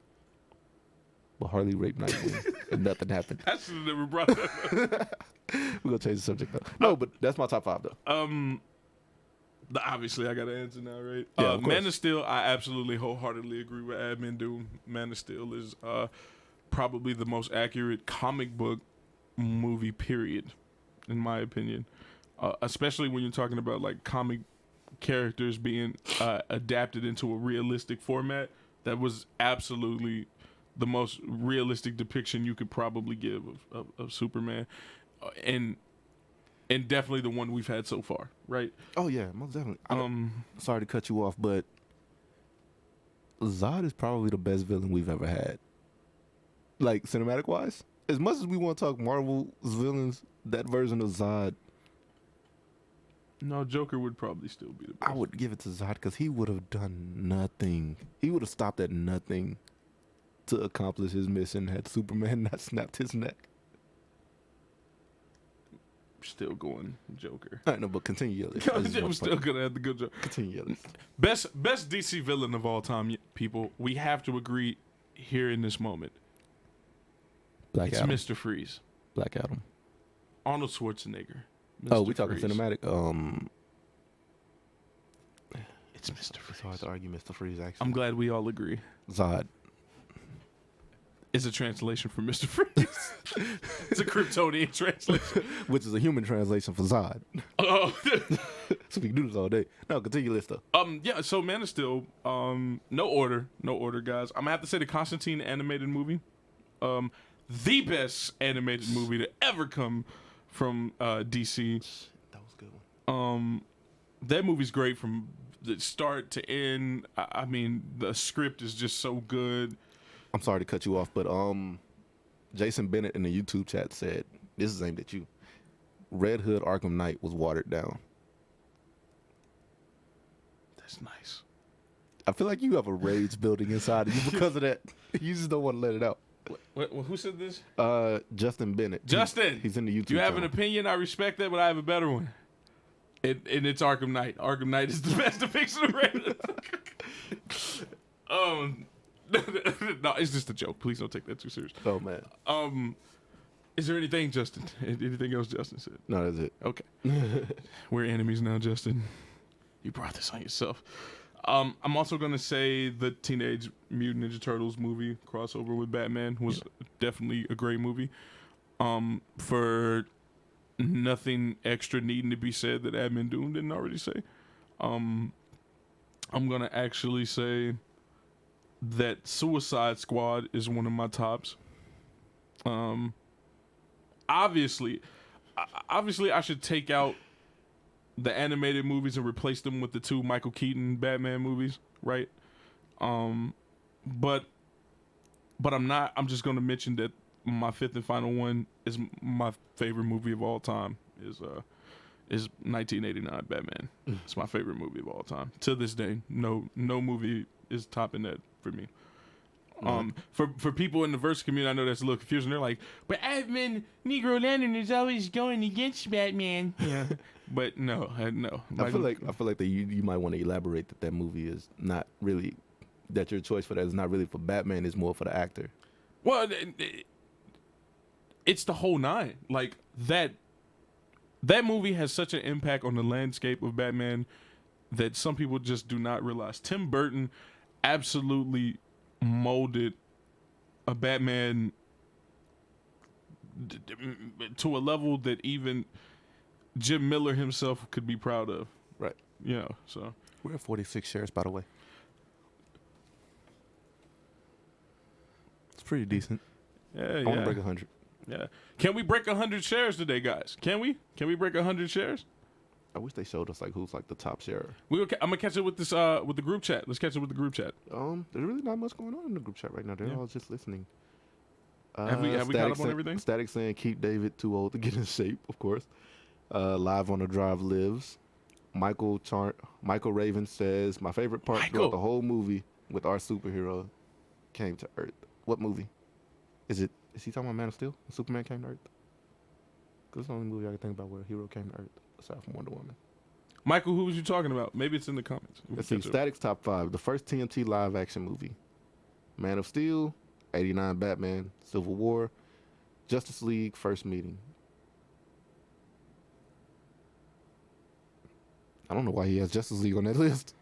But Harley raped Nightwing and nothing happened. I should have never brought that up. We're going to change the subject though. No, but that's my top 5 though. Obviously, I got to answer now, right? Yeah, Man of Steel, I absolutely wholeheartedly agree with Admin Doom. Man of Steel is probably the most accurate comic book movie, period, in my opinion. Especially when you're talking about like comic characters being adapted into a realistic format. That was absolutely the most realistic depiction you could probably give of Superman. And definitely the one we've had so far, right? Oh yeah, most definitely. Sorry to cut you off, but Zod is probably the best villain we've ever had. Like cinematic wise, as much as we want to talk Marvel's villains, that version of Zod. No, Joker would probably still be the best. I would give it to Zod because he would have done nothing. He would have stopped at nothing to accomplish his mission had Superman not snapped his neck. Still going Joker. I know, but continue your list. I'm still gonna have the good Joker. Continue your list. Best DC villain of all time, people. We have to agree here in this moment. Black Adam. Mr. Freeze. Black Adam. Arnold Schwarzenegger. Mr. We talking Freeze. cinematic? It's Mr. Freeze. It's hard to argue Mr. Freeze, actually. I'm glad we all agree. Zod. It's a translation for Mr. Freeze. It's a Kryptonian translation. Which is a human translation for Zod. Oh. So we can do this all day. No, continue list though. Yeah, so Man of Steel, no order, guys. I'm gonna have to say the Constantine animated movie. The best animated movie to ever come from DC. That was a good one. That movie's great from the start to end. I mean, the script is just so good. I'm sorry to cut you off, but Jason Bennett in the YouTube chat said, this is aimed at you. Red Hood Arkham Knight was watered down. That's nice. I feel like you have a rage building inside of you because of that. You just don't want to let it out. Who said this? Justin Bennett. Justin! He's in the YouTube You have channel. an opinion, I respect that, but I have a better one. And it's Arkham Knight. Arkham Knight is the best depiction of Red Hood. No, it's just a joke. Please don't take that too serious. Oh, man. Is there anything, Justin? Anything else Justin said? No, that's it. Okay. We're enemies now, Justin. You brought this on yourself. I'm also going to say the Teenage Mutant Ninja Turtles movie crossover with Batman was definitely a great movie. For nothing extra needing to be said that Admin Doom didn't already say. I'm going to actually say that Suicide Squad is one of my tops. Obviously, I should take out the animated movies and replace them with the two Michael Keaton Batman movies, right? But I'm not. I'm just gonna mention that my fifth and final one is my favorite movie of all time. Is 1989 Batman. It's my favorite movie of all time to this day. No movie is topping that for me. For people in the verse community, I know that's a little confusing. They're like, but Admin Negro Lantern is always going against Batman. Yeah, but no. I feel like that you might want to elaborate that movie is not really, that your choice for that is not really for Batman, it's more for the actor. Well, it's the whole nine. Like that movie has such an impact on the landscape of Batman that some people just do not realize. Tim Burton absolutely molded a Batman to a level that even Jim Miller himself could be proud of. Right. You know, so. We're at 46 shares, by the way. It's pretty decent. Yeah, I want to break 100. Yeah. Can we break 100 shares today, guys? Can we? Can we break 100 shares? I wish they showed us who's the top sharer. I'm gonna catch it with this with the group chat. Let's catch it with the group chat. There's really not much going on in the group chat right now. They're all just listening. Have we caught up on everything? Static saying keep David too old to get in shape, of course. Live on the Drive lives. Michael Raven says my favorite part throughout the whole movie with our superhero came to Earth. What movie? Is he talking about Man of Steel? Superman came to Earth? Because it's the only movie I can think about where a hero came to Earth aside from Wonder Woman. Michael, who was you talking about? Maybe it's in the comments. Let's see. Static's top 5. The first TNT live action movie. Man of Steel, 89 Batman, Civil War, Justice League, First Meeting. I don't know why he has Justice League on that list.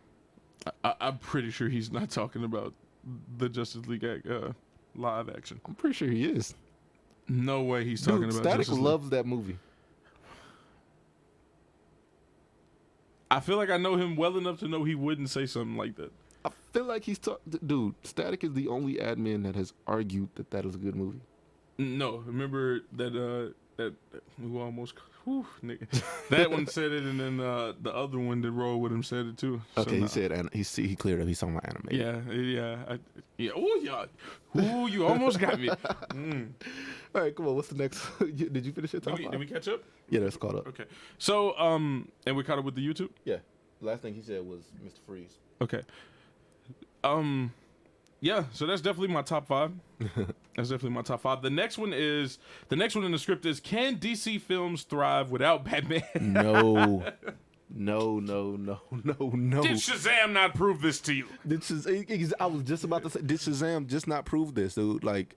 I'm pretty sure he's not talking about the Justice League live action. I'm pretty sure he is. No way he's talking about Static Justice League. loves that movie. I feel like I know him well enough to know he wouldn't say something like that. I feel like he's dude, Static is the only admin that has argued that is a good movie. No, remember that who almost nigga. That one said it, and then the other one that rolled with him said it too. Okay, he said, and he cleared up. He's talking about anime. Yeah. Ooh, you almost got me. All right, come on. What's the next? Did you finish your top 5? Did we catch up? Yeah, that's caught up. Okay. So and we caught up with the YouTube. Yeah. Last thing he said was Mr. Freeze. Okay. Yeah, so that's definitely my top 5. That's definitely my top 5. The next one in the script is, can DC films thrive without Batman? No. No. Did Shazam not prove this to you? I was just about to say, did Shazam just not prove this, dude? Like,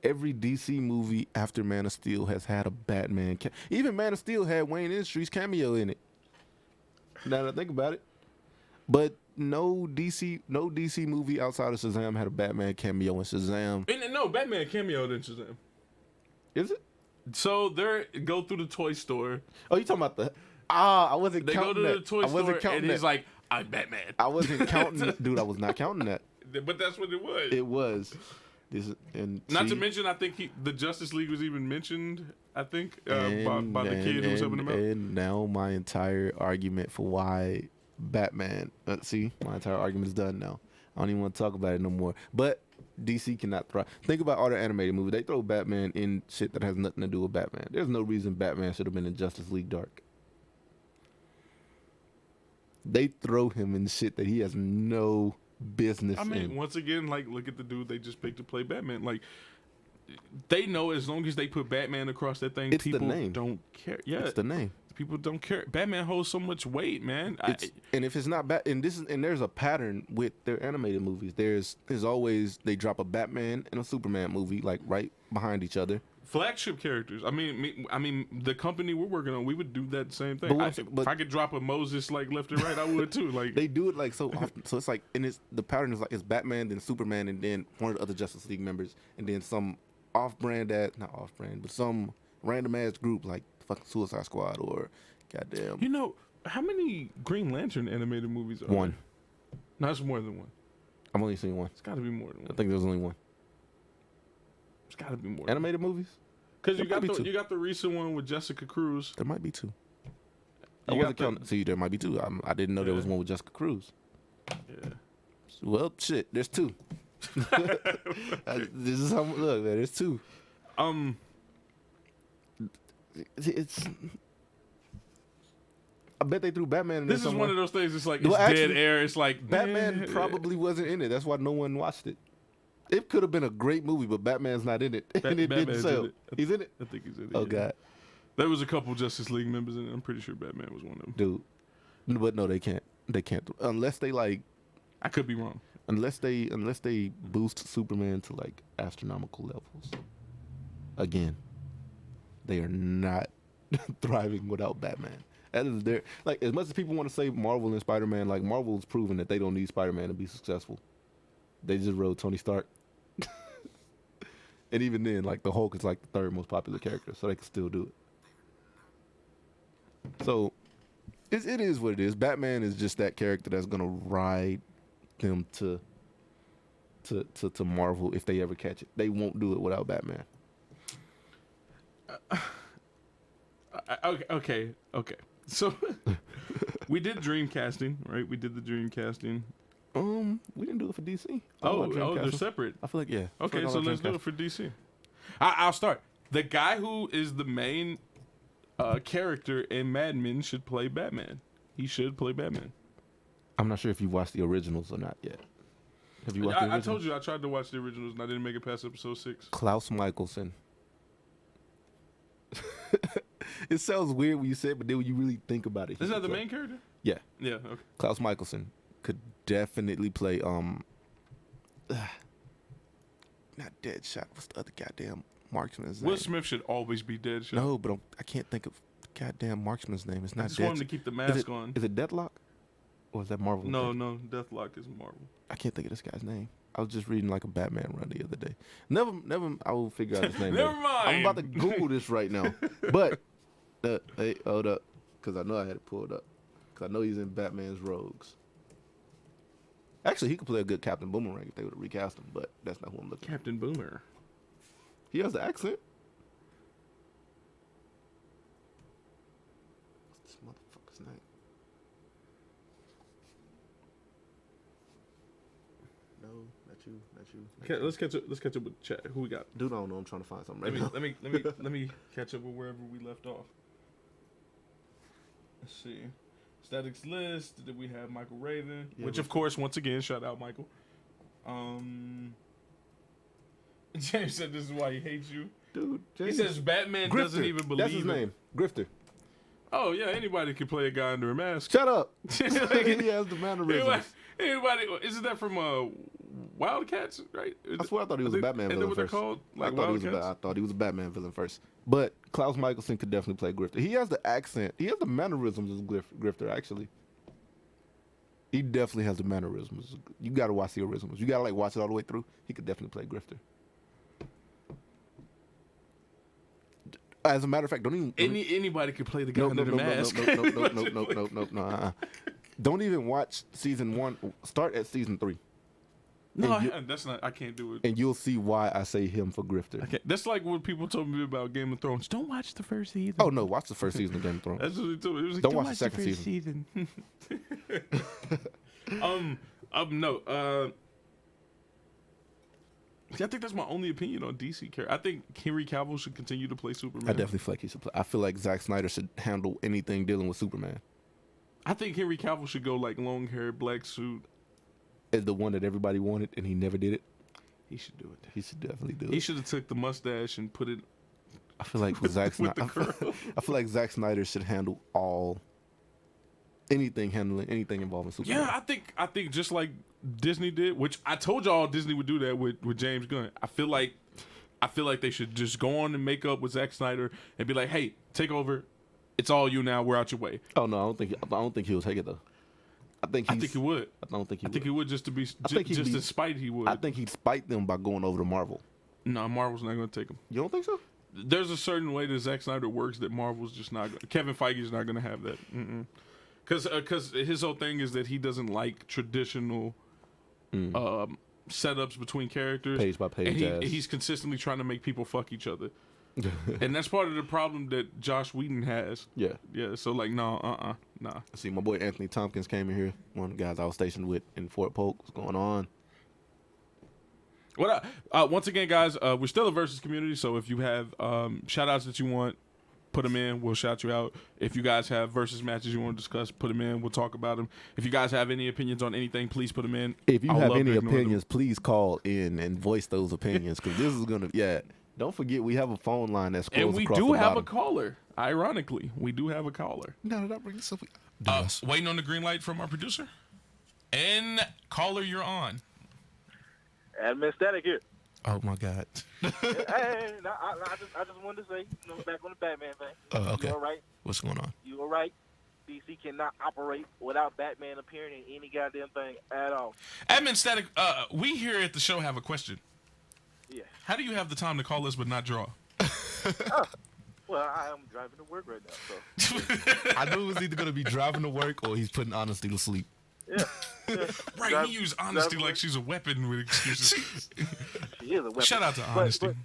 every DC movie after Man of Steel has had a Batman. Even Man of Steel had Wayne Industries cameo in it. Now that I think about it. But no DC movie outside of Shazam had a Batman cameo in Shazam. And no, Batman cameoed in Shazam. Is it? So go through the toy store. Oh, you talking about I wasn't They go counting to that. the toy I store wasn't counting and he's that. like, I'm Batman. I wasn't counting that. Dude, I was not counting that. But that's what it was. It was. Not to mention, I think the Justice League was even mentioned. I think by the kid who was helping him out. And now my entire argument for why Batman. My entire argument is done now. I don't even want to talk about it no more. But DC cannot thrive. Think about all the animated movies. They throw Batman in shit that has nothing to do with Batman. There's no reason Batman should have been in Justice League Dark. They throw him in shit that he has no business in. Once again, like, look at the dude they just picked to play Batman. Like, they know as long as they put Batman across that thing, It's the people name. don't care. Yeah, It's the name. people don't care. Batman holds so much weight, man. And if it's not and there's a pattern with their animated movies. There's always they drop a Batman and a Superman movie like right behind each other. Flagship characters. I mean, the company we're working on, we would do that same thing. But if I could drop a Moses like left and right, I would too. Like They do it like so often. So it's like, and the pattern is like it's Batman, then Superman, and then one of the other Justice League members, and then some not off-brand, but some random ass group like fucking Suicide Squad or goddamn. You know, how many Green Lantern animated movies are One. there? No, it's more than one. I've only seen one. It's got to be more than I one. think there's only one. It's got to be more. Animated movies? Because There might be two. you got the recent one with Jessica Cruz. There might be two. I You wasn't got counting. See, there might be two. I didn't know there was Yeah. one with Jessica Cruz. Yeah. Well, shit, there's two. This is how look, man. There's two. It's. I bet they threw Batman in there This is somewhere. one of those things. It's like Well, it's actually, dead air. It's like Batman eh. probably wasn't in it. That's why no one watched it. It could have been a great movie, but Batman's not in it, and it didn't Batman's sell. in it. He's in it. I think he's in it. Oh yeah. God, There was a couple Justice League members in it. I'm pretty sure Batman was one of them. dude. But no, they can't. They can't unless they like. I could be wrong. Unless they boost Superman to like astronomical levels. Again, they are not thriving without Batman. That is their like as much as people want to say Marvel and Spider-Man, like Marvel's proven that they don't need Spider-Man to be successful. They just wrote Tony Stark. And even then, like the Hulk is like the third most popular character, so they can still do it. So it is what it is. Batman is just that character that's gonna ride them to Marvel if they ever catch it. They won't do it without Batman. Okay. So we did dream casting, right? We did the dream casting. We didn't do it for DC. Oh, they're separate. I feel like yeah. I feel Okay, like so all our let's do Dreamcast- it for DC. I'll start. The guy who is the main character in Mad Men should play Batman. He should play Batman. I'm not sure if you watched the originals or not yet. Have you watched the I originals? told you I tried to watch the originals and I didn't make it past episode 6. Klaus Michelson. It sounds weird when you say it, but then when you really think about it, Is that the main character? Yeah, Yeah. Okay. Klaus Michelson could definitely play. Not Deadshot. What's the other goddamn marksman's name? Will Smith should always be dead. Shit. No, but I can't think of the goddamn marksman's name. It's I not just want him Deadshot. to keep the Is mask it, on. is it Deathlock? Or is that Marvel? No, Deathlock is Marvel. I can't think of this guy's name. I was just reading like a Batman run the other day. Never. I will figure out his name. Never later. mind. I'm about to Google this right now. But hey, hold up, because I know I had it pulled up. Because I know he's in Batman's Rogues. Actually, he could play a good Captain Boomerang if they would have recast him, but that's not who I'm looking at. Captain Boomer. He has the accent. What's this motherfucker's name? No, not you. Okay, let's catch up. Let's catch up with chat. Who we got? Dude, I don't know. I'm trying to find something right now. Let me catch up with wherever we left off. Let's see. Statics list. Did we have Michael Raven? Yeah, Which, we- of course, once again, shout out Michael. James said this is why he hates you. Dude, He James- says Batman Grifter. doesn't even believe That's his it. name. Grifter. Oh yeah, anybody can play a guy under a mask. Shut up. Like, He has the mannerisms. anybody, isn't that from Wildcats, right? I swear I thought he was a Batman Isn't that villain what they're first. called? Like I thought Wildcats? he was a Batman villain first. But Klaus Michelson could definitely play Grifter. He has the accent. He has the mannerisms of Grifter, actually. He definitely has the mannerisms. You got to watch the originals. You got to like watch it all the way through. He could definitely play Grifter. As a matter of fact, don't even Anybody could play the guy under the mask. No. Don't even watch season 1. Start at season 3. No, that's not. I can't do it. And you'll see why I say him for Grifter. Okay, that's like what people told me about Game of Thrones. Don't watch the first season. Oh no, watch the first season of Game of Thrones. That's what they told me. It was like, Don't watch the second season. No. I think that's my only opinion on DC character. I think Henry Cavill should continue to play Superman. I definitely feel like he should play. I feel like Zack Snyder should handle anything dealing with Superman. I think Henry Cavill should go like long hair, black suit. Is the one that everybody wanted and he never did it. He should do it. He should definitely do it. He should have took the mustache and put it. I feel like Zack Snyder. I feel like Zack Snyder should handle anything involving Superman. Yeah, I think just like Disney did, which I told y'all Disney would do that with James Gunn. I feel like they should just go on and make up with Zack Snyder and be like, hey, take over. It's all you now. We're out your way. Oh no, I don't think he'll take it though. I think he would. I don't think he would. I think he would just to spite he would. I think he'd spite them by going over to Marvel. No, Marvel's not going to take him. You don't think so? There's a certain way that Zack Snyder works that Marvel's just not. Kevin Feige's not going to have that. Because his whole thing is that he doesn't like traditional setups between characters. Page by page. And he's consistently trying to make people fuck each other. And that's part of the problem that Josh Whedon has. Yeah. Yeah, so like, nah. See, my boy Anthony Tompkins came in here. One of the guys I was stationed with in Fort Polk. What's going on? Once again, guys, we're still a versus community, so if you have shout-outs that you want, put them in. We'll shout you out. If you guys have versus matches you want to discuss, put them in. We'll talk about them. If you guys have any opinions on anything, please put them in. If you have any opinions, please call in and voice those opinions, because this is going to, Don't forget, we have a phone line that scrolls across the bottom. And we do have a caller. Ironically, we do have a caller. No, did I bring this up? Waiting on the green light from our producer. And caller, you're on. Admin Static here. Oh my God. Hey, I just wanted to say, back on the Batman thing. Okay. You all right? What's going on? You all right? DC cannot operate without Batman appearing in any goddamn thing at all. Admin Static, we here at the show have a question. Yeah. How do you have the time to call us but not draw? Well, I am driving to work right now, so. I knew it was either going to be driving to work or he's putting honesty to sleep. Yeah. Right, he used honesty like she's a weapon with excuses. She is a weapon. Shout out to honesty.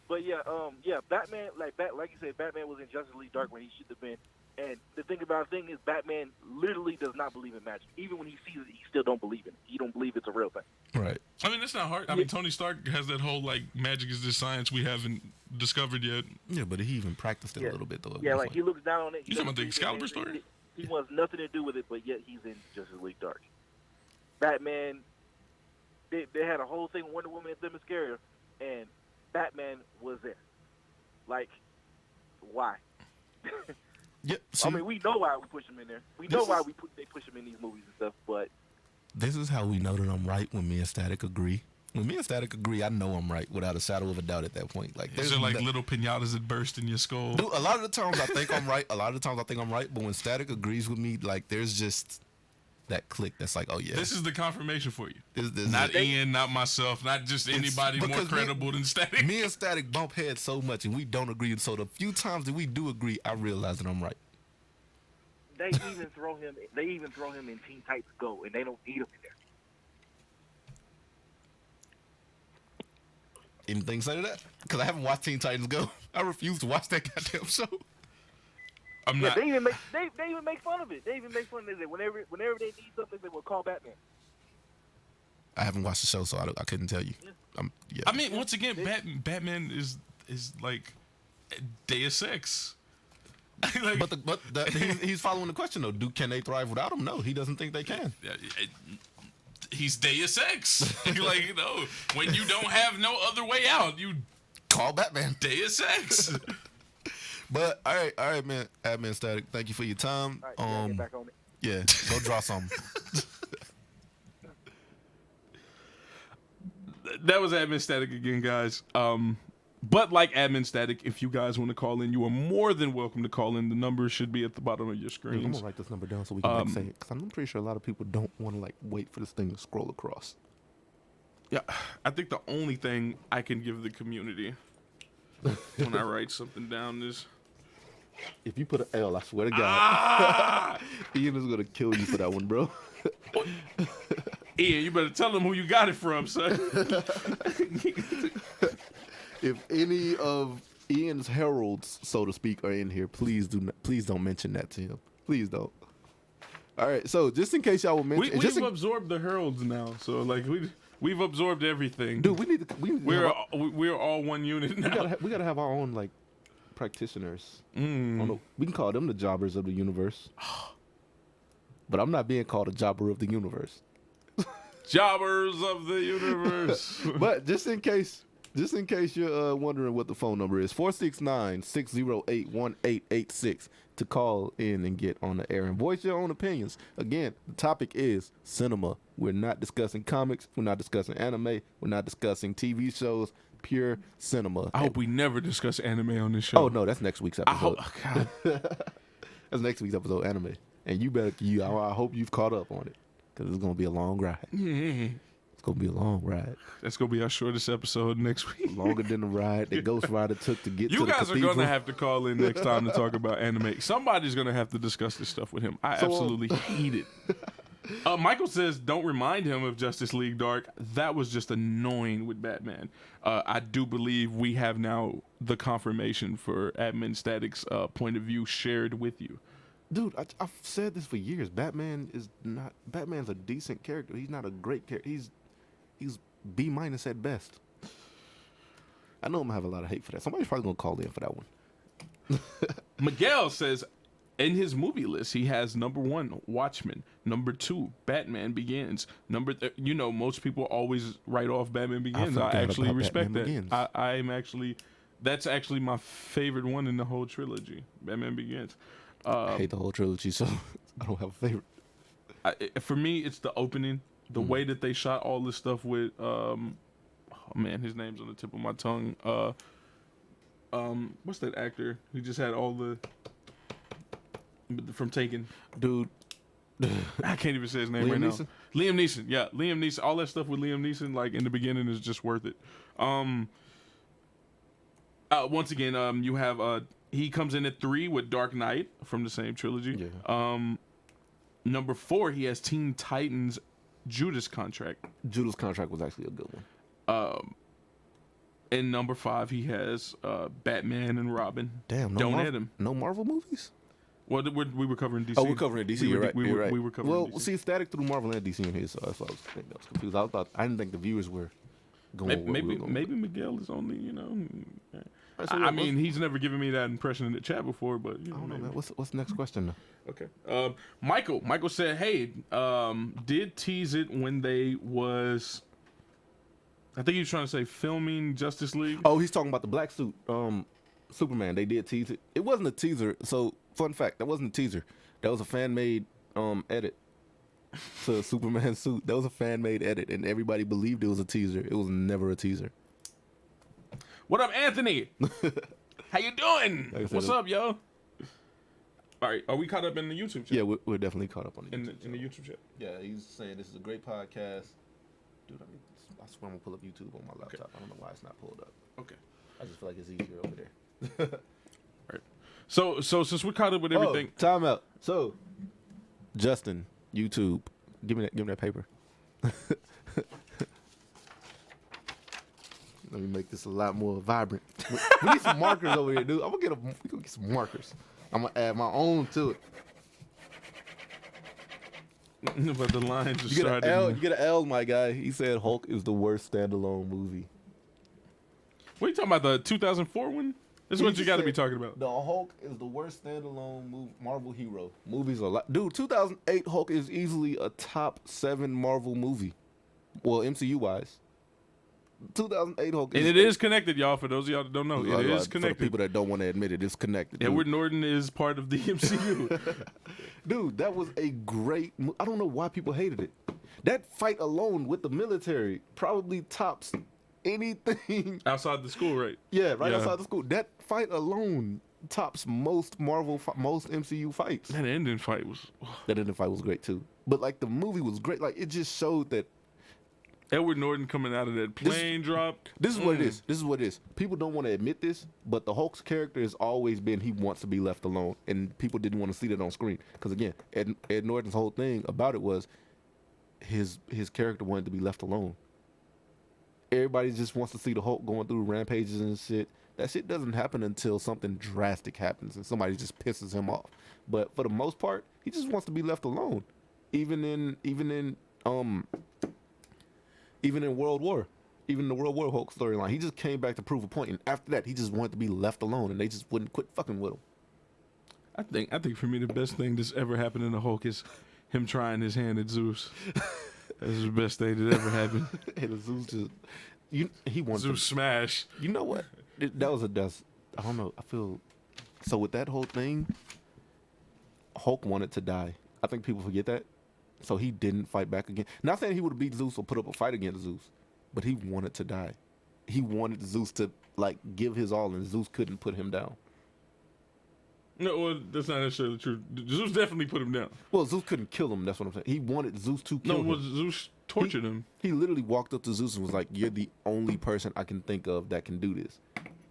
But yeah, Batman, like you said, Batman was in Justice League Dark when he should have been. And the thing is, Batman literally does not believe in magic. Even when he sees it, he still don't believe in it. He don't believe it's a real thing. Right. I mean, it's not hard. I mean, Tony Stark has that whole, like, magic is this science we haven't discovered yet. Yeah, but he even practiced it a little bit, though. Yeah, like, he looks down on it. You talking about the Excalibur story? He wants nothing to do with it, but yet he's in Justice League Dark. Batman, they had a whole thing with Wonder Woman and Themyscira, and Batman was there. Like, why? Yeah, see, I mean, we know why we push him in there. We know why they push him in these movies and stuff, but... This is how we know that I'm right when me and Static agree. When me and Static agree, I know I'm right without a shadow of a doubt at that point. Like, is there like little pinatas that burst in your skull? Dude, a lot of the times I think I'm right. But when Static agrees with me, like, there's just that click that's like, oh yeah. This is the confirmation for you. This not Ian, not myself, not just anybody more credible than Static. Me and Static bump heads so much and we don't agree. So the few times that we do agree, I realize that I'm right. They even throw him in Teen Titans Go, and they don't need him in there. Anything say to that? Because I haven't watched Teen Titans Go. I refuse to watch that goddamn show. I'm not. They even make fun of it. They even make fun of it. Whenever they need something, they will call Batman. I haven't watched the show, so I couldn't tell you. Yeah. I mean, once again, Batman is like Deus Ex. Like, but he's following the question though. Can they thrive without him? No, he doesn't think they can. He's Deus Ex. Like, when you don't have no other way out, you call Batman. Deus Ex. But all right, man. Admin Static, thank you for your time. Right, get back on it. Yeah, go draw something. That was Admin Static again, guys. But like Admin Static, if you guys want to call in, you are more than welcome to call in. The number should be at the bottom of your screens. I'm gonna write this number down so we can say it, because I'm pretty sure a lot of people don't want to like wait for this thing to scroll across. Yeah, I think the only thing I can give the community when I write something down. This. If you put an L, I swear to God, Ian is gonna kill you for that one, bro. Ian, you better tell them who you got it from, son. If any of Ian's heralds, so to speak, are in here, please don't mention that to him. Please don't. All right, so just in case y'all will mention, we've absorbed the heralds now, so like we've absorbed everything. dude, we're all one unit now. We gotta have our own like practitioners. I don't know, we can call them the jobbers of the universe. But I'm not being called a jobber of the universe. Jobbers of the universe. But just in case you're wondering what the phone number is, 469-608-1886 to call in and get on the air and voice your own opinions. Again, the topic is cinema. We're not discussing comics. We're not discussing anime. We're not discussing TV shows. Pure cinema. I hope we never discuss anime on this show. Oh, no, that's next week's episode. God. That's next week's episode, anime. And I hope you've caught up on it, because it's going to be a long ride. Yeah. It's going to be a long ride. That's going to be our shortest episode next week. Longer than the ride that Ghost Rider took to get to the You guys are cathedral. going to have to call in next time to talk about anime. Somebody's going to have to discuss this stuff with him. I absolutely hate it. Michael says, don't remind him of Justice League Dark. That was just annoying with Batman. I do believe we have now the confirmation for Admin Static's point of view shared with you. Dude, I've said this for years. Batman's a decent character. He's not a great character. He's B- at best. I know I'm going to have a lot of hate for that. Somebody's probably going to call in for that one. Miguel says, in his movie list, he has number 1, Watchmen. Number 2, Batman Begins. Most people always write off Batman Begins. I actually respect that. That's actually my favorite one in the whole trilogy, Batman Begins. I hate the whole trilogy, so I don't have a favorite. For me, it's the opening. The way that they shot all this stuff with, his name's on the tip of my tongue. What's that actor? He just had all the from Taken. Dude, I can't even say his name right now. Liam Neeson. Yeah, Liam Neeson. All that stuff with Liam Neeson, like in the beginning, is just worth it. Once again, you have he comes in at 3 with Dark Knight from the same trilogy. Yeah. Number 4, he has Teen Titans Judas Contract. Judas Contract was actually a good one. And number 5, he has Batman and Robin. Damn, don't add him. No Marvel movies? Well, we were covering DC. Oh, we're covering DC. You're right. We were covering DC. Well, see, Static threw Marvel and DC in here, so that's why I was confused. I didn't think the viewers were going. Maybe Miguel is only, Right, so he's never given me that impression in the chat before, but I don't know, man. What's the next question though? Okay. Michael said, "Hey, did tease it when they was." I think he was trying to say filming Justice League. Oh, he's talking about the black suit, Superman. They did tease it. It wasn't a teaser. So, fun fact, that wasn't a teaser. That was a fan-made edit to Superman's suit. That was a fan-made edit, and everybody believed it was a teaser. It was never a teaser. What up, Anthony? How you doing? What's up, yo? All right, are we caught up in the YouTube chat? Yeah, we're definitely caught up on the in the YouTube chat. Yeah, he's saying this is a great podcast. Dude, I swear I'm gonna pull up YouTube on my laptop. Okay. I don't know why it's not pulled up. Okay. I just feel like it's easier over there. All right. So since we're caught up with everything, time out. So, Justin, YouTube, give me that paper. Let me make this a lot more vibrant. We need some markers over here, dude. We gonna get some markers. I'm gonna add my own to it. But the lines just started. You get an L, my guy. He said Hulk is the worst standalone movie. What are you talking about? The 2004 one? This is what you got to be talking about. The Hulk is the worst standalone Marvel hero. Movies are like, dude. 2008 Hulk is easily a top 7 Marvel movie. Well, MCU wise. 2008 Hulk and it is connected, y'all. For those of y'all that don't know, it is connected. For the people that don't want to admit it, it's connected. Edward Norton is part of the MCU. Dude, that was a great. I don't know why people hated it. That fight alone with the military probably tops anything outside the school, right? Yeah, outside the school. That fight alone tops most MCU fights. That ending fight was great too. But like the movie was great. Like it just showed that Edward Norton coming out of that plane drop. This is what it is. This is what it is. People don't want to admit this, but the Hulk's character has always been he wants to be left alone, and people didn't want to see that on screen. Because again, Ed Norton's whole thing about it was his character wanted to be left alone. Everybody just wants to see the Hulk going through rampages and shit. That shit doesn't happen until something drastic happens and somebody just pisses him off. But for the most part, he just wants to be left alone. Even in World War, even the World War Hulk storyline, he just came back to prove a point, and after that, he just wanted to be left alone, and they just wouldn't quit fucking with him. I think for me, the best thing that's ever happened in the Hulk is him trying his hand at Zeus. That's the best thing that ever happened. And Zeus just, he wanted Zeus smash. You know what? That's I don't know. I feel so with that whole thing. Hulk wanted to die. I think people forget that. So he didn't fight back again. Not saying he would have beat Zeus or put up a fight against Zeus, but he wanted to die. He wanted Zeus to like give his all, and Zeus couldn't put him down. No, well, that's not necessarily true. Zeus definitely put him down. Well, Zeus couldn't kill him. That's what I'm saying. He wanted Zeus to kill him. No, Zeus tortured him. He literally walked up to Zeus and was like, "You're the only person I can think of that can do this.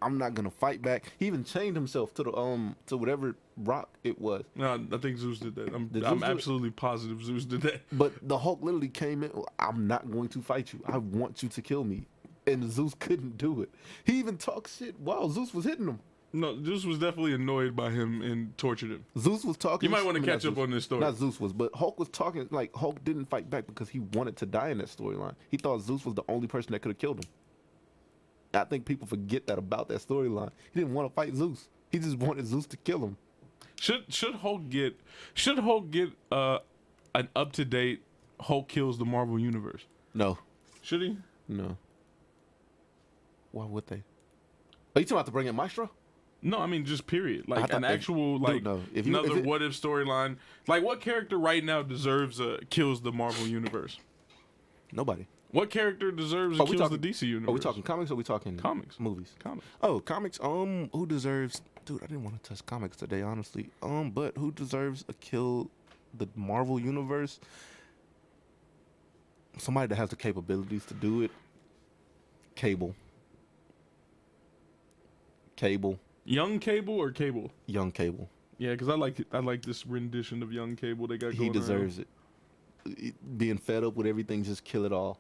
I'm not gonna fight back." He even chained himself to the to whatever rock it was. No, I think Zeus did that. I'm absolutely positive Zeus did that. But the Hulk literally came in. "I'm not going to fight you. I want you to kill me," and Zeus couldn't do it. He even talked shit while Zeus was hitting him. No, Zeus was definitely annoyed by him and tortured him. Zeus was talking. You might want to catch up on this story. Not Zeus was, but Hulk was talking like Hulk didn't fight back because he wanted to die in that storyline. He thought Zeus was the only person that could have killed him. I think people forget that about that storyline. He didn't want to fight Zeus. He just wanted Zeus to kill him. Should Hulk get an up to date Hulk kills the Marvel Universe? No. Should he? No. Why would they? Are you talking about to bring in Maestro? No, I mean just period. Like an actual like another what if storyline. Like what character right now deserves kills the Marvel Universe? Nobody. What character deserves kills the DC universe? Are we talking comics or are we talking comics? Movies. Comics. Oh, comics. Who deserves? Dude, I didn't want to touch comics today, honestly. But who deserves a kill the Marvel universe? Somebody that has the capabilities to do it. Cable. Young Cable or Cable? Young Cable. Yeah, because I like this rendition of Young Cable they got going on. He deserves it. Being fed up with everything, just kill it all.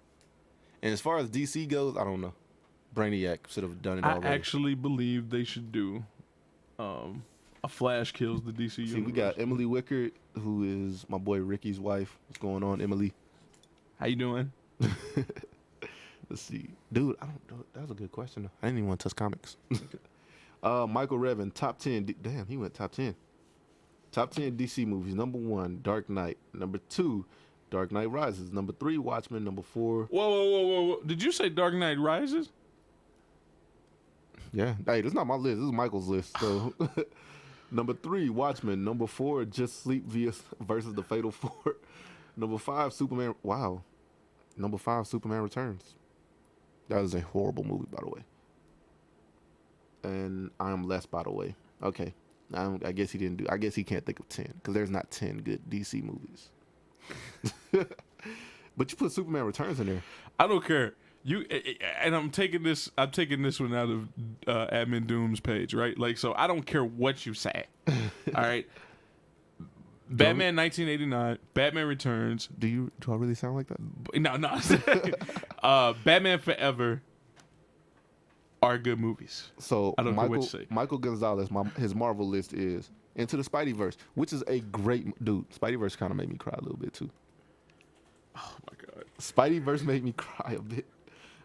And as far as DC goes, I don't know. Brainiac should have done it already. I actually believe they should do a Flash kills the DC universe. See, we got Emily Wicker, who is my boy Ricky's wife. What's going on, Emily? How you doing? Let's see. Dude, I don't know. That was a good question. I didn't even want to touch comics. Michael Revan, top 10. Damn, he went top 10. Top 10 DC movies. Number 1, Dark Knight. Number 2, Dark Knight Rises. Number 3, Watchmen. Number 4. Whoa. Did you say Dark Knight Rises? Yeah. Hey, this is not my list. This is Michael's list. So, number 3, Watchmen. Number 4, Just Sleep versus the Fatal 4. Number 5, Superman. Wow. Number 5, Superman Returns. That is a horrible movie, by the way. And I Am Less, by the way. Okay. I guess he didn't do. I guess he can't think of 10 because there's not 10 good DC movies. But you put Superman Returns in there. I don't care. And I'm taking this one out of Admin Doom's page, right? Like, so I don't care what you say. All right. Batman 1989, Batman Returns. Do I really sound like that? No. Batman Forever are good movies. So I don't know what to say. Michael Gonzalez, his Marvel list is Into the Spideyverse, which is a great dude. Spideyverse kind of made me cry a little bit too. Oh my god. Spideyverse made me cry a bit.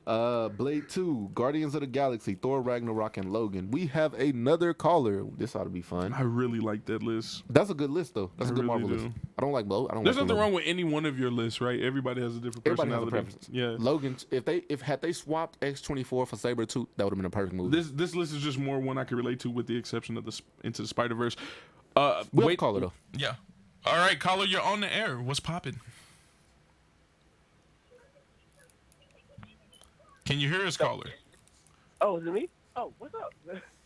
Blade 2, Guardians of the Galaxy, Thor Ragnarok, and Logan. We have another caller. This ought to be fun. I really like that list. That's a good list, though. That's a good really Marvel list. I don't like Logan. There's nothing wrong with any one of your lists, right? Everybody has a different personality. Everybody has a preference. Yeah. Logan, had they swapped X-24 for Sabretooth, that would have been a perfect movie. This list is just more one I can relate to, with the exception of the Into the Spider-Verse. Wait, caller though. Yeah. All right, caller, you're on the air. What's poppin'? Can you hear us, caller? Oh, is it me? Oh, what's up?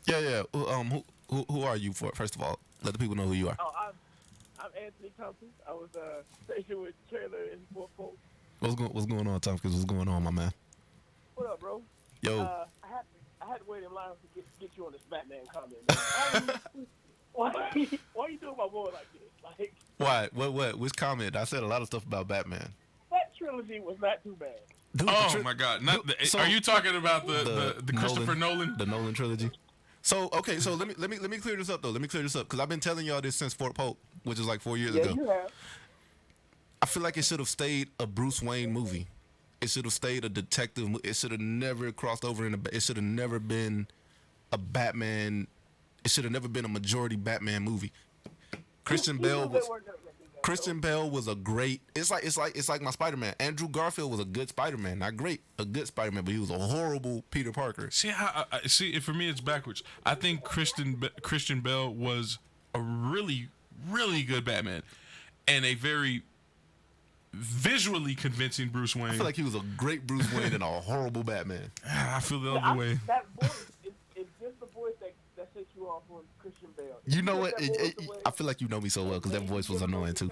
Yeah. Who are you? First of all, let the people know who you are. Oh, I'm Anthony Thompson. I was stationed with Trailer in Fort Polk. What's going on, Tompkins? What's going on, my man? What up, bro? Yo. I had to wait in line to get you on this Batman comment, man. Why you doing my boy like this? Like, Why? What? Which comment? I said a lot of stuff about Batman. that trilogy was not too bad. Dude, Oh my God! Are you talking about the Christopher Nolan? The Nolan trilogy. So okay, so let me clear this up though. Let me clear this up because I've been telling y'all this since Fort Pope, which is like 4 years ago. You have. I feel like it should have stayed a Bruce Wayne movie. It should have stayed a detective. It should have never crossed over it should have never been a Batman. It should have never been a majority Batman movie. Christian Bale was a great. It's like my Spider-Man. Andrew Garfield was a good Spider-Man, not great, a good Spider-Man, but he was a horrible Peter Parker. See how for me it's backwards. I think Christian Bale was a really good Batman, and a very visually convincing Bruce Wayne. I feel like he was a great Bruce Wayne and a horrible Batman. I feel the other way. That voice is just the voice that sets you off on Christian Bale. You know what? I feel like you know me so well because that voice was annoying too.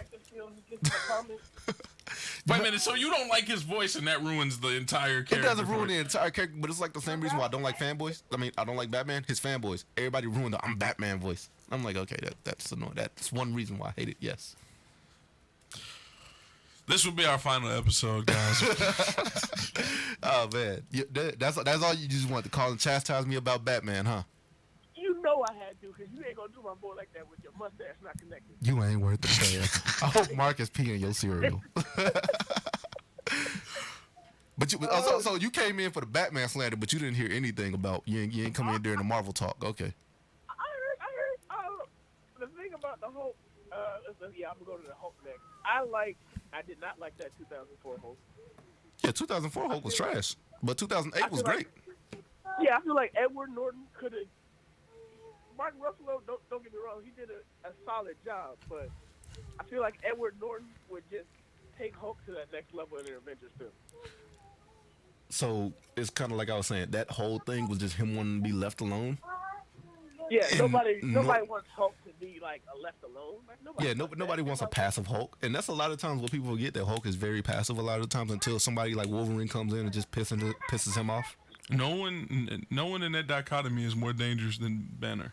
Wait a minute, so you don't like his voice and that ruins the entire character? It doesn't ruin the entire character, but it's like the same reason why I don't like fanboys. I mean, I don't like Batman. His fanboys. Everybody ruined the I'm Batman voice. I'm like, okay, that's annoying. That's one reason why I hate it, yes. This will be our final episode, guys. Oh, man. That's all you just want to call and chastise me about Batman, huh? You know I had to, because you ain't going to do my boy like that with your mustache not connected. You ain't worth the damn. I hope Marcus peeing your cereal. But so you came in for the Batman slander, but you didn't hear anything about you ain't come in during the Marvel talk. Okay. I heard. The thing about the Hulk. I'm gonna go to the Hulk next. I did not like that 2004 Hulk. Yeah, 2004 Hulk was trash, but 2008 was great. Yeah, I feel like Edward Norton could have. Mark Ruffalo, don't get me wrong, he did a solid job, but I feel like Edward Norton would just take Hulk to that next level in the Avengers film. So it's kind of like I was saying, that whole thing was just him wanting to be left alone. Yeah, nobody wants Hulk to be like a left alone. Like, nobody wants a passive Hulk, and that's a lot of times what people forget, that Hulk is very passive a lot of times until somebody like Wolverine comes in and just pisses him off. No one in that dichotomy is more dangerous than Banner.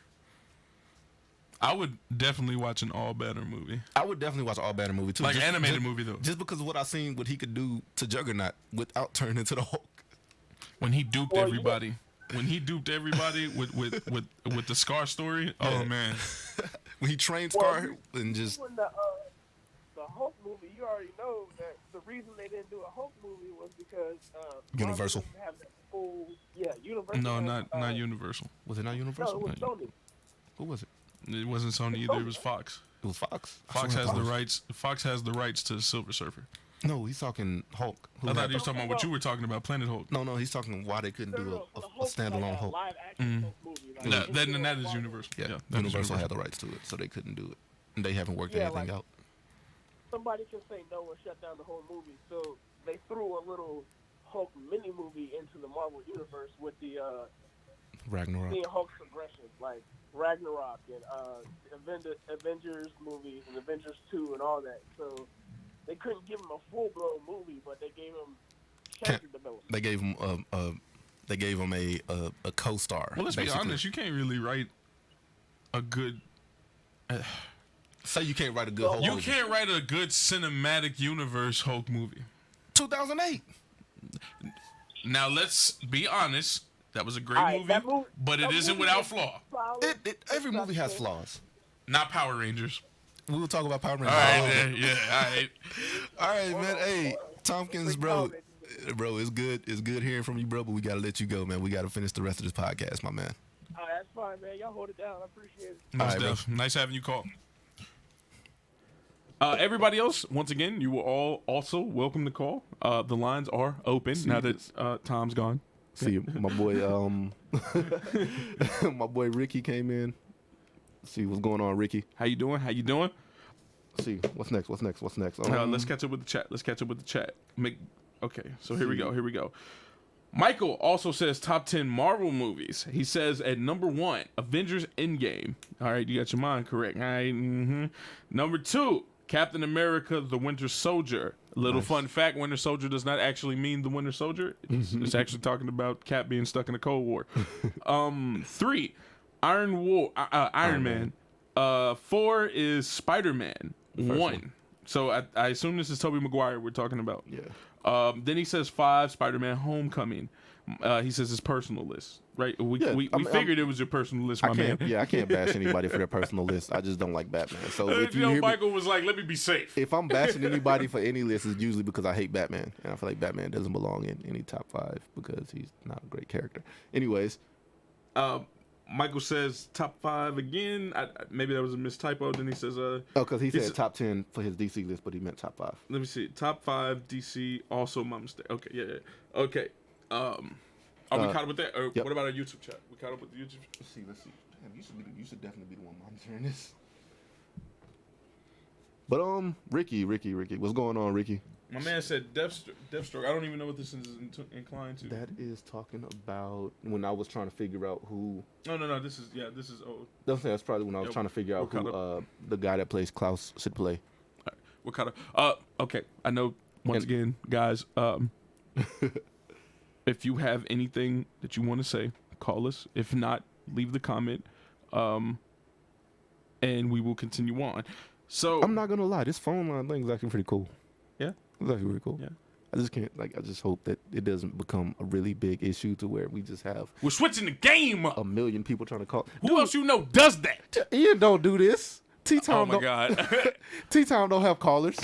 I would definitely watch an all Banner movie. I would definitely watch an all Banner movie too, like animated movie though, just because of what I've seen, what he could do to Juggernaut without turning into the Hulk. When he duped everybody. When he duped everybody with the Scar story, oh man! When he trained Scar and just when the Hulk movie, you already know that the reason they didn't do a Hulk movie was because Universal. Have that full, Universal. No, not Universal. Was it not Universal? No, it was Sony. Who was it? It wasn't Sony either. It was Fox. It was Fox. Fox has the rights. Fox has the rights to Silver Surfer. No, he's talking Hulk. I thought he was talking about what you were talking about, Planet Hulk. No, he's talking why they couldn't do a standalone Hulk. Live action Hulk movie. Then that is Universal. Yeah, Universal had the rights to it, so they couldn't do it, and they haven't worked anything out. Somebody can say no and shut down the whole movie, so they threw a little Hulk mini movie into the Marvel universe with the Ragnarok. seeing Hulk's progression, like Ragnarok and Avengers movies and Avengers 2 and all that. So they couldn't give him a full-blown movie, but they gave him character development. They gave him a co-star. Well, let's be honest. You can't really write a good. Say you can't write a good Hulk. You can't write a good cinematic universe Hulk movie. 2008. Now let's be honest. That was a great movie, but it isn't without flaw. Every movie has flaws. Not Power Rangers. We will talk about Power Rangers. All right, yeah, all right, man. Hey, Tompkins, bro, it's good hearing from you, bro. But we gotta let you go, man. We gotta finish the rest of this podcast, my man. All right, that's fine, man. Y'all hold it down. I appreciate it. Nice having you call. Everybody else, once again, you were all also welcome to call. The lines are open now that Tom's gone. See, my boy, my boy Ricky came in. See what's going on, Ricky. How you doing? See what's next. Let's catch up with the chat. Okay, so here we go. Michael also says top 10 Marvel movies. He says at number 1, Avengers Endgame. All right, you got your mind correct. All right. Number 2, Captain America: The Winter Soldier. Little fun fact: Winter Soldier does not actually mean the Winter Soldier. It's actually talking about Cap being stuck in the Cold War. 3, Iron Man. 4 is Spider-Man. 1. So I assume this is Tobey Maguire we're talking about. Yeah. Then he says 5, Spider-Man: Homecoming. He says his personal list, right? We figured it was your personal list, my man. Yeah, I can't bash anybody for their personal list. I just don't like Batman. So if you hear Michael was like, let me be safe. if I'm bashing anybody for any list, it's usually because I hate Batman, and I feel like Batman doesn't belong in any top 5 because he's not a great character. Anyways, Michael says top 5 again. Maybe that was a mistypo. Then he says, because he said top 10 for his DC list, but he meant top 5. let me see, top 5 DC. Also my mistake. Okay, yeah. Okay. Are we caught up with that? Or Yep. what about our YouTube chat? We caught up with the YouTube chat? Let's see. Damn, you should definitely be the one monitoring this. But Ricky, what's going on, Ricky? My man said Deathstroke. I don't even know what this is inclined to. That is talking about when I was trying to figure out who. No. This is old. That's probably when I was trying to figure out who the guy that plays Klaus should play. All right, we're caught up. Okay, I know. Once again, guys. If you have anything that you want to say, call us. If not, leave the comment, and we will continue on. So I'm not gonna lie, this phone line thing is actually pretty cool. Yeah, it's actually really cool. Yeah, I just can't I just hope that it doesn't become a really big issue to where we just have we're switching the game up. a million people trying to call. Who else you know does that? Ian don't do this. T-Time Oh my God. T-Time don't have callers.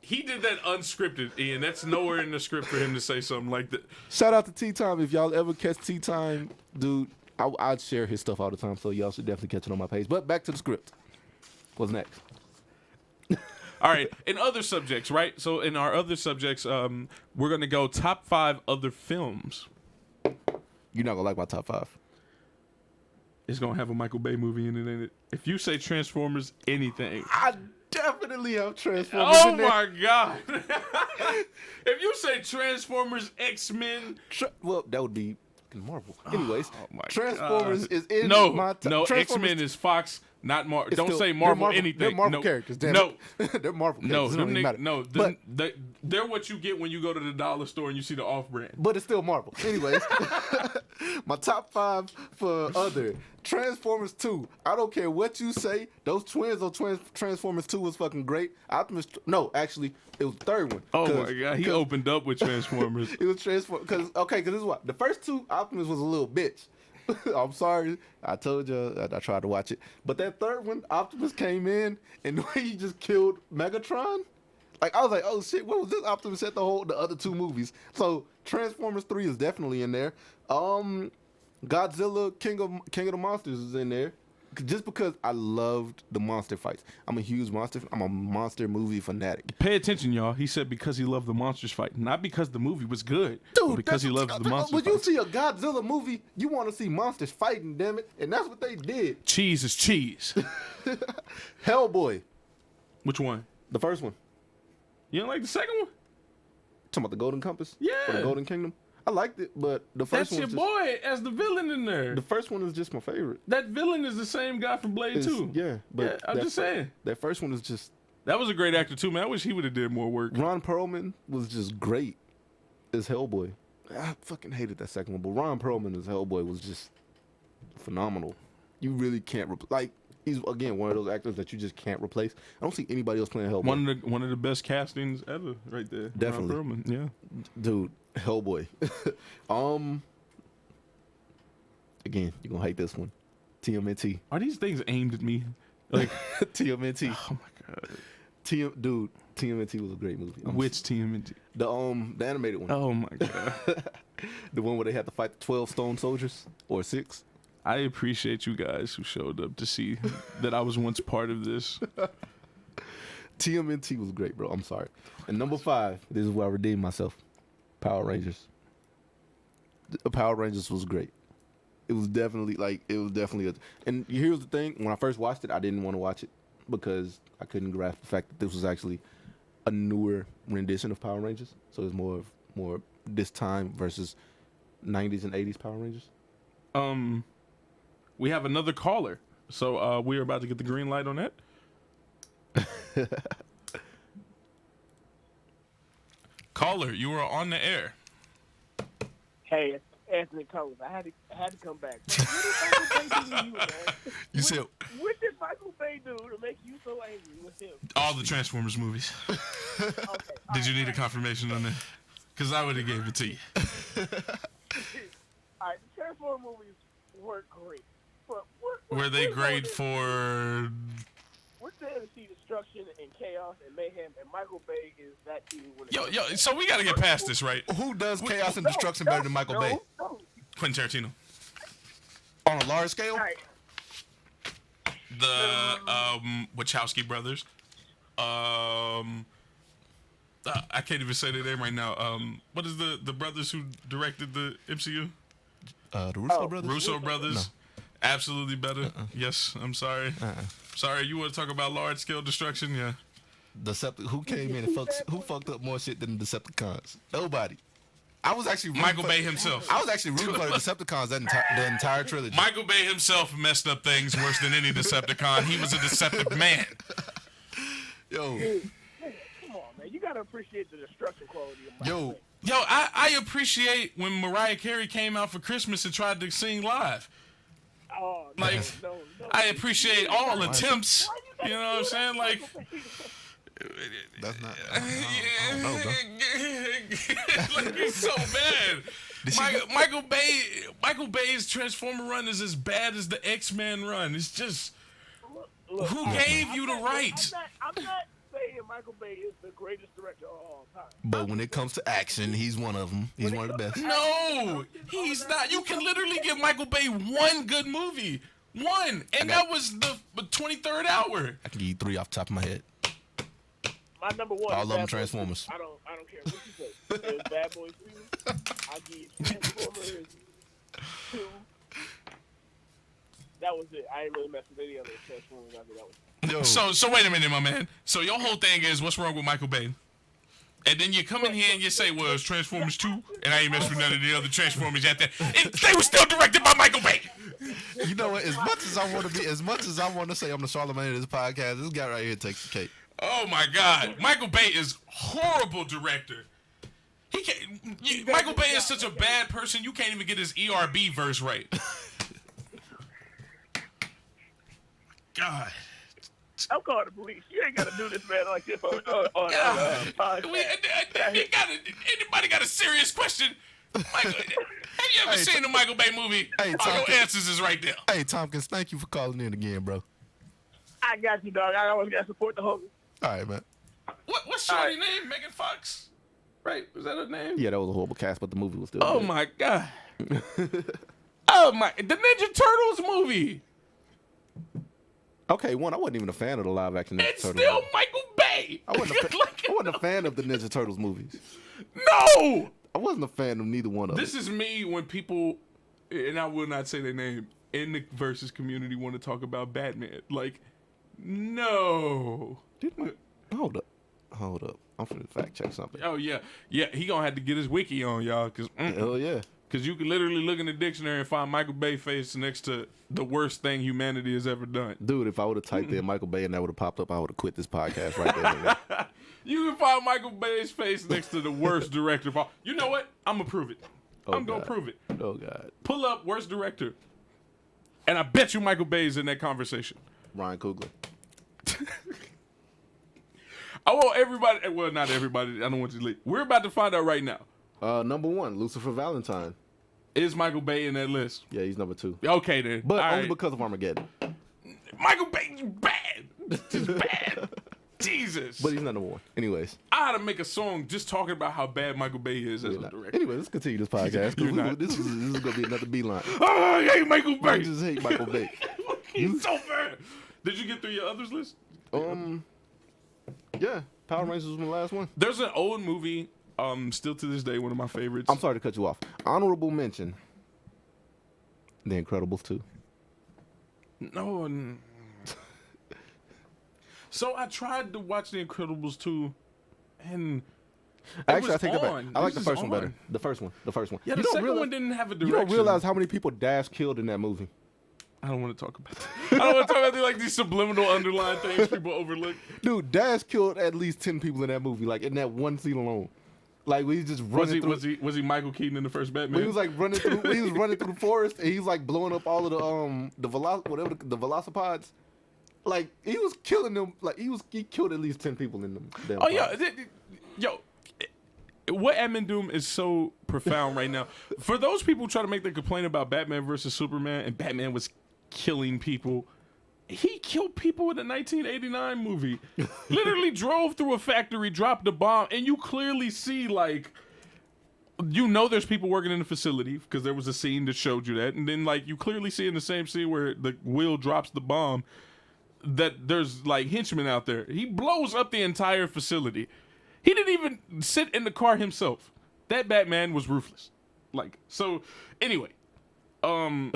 He did that unscripted, Ian. That's nowhere in the script for him to say something like that. Shout out to T-Time. If y'all ever catch T-Time, dude, I'd share his stuff all the time, so y'all should definitely catch it on my page. But back to the script. What's next? All right. In other subjects, right? So in our other subjects, we're going to go top 5 other films. You're not going to like my top 5. It's going to have a Michael Bay movie in it, ain't it? If you say Transformers, anything. I definitely have Transformers Oh in there. my God. If you say Transformers, X-Men. Well, that would be Marvel. Anyways, my Transformers God. is in No, my top. no, X-Men is Fox, not Marvel. Don't still- say they're Marvel anything. They're Marvel no. characters. Damn No. it. They're Marvel No, characters. It don't even matter. no, But they're what you get when you go to the dollar store and you see the off-brand. But it's still Marvel. Anyways, my top 5 for other Transformers 2. I don't care what you say. Those twins on Transformers 2 was fucking great. Optimus. No, actually, it was the third one. Oh my God, he opened up with Transformers. It was Transformers because this is what the first 2 Optimus was a little bitch. I'm sorry, I told you I tried to watch it, but that third one, Optimus came in and the way he just killed Megatron. Like I was like, oh shit, what was this Optimus at the other 2 movies? So Transformers 3 is definitely in there. Godzilla, King of the Monsters is in there. Just because I loved the monster fights. I'm a monster movie fanatic. Pay attention, y'all. He said because he loved the monsters fight, not because the movie was good, but because he loves the monsters When fight. you see a Godzilla movie, you want to see monsters fighting, damn it, and that's what they did. Cheese is cheese. Hellboy, Which one? the first one. You don't like the second one? Talking about the Golden Compass? Yeah. Or the Golden Kingdom? I liked it, but the first That's one your was boy as the villain in there. the first one is just my favorite. That villain is the same guy from Blade 2. Yeah, but Yeah, I'm just saying. That first one is just That was a great actor too, man. I wish he would have did more work. Ron Perlman was just great as Hellboy. I fucking hated that second one, but Ron Perlman as Hellboy was just phenomenal. You really can't he's again one of those actors that you just can't replace. I don't see anybody else playing Hellboy. One of the best castings ever, right there. Definitely. Ron Perlman, yeah. Dude, Hellboy. Again, you're gonna hate this one. TMNT. Are these things aimed at me? Like, TMNT. oh my God. TMNT was a great movie. Which TMNT? The animated one. Oh my God. The one where they had to fight the 12 stone soldiers or 6. I appreciate you guys who showed up to see that I was once part of this. TMNT was great, bro. I'm sorry. And number 5, this is where I redeemed myself. Power Rangers. Power Rangers was great. It was definitely and here's the thing, when I first watched it, I didn't want to watch it because I couldn't grasp the fact that this was actually a newer rendition of Power Rangers. So it's more this time versus 90s and 80s Power Rangers. We have another caller. So we're about to get the green light on that. Caller, you are on the air. Hey, it's Anthony Collins. I had to come back. What did Michael Bay do to you, man? You said What did Michael Bay do to make you so angry with him? All the Transformers movies. Okay, Did you need a confirmation on that? Because I would have gave it to you. All right, the Transformers movies weren't great. But Were they great for... We're there to see destruction and chaos and mayhem, and Michael Bay is that team. Yo, so we got to get past this, right? who does chaos and destruction better than Michael Bay? No. Quentin Tarantino. On a large scale? All right. The Wachowski brothers. I can't even say their name right now. What is the brothers who directed the MCU? The Russo brothers? Russo brothers. No. Absolutely better. Yes, I'm sorry. Sorry, you want to talk about large scale destruction? Yeah. Who came in and fucked up more shit than the Decepticons? Nobody. I was actually Michael Bay himself. I was actually rooting for the Decepticons the entire trilogy. Michael Bay himself messed up things worse than any Decepticon. He was a deceptive man. Yo, Come on, man. You gotta appreciate the destruction quality of Michael Bay. Yo, I appreciate when Mariah Carey came out for Christmas and tried to sing live. Oh, Like, no. I appreciate all attempts. You know what I'm saying? Like, that's not. I don't know, bro. like he's so bad. Michael Bay's Transformer run is as bad as the X-Men run. It's just Look, who gave you the right? I'm not saying Michael Bay is the greatest director of all time. But when it comes to action, he's one of them. He's one of the best. No, he's not. You can literally give Michael Bay one good movie. One. And that was the 23rd hour. I can give you 3 off the top of my head. My number one. All is of them Bad Boys Transformers. 2. I don't care what you say. It was Bad Boys 2. I'll give you Transformers 2. That was it. I ain't really messed with any other Transformers. I think that was. Yo, So wait a minute, my man. So your whole thing is what's wrong with Michael Bay? And then you come in here and you say, well, it's Transformers 2, and I ain't messed with none of the other Transformers out there. They were still directed by Michael Bay. you know what? As much as I want to say I'm the Charlemagne of this podcast, this guy right here takes the cake. Oh my God, Michael Bay is horrible director. He can't. Michael Bay is such a bad person. You can't even get his ERB verse right. God. I'm calling the police. You ain't gotta do this, man, like this on podcast. Anybody got a serious question? Michael, have you ever seen the Michael Bay movie? Hey, All your Tompkins. answers is right there. Hey, Tompkins, thank you for calling in again, bro. I got you, dog. I always gotta support the homies. All right, man. What's Shorty's name? Megan Fox? Right? Was that her name? Yeah, that was a horrible cast, but the movie was still Oh good. my God. Oh my. The Ninja Turtles movie. Okay, I wasn't even a fan of the live action Ninja It's Turtles. still Michael Bay. I wasn't a fan of the Ninja Turtles movies. No. I wasn't a fan of neither one of them. This is me when people, and I will not say their name, in the versus community want to talk about Batman. Like, no. Hold up. I'm finna fact check something. Oh yeah, he gonna have to get his wiki on, y'all, cause Hell yeah. you can literally look in the dictionary and find Michael Bay face next to the worst thing humanity has ever done. Dude, if I would have typed in Michael Bay and that would have popped up, I would have quit this podcast right there. And there. You can find Michael Bay's face next to the worst director of all. You know what? I'm gonna prove it. Oh, I'm gonna God. prove it. Oh, God. Pull up worst director, and I bet you Michael Bay's in that conversation. Ryan Coogler. I want everybody. Well, not everybody. I don't want you to leave. We're about to find out right now. Number 1, Lucifer Valentine. Is Michael Bay in that list? Yeah, he's number 2. Okay then. But All only right. because of Armageddon. Michael Bay's bad. Just bad. Jesus. But he's not number 1. Anyways. I ought to make a song just talking about how bad Michael Bay is as a We're not. director. Anyway, let's continue this podcast. 'cause You're not. This is going to be another beeline. Oh, I hate Michael I Bay. just hate Michael Bay. He's so bad. Did you get through your others list? Yeah. Power Rangers was my last one. There's an old movie, still to this day, one of my favorites. I'm sorry to cut you off. Honorable mention. The Incredibles 2. No. So I tried to watch The Incredibles 2, and Actually, I was take that back. on. I like This the is first one better. on. The first one. yeah, You the don't second realize- one didn't have a You direction. don't realize how many people Dash killed in that movie. I don't want to talk about that. I don't want to talk about like these subliminal underlying things people overlook. Dude, Dash killed at least 10 people in that movie, like in that one scene alone. Like when he just running through. Was he Michael Keaton in the first Batman? When he was like running through, when he was running through the forest, and he's like blowing up all of the the velocipods. Like he was killing them. Like he killed at least 10 people in them. Oh yeah, yo. What Edmund Doom is so profound right now. For those people trying to make the complaint about Batman versus Superman and Batman was killing people, he killed people in the 1989 movie. Literally drove through a factory, dropped a bomb, and you clearly see like, there's people working in the facility because there was a scene that showed you that, and then like you clearly see in the same scene where the Will drops the bomb that there's like henchmen out there. He blows up the entire facility. He didn't even sit in the car himself. That Batman was ruthless. Like, so anyway, I'm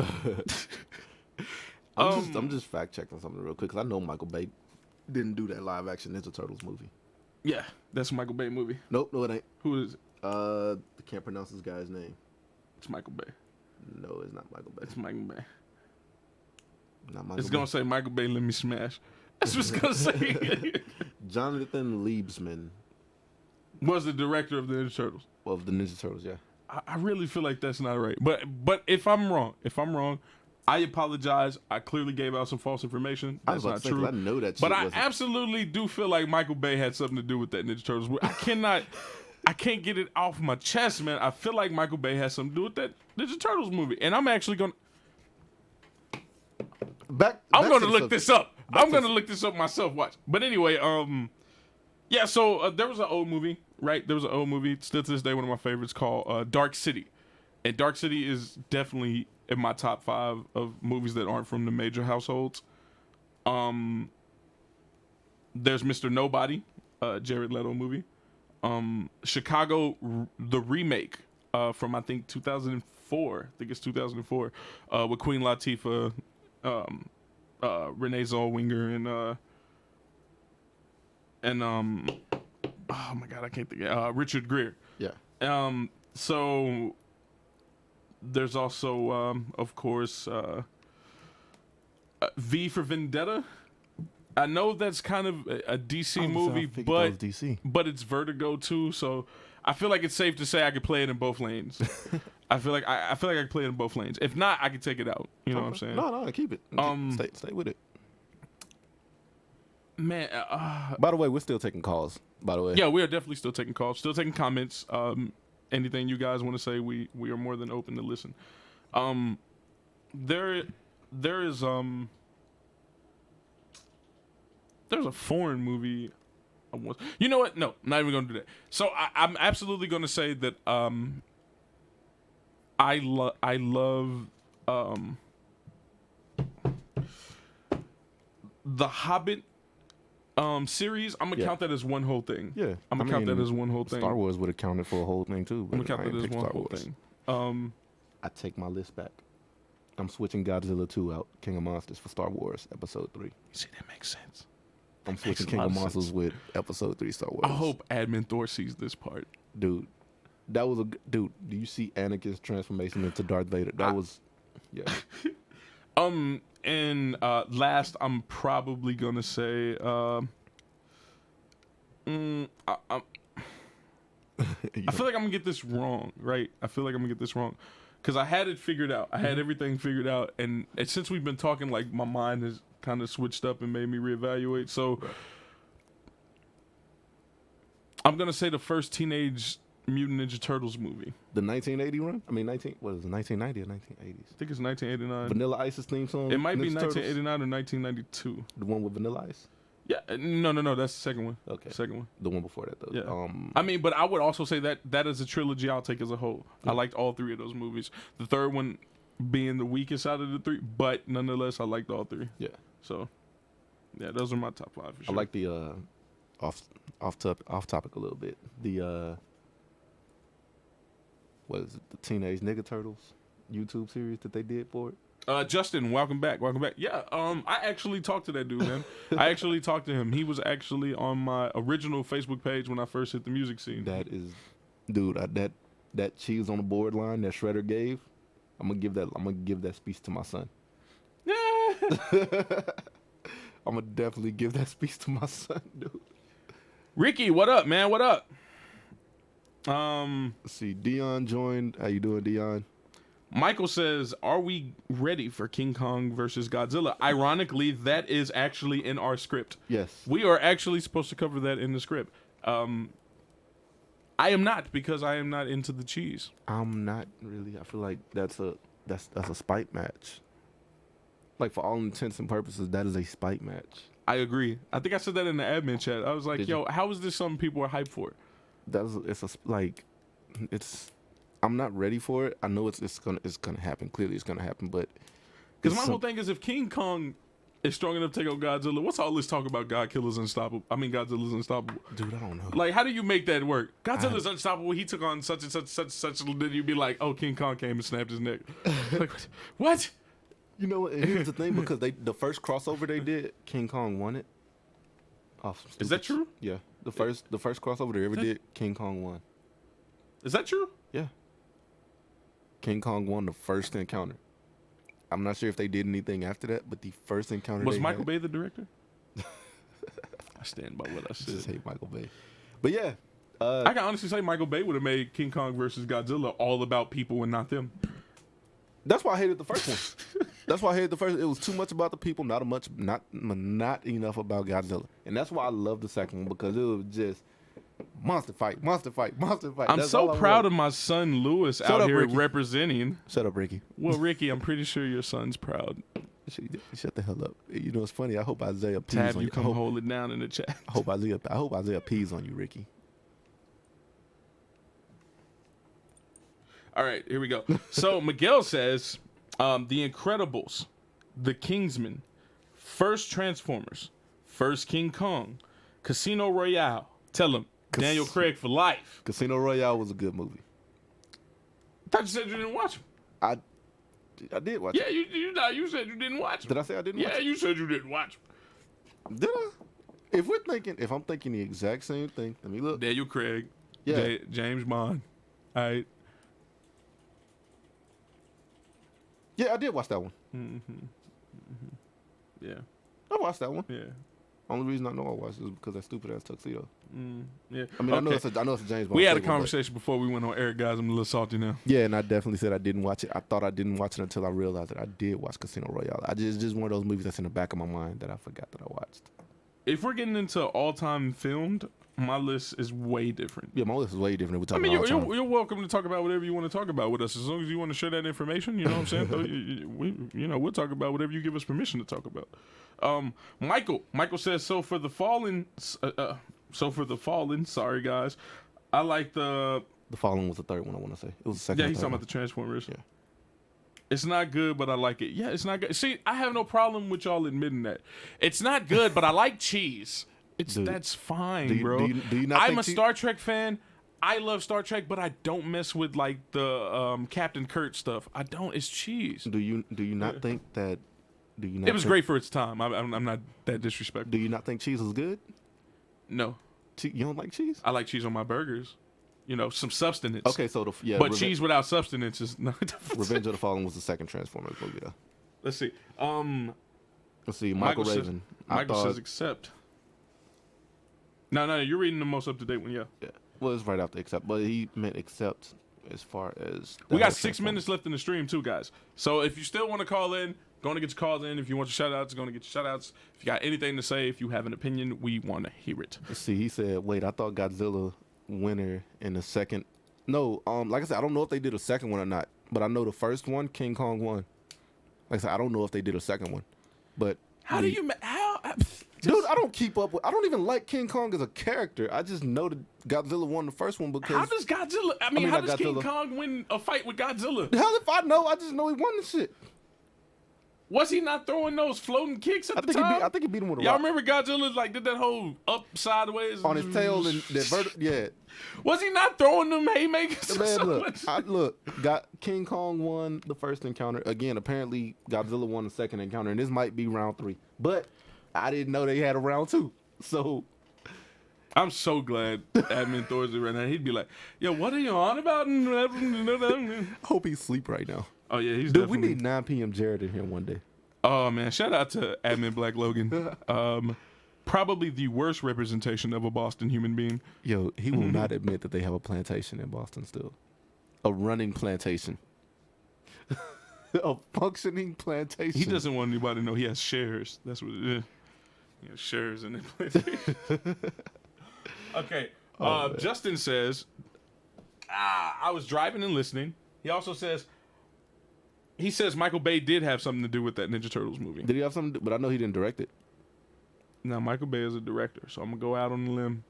just fact checking something real quick because I know Michael Bay didn't do that live action Ninja Turtles movie. Yeah, that's a Michael Bay movie. Nope, no it ain't. Who is it? I can't pronounce this guy's name. It's Michael Bay. No, it's not Michael Bay. It's Michael Bay. Not Michael It's Bay. gonna say Michael Bay, let me smash. That's what it's gonna say. Jonathan Liebsman Was the director of the Ninja Turtles. of the Ninja Turtles, yeah. I really feel like that's not right. But if I'm wrong, I apologize. I clearly gave out some false information. I That's was about not to say, 'cause true. I know that shit But I wasn't. absolutely do feel like Michael Bay had something to do with that Ninja Turtles. I can't get it off my chest, man. I feel like Michael Bay has something to do with that Ninja Turtles movie. And I'm actually going to... I'm going to look this up. I'm going to look this up myself. Watch. But anyway, yeah, so there was an old movie, right? There was an old movie, still to this day, one of my favorites, called Dark City. And Dark City is definitely in my top 5 of movies that aren't from the major households. There's Mr. Nobody, Jared Leto movie. Chicago, the remake from, I think, 2004. I think it's 2004, with Queen Latifah, Renee Zellweger, and oh my God, I can't think of Richard Gere. Yeah. So there's also, of course, V for Vendetta. I know that's kind of a DC movie, but DC. but it's Vertigo too. So I feel like it's safe to say I could play it in both lanes. I feel like I can play it in both lanes. If not, I can take it out. You know what I'm saying? No, keep it. Stay with it. Man, By the way, we're still taking calls. By the way, yeah, we are definitely still taking calls, still taking comments. Anything you guys want to say, we are more than open to listen. There is there's a foreign movie. You know what? No, I'm not even gonna do that. So I'm absolutely gonna say that I love the Hobbit series. I'm gonna count that as one whole thing. Yeah, I'm gonna count that as one whole thing. Star Wars would have counted for a whole thing too. I'm gonna count that as one whole thing. I take my list back. I'm switching Godzilla 2 out. King of Monsters for Star Wars Episode 3. See, that makes sense. I'm switching King of Monsters with Episode 3 Star Wars. I hope Admin Thor sees this part. Dude, that was dude. Do you see Anakin's transformation into Darth Vader? That was, yeah. And last, I'm probably gonna say, I feel like I'm gonna get this wrong, right? I feel like I'm gonna get this wrong, because I had it figured out. I had everything figured out, and since we've been talking, like my mind has kind of switched up and made me reevaluate. So I'm gonna say the first Teenage Mutant Ninja Turtles movie. The 1980 run? I mean, 1990 or 1980s? I think it's 1989. Vanilla Ice's theme song? It might be Ninja Turtles? 1989 or 1992. The one with Vanilla Ice? Yeah, no, that's the second one. Okay. Second one. The one before that, though. Yeah. I mean, but I would also say that is a trilogy I'll take as a whole. Yeah. I liked all 3 of those movies. The third one being the weakest out of the 3, but nonetheless, I liked all 3. Yeah. So, yeah, those are my top 5 for sure. I like the off topic a little bit. The what is it? The Teenage Nigga Turtles YouTube series that they did for it. Justin, welcome back. Yeah, I actually talked to that dude, man. I actually talked to him. He was actually on my original Facebook page when I first hit the music scene. That is, dude, that cheese on the board line that Shredder gave. I'm gonna give that speech to my son. Yeah, I'm gonna definitely give that speech to my son, dude. Ricky, what up, man? What up? Let's see, Dion joined. How you doing, Dion? Michael says, "Are we ready for King Kong versus Godzilla?" Ironically, that is actually in our script. Yes. We are actually supposed to cover that in the script. I am not, because I am not into the cheese. I'm not really. I feel like that's a spite match. Like, for all intents and purposes, that is a spite match. I agree. I think I said that in the admin chat. I was like, Did yo, you? how is this something people are hyped for? I'm not ready for it. I know it's gonna happen. Clearly, it's gonna happen. But Because my whole thing is, if King Kong is strong enough to take on Godzilla, what's all this talk about Godzilla's unstoppable? dude, I don't know. Like, how do you make that work? Godzilla's unstoppable. He took on such and such. Then you'd be like, oh, King Kong came and snapped his neck. Like, what? You know what? And here's the thing, because the first crossover they did, King Kong won it. Oh, Is that true? Yeah. The first crossover they ever did, King Kong won. Is that true? Yeah. King Kong won the first encounter. I'm not sure if they did anything after that, but the first encounter Was they Michael had, Bay the director? I stand by what I I just said. hate Michael Bay. But yeah, I can honestly say Michael Bay would have made King Kong versus Godzilla all about people and not them. that's why I hated the first one. That's why I hated the first. It was too much about the people, not enough about Godzilla. And that's why I love the second one, because it was just monster fight, monster fight, monster fight. I'm That's so all I proud wanted. of my son Lewis Shut out up, here Ricky. representing. Shut up, Ricky. Well, Ricky, I'm pretty sure your son's proud. Shut the hell up. You know, it's funny. I hope Isaiah pees Tab, on you you. come hold it down in the chat. I hope Isaiah pees on you, Ricky. All right, here we go. So Miguel says, The Incredibles, The Kingsman, first Transformers, first King Kong, Casino Royale. Tell him, Daniel Craig for life. Casino Royale was a good movie. I thought you said you didn't watch him. I did watch Yeah, it. you said you didn't watch him. Did I say I didn't watch Yeah, it? you said you didn't watch him. Did I? If I'm thinking the exact same thing, let me look. Daniel Craig, Yeah. James Bond. All right. Yeah, I did watch that one. Yeah, I watched that one. yeah. Only reason I know I watched it is because that stupid ass tuxedo. Yeah. I mean, Okay. I know it's a James Bond. We had a flavor, but- conversation before we went on air, guys. I'm a little salty now. Yeah, and I definitely said I didn't watch it. I thought I didn't watch it until I realized that I did watch Casino Royale. It's just one of those movies that's in the back of my mind that I forgot that I watched. If we're getting into all-time filmed, my list is way different. Yeah, my list is way different. We're I talking mean, about all time. you're welcome to talk about whatever you want to talk about with us, as long as you want to share that information. You know what I'm saying? We'll talk about whatever you give us permission to talk about. Michael says, so for the fallen. Sorry, guys. I like the. The Fallen was the third one, I want to say. It was the second. Yeah, or he's third talking one. about the Transformers. Yeah. It's not good, but I like it. Yeah, it's not good. See, I have no problem with y'all admitting that. It's not good, but I like cheese. Dude, That's fine, do you- bro. do you not I'm think a Star Trek fan. I love Star Trek, but I don't mess with like the Captain Kirk stuff. I don't. It's cheese. Do you not think that? Do you not? It was great for its time. I'm not that disrespectful. Do you not think cheese was good? No, You don't like cheese? I like cheese on my burgers. You know, some substance. Okay, so But cheese without substance is not. Revenge of the Fallen was the second Transformers movie, though. Let's see. Let's see, Michael says- Raven. Michael says accept. No, you're reading the most up to date one. Yeah. Yeah. Well, it's right after accept, but he meant accept as far as We got 6 minutes left in the stream too, guys. So if you still want to call in, going to get your calls in. If you want your shout outs, going to get your shout outs. If you got anything to say, if you have an opinion, we want to hear it. Let's see, he said, "Wait, I thought Godzilla winner in the second." No, like I said, I don't know if they did a second one or not, but I know the first one, King Kong won. Like I said, I don't know if they did a second one, but How do you dude, I don't keep up with. I don't even like King Kong as a character. I just know that Godzilla won the first one because. How does Godzilla? I mean, how not does King Godzilla. Kong win a fight with Godzilla? Hell if I know? I just know he won the shit. Was he not throwing those floating kicks at I the think time? I think he beat him with a Y'all rock remember Godzilla like did that whole up sideways on his tail and that yeah. Was he not throwing them haymakers? or Man, something? got King Kong won the first encounter. Again, apparently Godzilla won the second encounter, and this might be round 3. But I didn't know they had a round 2. So I'm so glad Admin Thor's right now. He'd be like, "Yo, what are you on about?" I hope he's asleep right now. Oh yeah, he's Dude, we definitely. need 9 p.m. Jared in here one day. Oh man, shout out to Admin Black Logan. Probably the worst representation of a Boston human being. Yo, he will not admit that they have a plantation in Boston still. A running plantation. A functioning plantation. He doesn't want anybody to know he has shares. That's what it is. He has shares in the plantation. Okay. Justin says, I was driving and listening. He also says, Michael Bay did have something to do with that Ninja Turtles movie. Did he have something? But I know he didn't direct it. Now, Michael Bay is a director, so I'm going to go out on a limb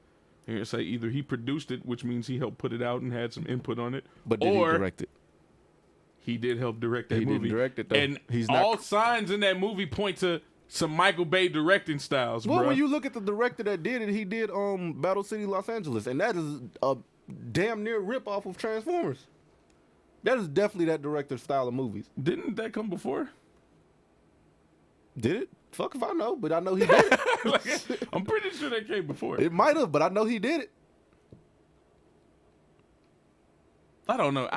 and say either he produced it, which means he helped put it out and had some input on it. But did he direct it? He did help direct that movie. He didn't direct it, though. And He's all not... signs in that movie point to some Michael Bay directing styles, well, bro. when you look at the director that did it, he did Battle City, Los Angeles, and that is a damn near rip-off of Transformers. That is definitely that director's style of movies. Didn't that come before? Did it? Fuck if I know, but I know he did it. I'm pretty sure that came before. It might have, but I know he did it. I don't know.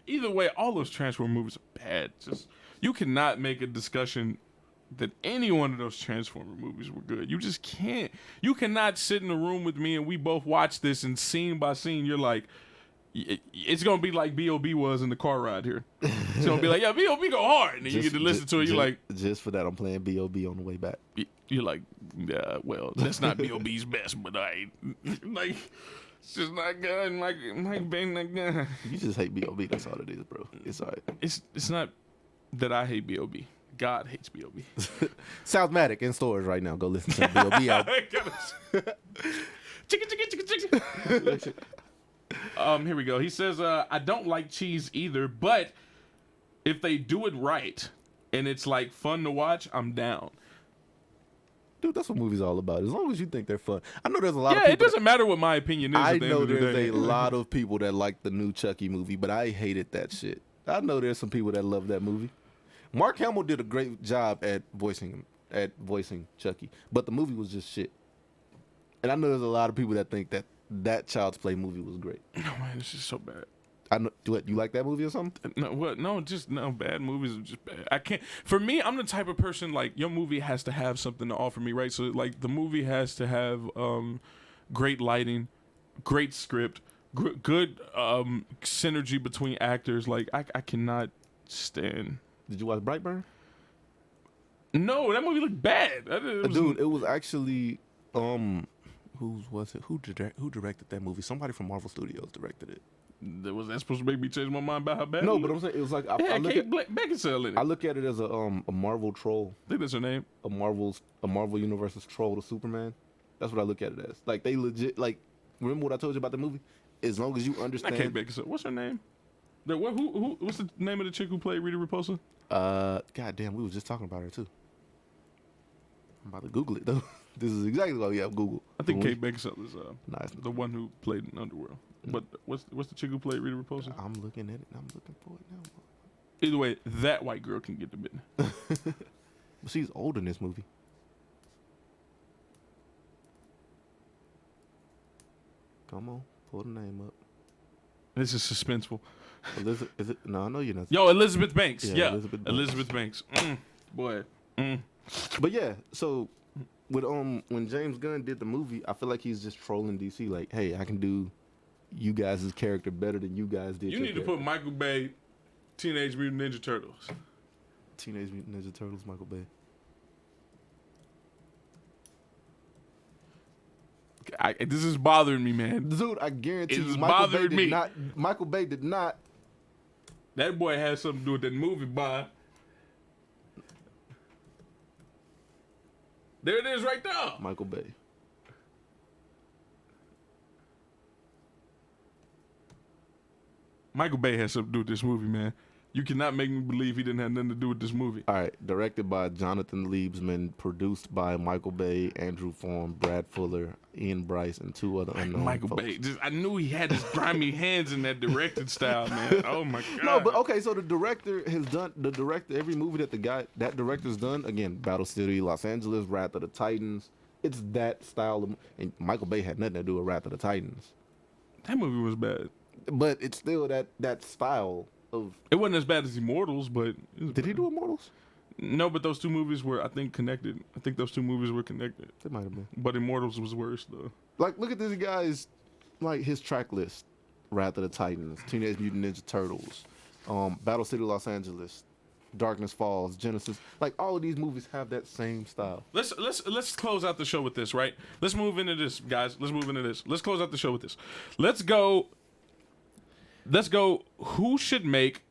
Either way, all those Transformer movies are bad. Just you cannot make a discussion that any one of those Transformer movies were good. You just can't. You cannot sit in a room with me and we both watch this and scene by scene, you're like, it's gonna be like B.O.B. was in the car ride here. It's gonna be like, yeah, B.O.B. go hard, and then you get to listen to it. You're like, just for that, I'm playing B.O.B. on the way back. You're like, yeah, well, that's not B.O.B.'s best, but I like, it's just not good. Like being like, nah. You just hate B.O.B. That's all it is, bro. It's all right. It's not that I hate B.O.B. God hates B.O.B. Soundmatic in stores right now. Go listen to the B.O.B. album. Chicken. Here we go. He says, I don't like cheese either, but if they do it right and it's like fun to watch, I'm down. Dude, that's what movies all about. As long as you think they're fun. I know there's a lot of people. Yeah, it doesn't matter what my opinion is. I at the know end of the there's day. a lot of people that like the new Chucky movie, but I hated that shit. I know there's some people that love that movie. Mark Hamill did a great job at voicing Chucky, but the movie was just shit. And I know there's a lot of people that think that Child's Play movie was great. No, man, it's just so bad. I know. What, you like that movie or something? No, what? No, bad movies are just bad. I can't. For me, I'm the type of person like your movie has to have something to offer me, right? So like the movie has to have great lighting, great script, good synergy between actors. Like I cannot stand. Did you watch Brightburn? No, that movie looked bad. Dude, it was actually who was it? Who directed that movie? Somebody from Marvel Studios directed it. Was that supposed to make me change my mind about how bad? No, but I'm saying it was like I look Kate Beckinsale in it. I look at it as a Marvel troll. I think that's her name. A Marvel Universe's troll to Superman. That's what I look at it as. Like they legit like. Remember what I told you about the movie? As long as you understand. Kate Beckinsale. What's her name? What's the name of the chick who played Rita Repulsa? God damn, we was just talking about her too. I'm about to Google it though. This is exactly why we have Google. I think Kate Beckinsale is nice. The one who played in Underworld. But what's the chick who played Rita Repulsa? I'm looking at it. I'm looking for it now. Either way, that white girl can get the business. But she's old in this movie. Come on, pull the name up. This is suspenseful. Elizabeth, is it? No, I know you're not. Yo, Elizabeth Banks. Yeah, Elizabeth Banks. Boy. But yeah, so with when James Gunn did the movie, I feel like he's just trolling DC. Like, hey, I can do you guys' character better than you guys did. You need to put Michael Bay, Teenage Mutant Ninja Turtles. Teenage Mutant Ninja Turtles, Michael Bay. This is bothering me, man. Dude, I guarantee you, Michael Bay did not. That boy had something to do with that movie, boy. There it is right there. Michael Bay. Michael Bay has something to do with this movie, man. You cannot make me believe he didn't have nothing to do with this movie. All right, directed by Jonathan Liebsman, produced by Michael Bay, Andrew Form, Brad Fuller, Ian Bryce, and two other unknown Michael folks. Bay. I knew he had his grimy hands in that directing style, man. Oh my god. No, but okay, so the director every movie that director's done, again, Battle City, Los Angeles, Wrath of the Titans. It's that style of, and Michael Bay had nothing to do with Wrath of the Titans. That movie was bad. But it's still that style of. It wasn't as bad as Immortals, but did he do Immortals? No, but those two movies were, I think, connected. I think those two movies were connected. It might have been. But Immortals was worse, though. Like, look at this guy's, like, his track list. Wrath of the Titans, Teenage Mutant Ninja Turtles, Battle City Los Angeles, Darkness Falls, Genesis. Like, all of these movies have that same style. Let's close out the show with this, right? Let's move into this, guys. Let's move into this. Let's close out the show with this. Let's go. Who should make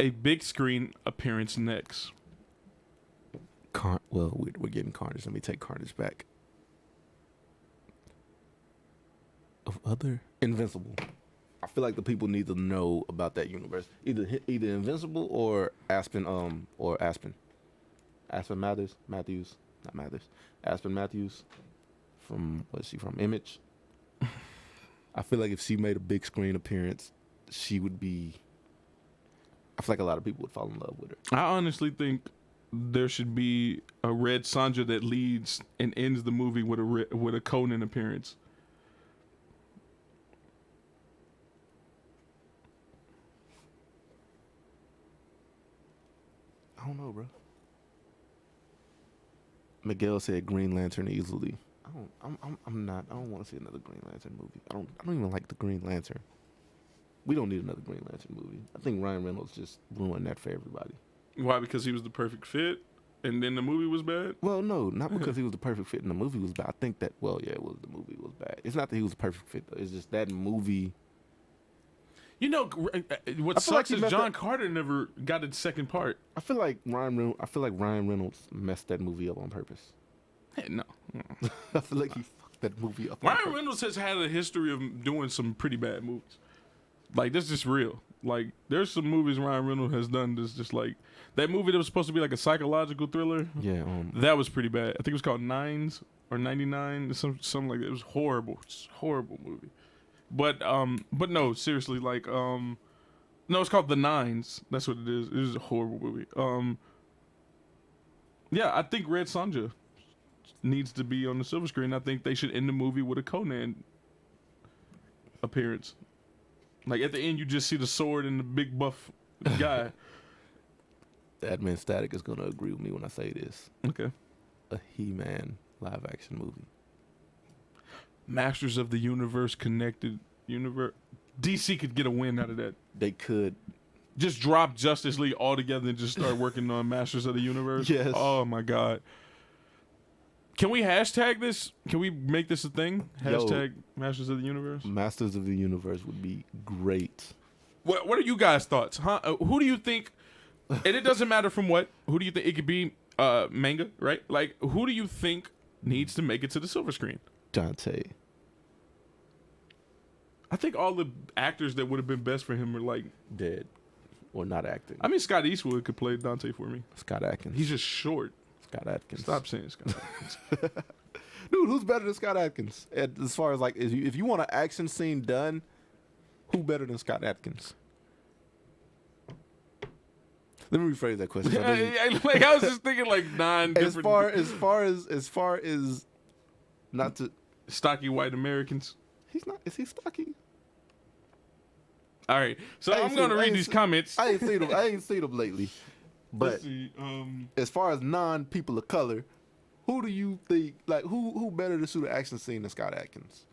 a big screen appearance next? Well, we're getting Carnage. Let me take Carnage back. Of other Invincible. I feel like the people need to know about that universe. Either Invincible or Aspen. Aspen Matthews. Aspen Matthews. From what's she from? Image. I feel like if she made a big screen appearance, she would be. I feel like a lot of people would fall in love with her. I honestly think there should be a Red Sonja that leads and ends the movie with a Conan appearance. I don't know, bro. Miguel said Green Lantern easily. I'm not. I don't want to see another Green Lantern movie. I don't even like the Green Lantern. We don't need another Green Lantern movie. I think Ryan Reynolds just ruined that for everybody. Why? Because he was the perfect fit, and then the movie was bad? Well, no, not because he was the perfect fit and the movie was bad. I think that, well, yeah, the movie was bad. It's not that he was the perfect fit, though. It's just that movie. You know, what I feel like sucks he is messed John up- Carter never got a second part. I feel like Ryan Reynolds messed that movie up on purpose. Hey, no. I feel like he fucked that movie up on Ryan purpose. Reynolds has had a history of doing some pretty bad movies. Like, this is just real. Like, there's some movies Ryan Reynolds has done that's just like, that movie that was supposed to be like a psychological thriller, Yeah, that was pretty bad. I think it was called Nines or 99, something like that. It was horrible. It's a horrible movie. But no, seriously, like, no, it's called The Nines. That's what it is. It is a horrible movie. Yeah, I think Red Sonja needs to be on the silver screen. I think they should end the movie with a Conan appearance. Like, at the end, you just see the sword and the big buff guy. Admin Static is going to agree with me when I say this. Okay. A He-Man live-action movie. Masters of the Universe connected universe. DC could get a win out of that. They could. Just drop Justice League altogether and just start working on Masters of the Universe. Yes. Oh my God. Can we hashtag this? Can we make this a thing? Hashtag Masters of the Universe? Masters of the Universe would be great. What are you guys' thoughts? Huh? Who do you think, and it doesn't matter from what, who do you think, it could be manga, right? Like, who do you think needs to make it to the silver screen? Dante. I think all the actors that would have been best for him are like, Dead. Or not acting. I mean, Scott Eastwood could play Dante for me. Scott Adkins. He's just short. Scott Adkins. Stop saying Scott Atkins. Dude, who's better than Scott Adkins? As far as, like, if you want an action scene done, who better than Scott Adkins? Let me rephrase that question. Like, I was just thinking like As far as not to, stocky white Americans. he's not. Is he stocky? All right, so I ain't I'm going to seen- I read ain't these seen- comments. I ain't seen him lately. But Let's see. as far as non-people of color, who do you think, like, who better to shoot an action scene than Scott Adkins?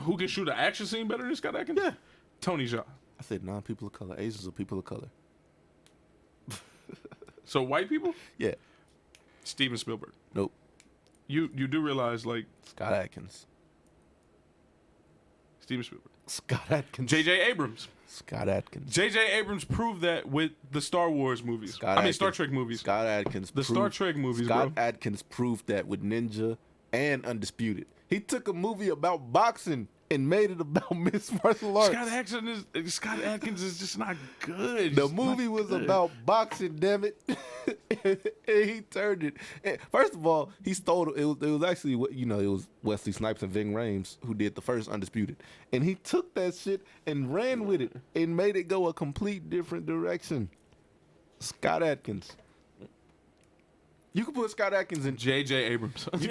Who can shoot an action scene better than Scott Atkins? Yeah. Tony Jaa. I said non-people of color. Asians are people of color. So white people? Yeah. Steven Spielberg. Nope. You do realize, like, Scott Adkins. Steven Spielberg. Scott Adkins. J.J. Abrams. Scott Adkins. J.J. Abrams proved that with the Star Wars movies. Scott I mean, Adkins. Star Trek movies. Scott Adkins. The Star Trek movies, Scott bro. Adkins proved that with Ninja and Undisputed. He took a movie about boxing and made it about mixed martial arts. Scott Atkins is just not good. The He's not movie was good. about boxing, damn it. And he turned it. And first of all, he stole it. It was actually, it was Wesley Snipes and Ving Rhames who did the first Undisputed. And he took that shit and ran with it and made it go a complete different direction. Scott Adkins. You can put Scott Adkins in. J.J. Abrams. Let me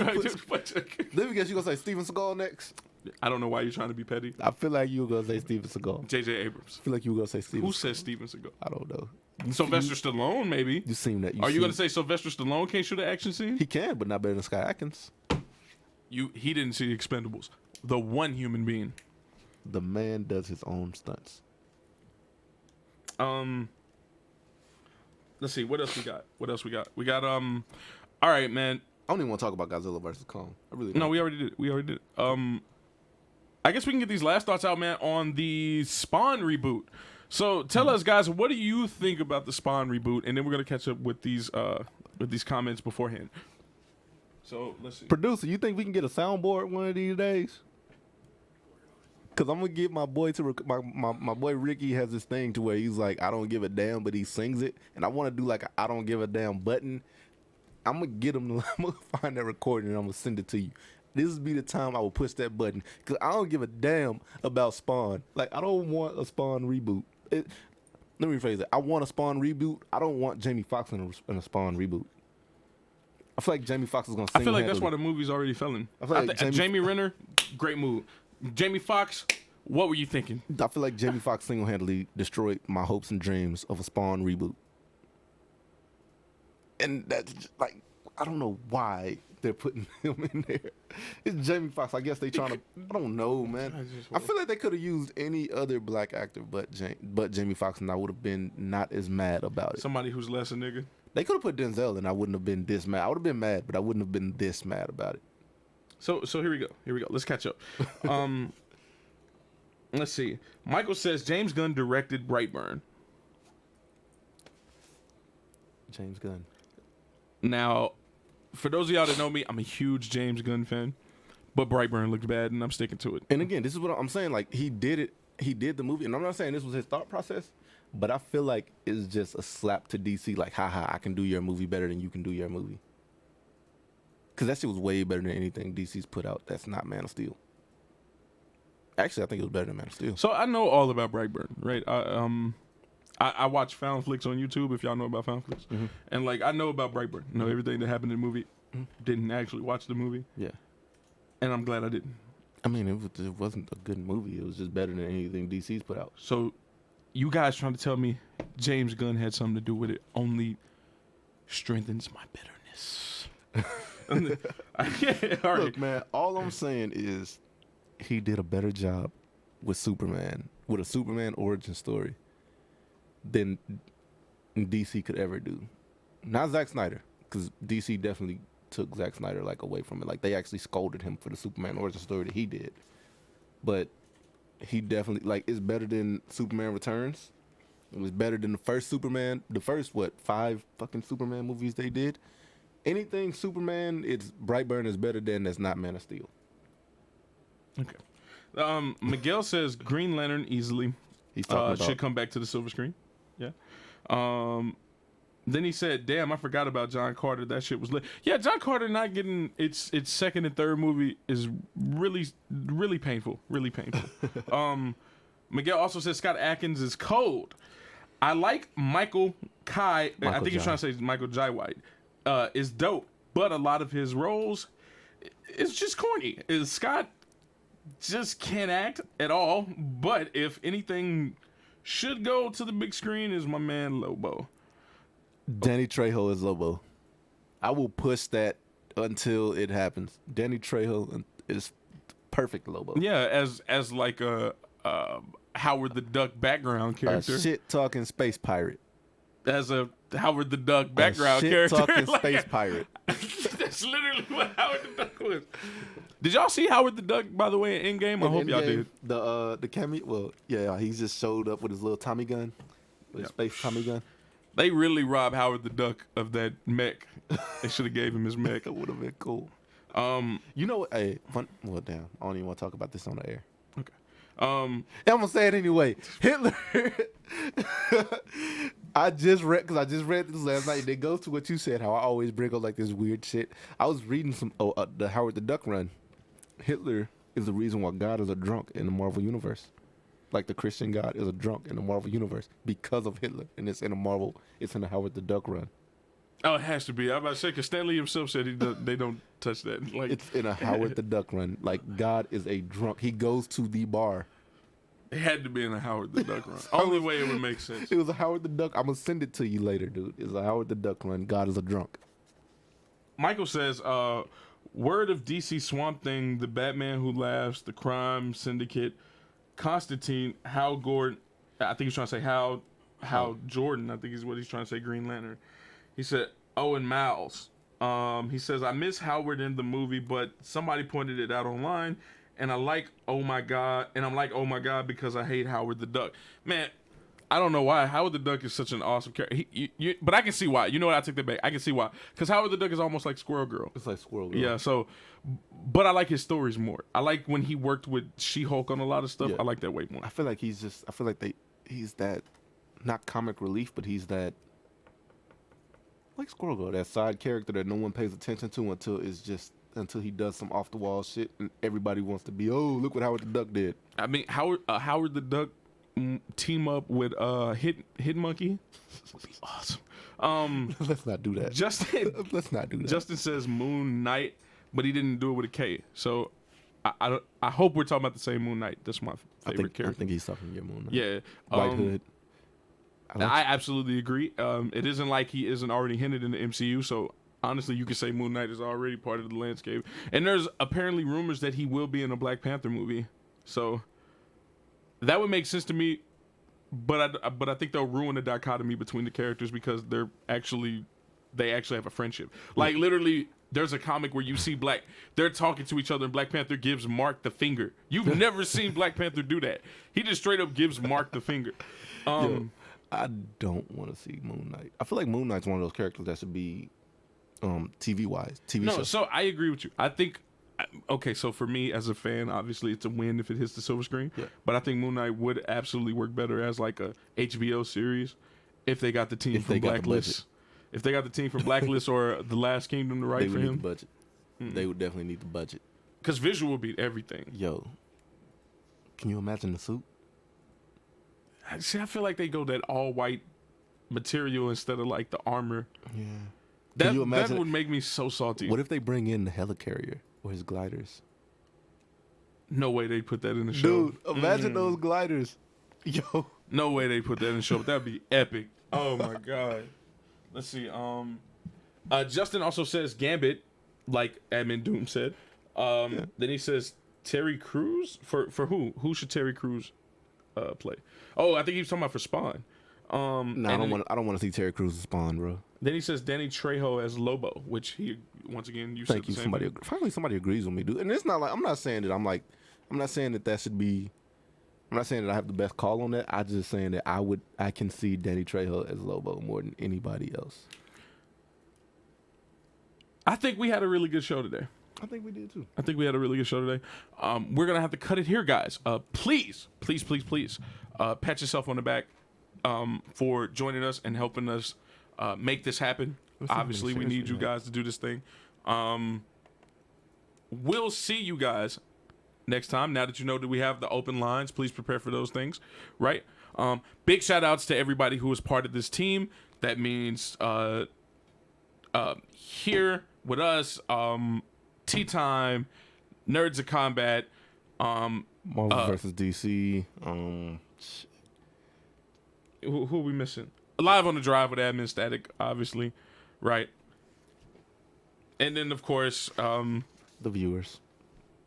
guess, you gonna say Steven Seagal next? I don't know why you're trying to be petty. I feel like you were gonna say Steven Seagal. J.J. Abrams. I feel like you were gonna say Steven. Who says Steven Seagal? I don't know. Sylvester Stallone, maybe. You seen that? Are you gonna say Sylvester Stallone can't shoot an action scene? he can, but not better than Sky Atkins? He didn't see Expendables. The one human being. The man does his own stunts. Let's see what else we got. We got all right, man. I don't even want to talk about Godzilla versus Kong. I really No, don't. we already did it. I guess we can get these last thoughts out, man, on the Spawn reboot. So tell us, guys, what do you think about the Spawn reboot? And then we're gonna catch up with these comments beforehand. So let's see. Producer, you think we can get a soundboard one of these days? Cause I'm gonna get my boy to my boy Ricky has this thing to where he's like, I don't give a damn, but he sings it, and I want to do like a I don't give a damn button. I'm gonna get him. I'm gonna find that recording and I'm gonna send it to you. This will be the time I will push that button, cause I don't give a damn about Spawn. Like, I don't want a Spawn reboot. Let me rephrase it. I want a Spawn reboot. I don't want Jamie Foxx in a Spawn reboot. I feel like Jamie Foxx is gonna. I feel like that's why the movie's already failing. I feel like Jamie Renner, great move. Jamie Foxx, what were you thinking? I feel like Jamie Foxx single-handedly destroyed my hopes and dreams of a Spawn reboot. And that's just, like, I don't know why they're putting him in there. It's Jamie Foxx. I guess they trying to. I don't know, man. I feel like they could have used any other black actor but Jamie Foxx, and I would have been not as mad about it. Somebody who's less a nigga. They could have put Denzel, and I wouldn't have been this mad. I would have been mad, but I wouldn't have been this mad about it. So here we go. Let's catch up. Let's see. Michael says James Gunn directed Brightburn. James Gunn. Now, For those of y'all that know me, I'm a huge James Gunn fan, but Brightburn looked bad, and I'm sticking to it. And again, this is what I'm saying. Like, he did it. He did the movie, and I'm not saying this was his thought process, but I feel like it's just a slap to DC. Like, haha, I can do your movie better than you can do your movie. Because that shit was way better than anything DC's put out. That's not Man of Steel. Actually, I think it was better than Man of Steel. So I know all about Brightburn, right? I watch Found Flicks on YouTube, if y'all know about Found Flicks. Mm-hmm. And, like, I know about Brightburn. I know everything that happened in the movie. Didn't actually watch the movie. Yeah. And I'm glad I didn't. I mean, it wasn't a good movie. It was just better than anything DC's put out. So you guys trying to tell me James Gunn had something to do with it only strengthens my bitterness. All right. Look, man, all I'm saying is he did a better job with Superman, with a Superman origin story than DC could ever do. Not Zack Snyder, because DC definitely took Zack Snyder like away from it. Like, they actually scolded him for the Superman origin story that he did. But he definitely, like, it's better than Superman Returns. It was better than the first Superman, the first, 5 fucking Superman movies they did. Anything Superman, it's Brightburn is better than that's not Man of Steel. Okay. Miguel says Green Lantern easily He's talking about should come back to the silver screen. Yeah. Then he said, "Damn, I forgot about John Carter. That shit was lit." Yeah, John Carter not getting its second and third movie is really, really painful. Really painful. Miguel also says Scott Adkins is cold. I like Michael Kai. I think he's trying to say Michael Jai White. Is dope, but a lot of his roles, it's just corny. Scott just can't act at all. But if anything should go to the big screen, is my man Lobo. Danny Trejo is Lobo. I will push that until it happens. Danny Trejo is perfect Lobo. Yeah, as like a Howard the Duck background character. A shit talking space pirate. As a Howard the Duck background character. Talking Like, space pirate. That's literally what Howard the Duck was. Did y'all see Howard the Duck, by the way, in Endgame? I hope y'all did. The cameo. Well, yeah, he just showed up with his little Tommy gun, with his space Tommy gun. They really robbed Howard the Duck of that mech. They should have gave him his mech. That would have been cool. You know what? Hey, well, damn. I don't even want to talk about this on the air. Okay. I'm gonna say it anyway. Hitler. I just read this last night. It goes to what you said. How I always bring up like this weird shit. I was reading the Howard the Duck run. Hitler is the reason why God is a drunk in the Marvel universe. Like the Christian God is a drunk in the Marvel universe because of Hitler, and it's in the Howard the Duck run. Oh, it has to be. I'm about to say, because Stanley himself said they don't touch that. Like, it's in a Howard the Duck run. Like, God is a drunk. He goes to the bar It had to be in a Howard the Duck run. Only way it would make sense. It was a Howard the Duck. I'm gonna send it to you later, dude. It's a Howard the Duck run. God is a drunk. Michael says, word of DC Swamp Thing, the Batman Who Laughs, the Crime Syndicate, Constantine, Hal Gordon. I think he's trying to say Hal Jordan. I think is what he's trying to say. Green Lantern. He said Owen Miles. He says I miss Howard in the movie, but somebody pointed it out online, and I'm like, oh my god, because I hate Howard the Duck. Man, I don't know why Howard the Duck is such an awesome character. But I can see why. You know what? I take that back. I can see why. Because Howard the Duck is almost like Squirrel Girl. It's like Squirrel Girl. Yeah. So, but I like his stories more. I like when he worked with She-Hulk on a lot of stuff. Yeah. I like that way more. I feel like he's that, not comic relief, but he's that, like Squirrel Girl, that side character that no one pays attention to until he does some off the wall shit and everybody wants to be, oh, look what Howard the Duck did. I mean, Howard the Duck team up with Hit Monkey would be awesome. Let's not do that. Let's not do that. Justin says Moon Knight, but he didn't do it with a K. So I hope we're talking about the same Moon Knight. That's my favorite character. I think he's talking about Moon Knight. Yeah. White Hood. I absolutely agree. It isn't like he isn't already hinted in the MCU, so honestly, you could say Moon Knight is already part of the landscape. And there's apparently rumors that he will be in a Black Panther movie, so that would make sense to me. But I think they'll ruin the dichotomy between the characters because they actually have a friendship. Like literally, there's a comic where you see they're talking to each other, and Black Panther gives Mark the finger. You've never seen Black Panther do that. He just straight up gives Mark the finger. I don't want to see Moon Knight. I feel like Moon Knight's one of those characters that should be TV show. So I agree with you. I think okay, so for me as a fan, obviously it's a win if it hits the silver screen. Yeah. But I think Moon Knight would absolutely work better as like a HBO series if they got the team from Blacklist. If they got the team from Blacklist or The Last Kingdom to write for him. Need the budget. They would definitely need the budget. Because visual would beat everything. Yo, can you imagine the suit? See, I feel like they go that all white material instead of like the armor. Yeah. That would make me so salty. What if they bring in the helicarrier or his gliders? No way they put that in the show. Dude, imagine those gliders. Yo. No way they put that in the show, but that'd be epic. Oh my god. Let's see. Justin also says Gambit, like Admin Doom said. Then he says Terry Crews for who? Who should Terry Crews play? Oh, I think he was talking about for Spawn. I don't want to see Terry Crews as Spawn, bro. Then he says Danny Trejo as Lobo, which he once again you Thank said you. the same thing. Finally, somebody agrees with me, dude. And it's not like I'm not saying that should be. I'm not saying that I have the best call on that. I'm just saying that I can see Danny Trejo as Lobo more than anybody else. I think we had a really good show today. I think we did too. I think we had a really good show today. We're gonna have to cut it here, guys. Please, pat yourself on the back for joining us and helping us make this happen. Obviously, we need you guys to do this thing. We'll see you guys next time. Now that you know that we have the open lines, please prepare for those things, right? Big shout outs to everybody who is part of this team. That means here with us, Tea Time, Nerds of Combat, Marvel versus DC. Who are we missing? Live on the Drive with Admin Static, obviously, right? And then of course, the viewers.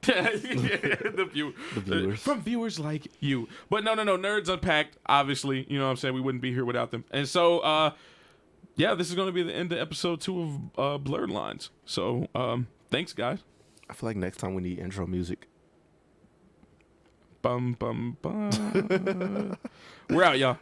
the viewers. From viewers like you. But no, Nerds Unpacked, obviously, you know what I'm saying? We wouldn't be here without them. And so, this is going to be the end of episode 2 of Blerd Lines. So, thanks, guys. I feel like next time we need intro music. Bum, bum, bum. We're out, y'all.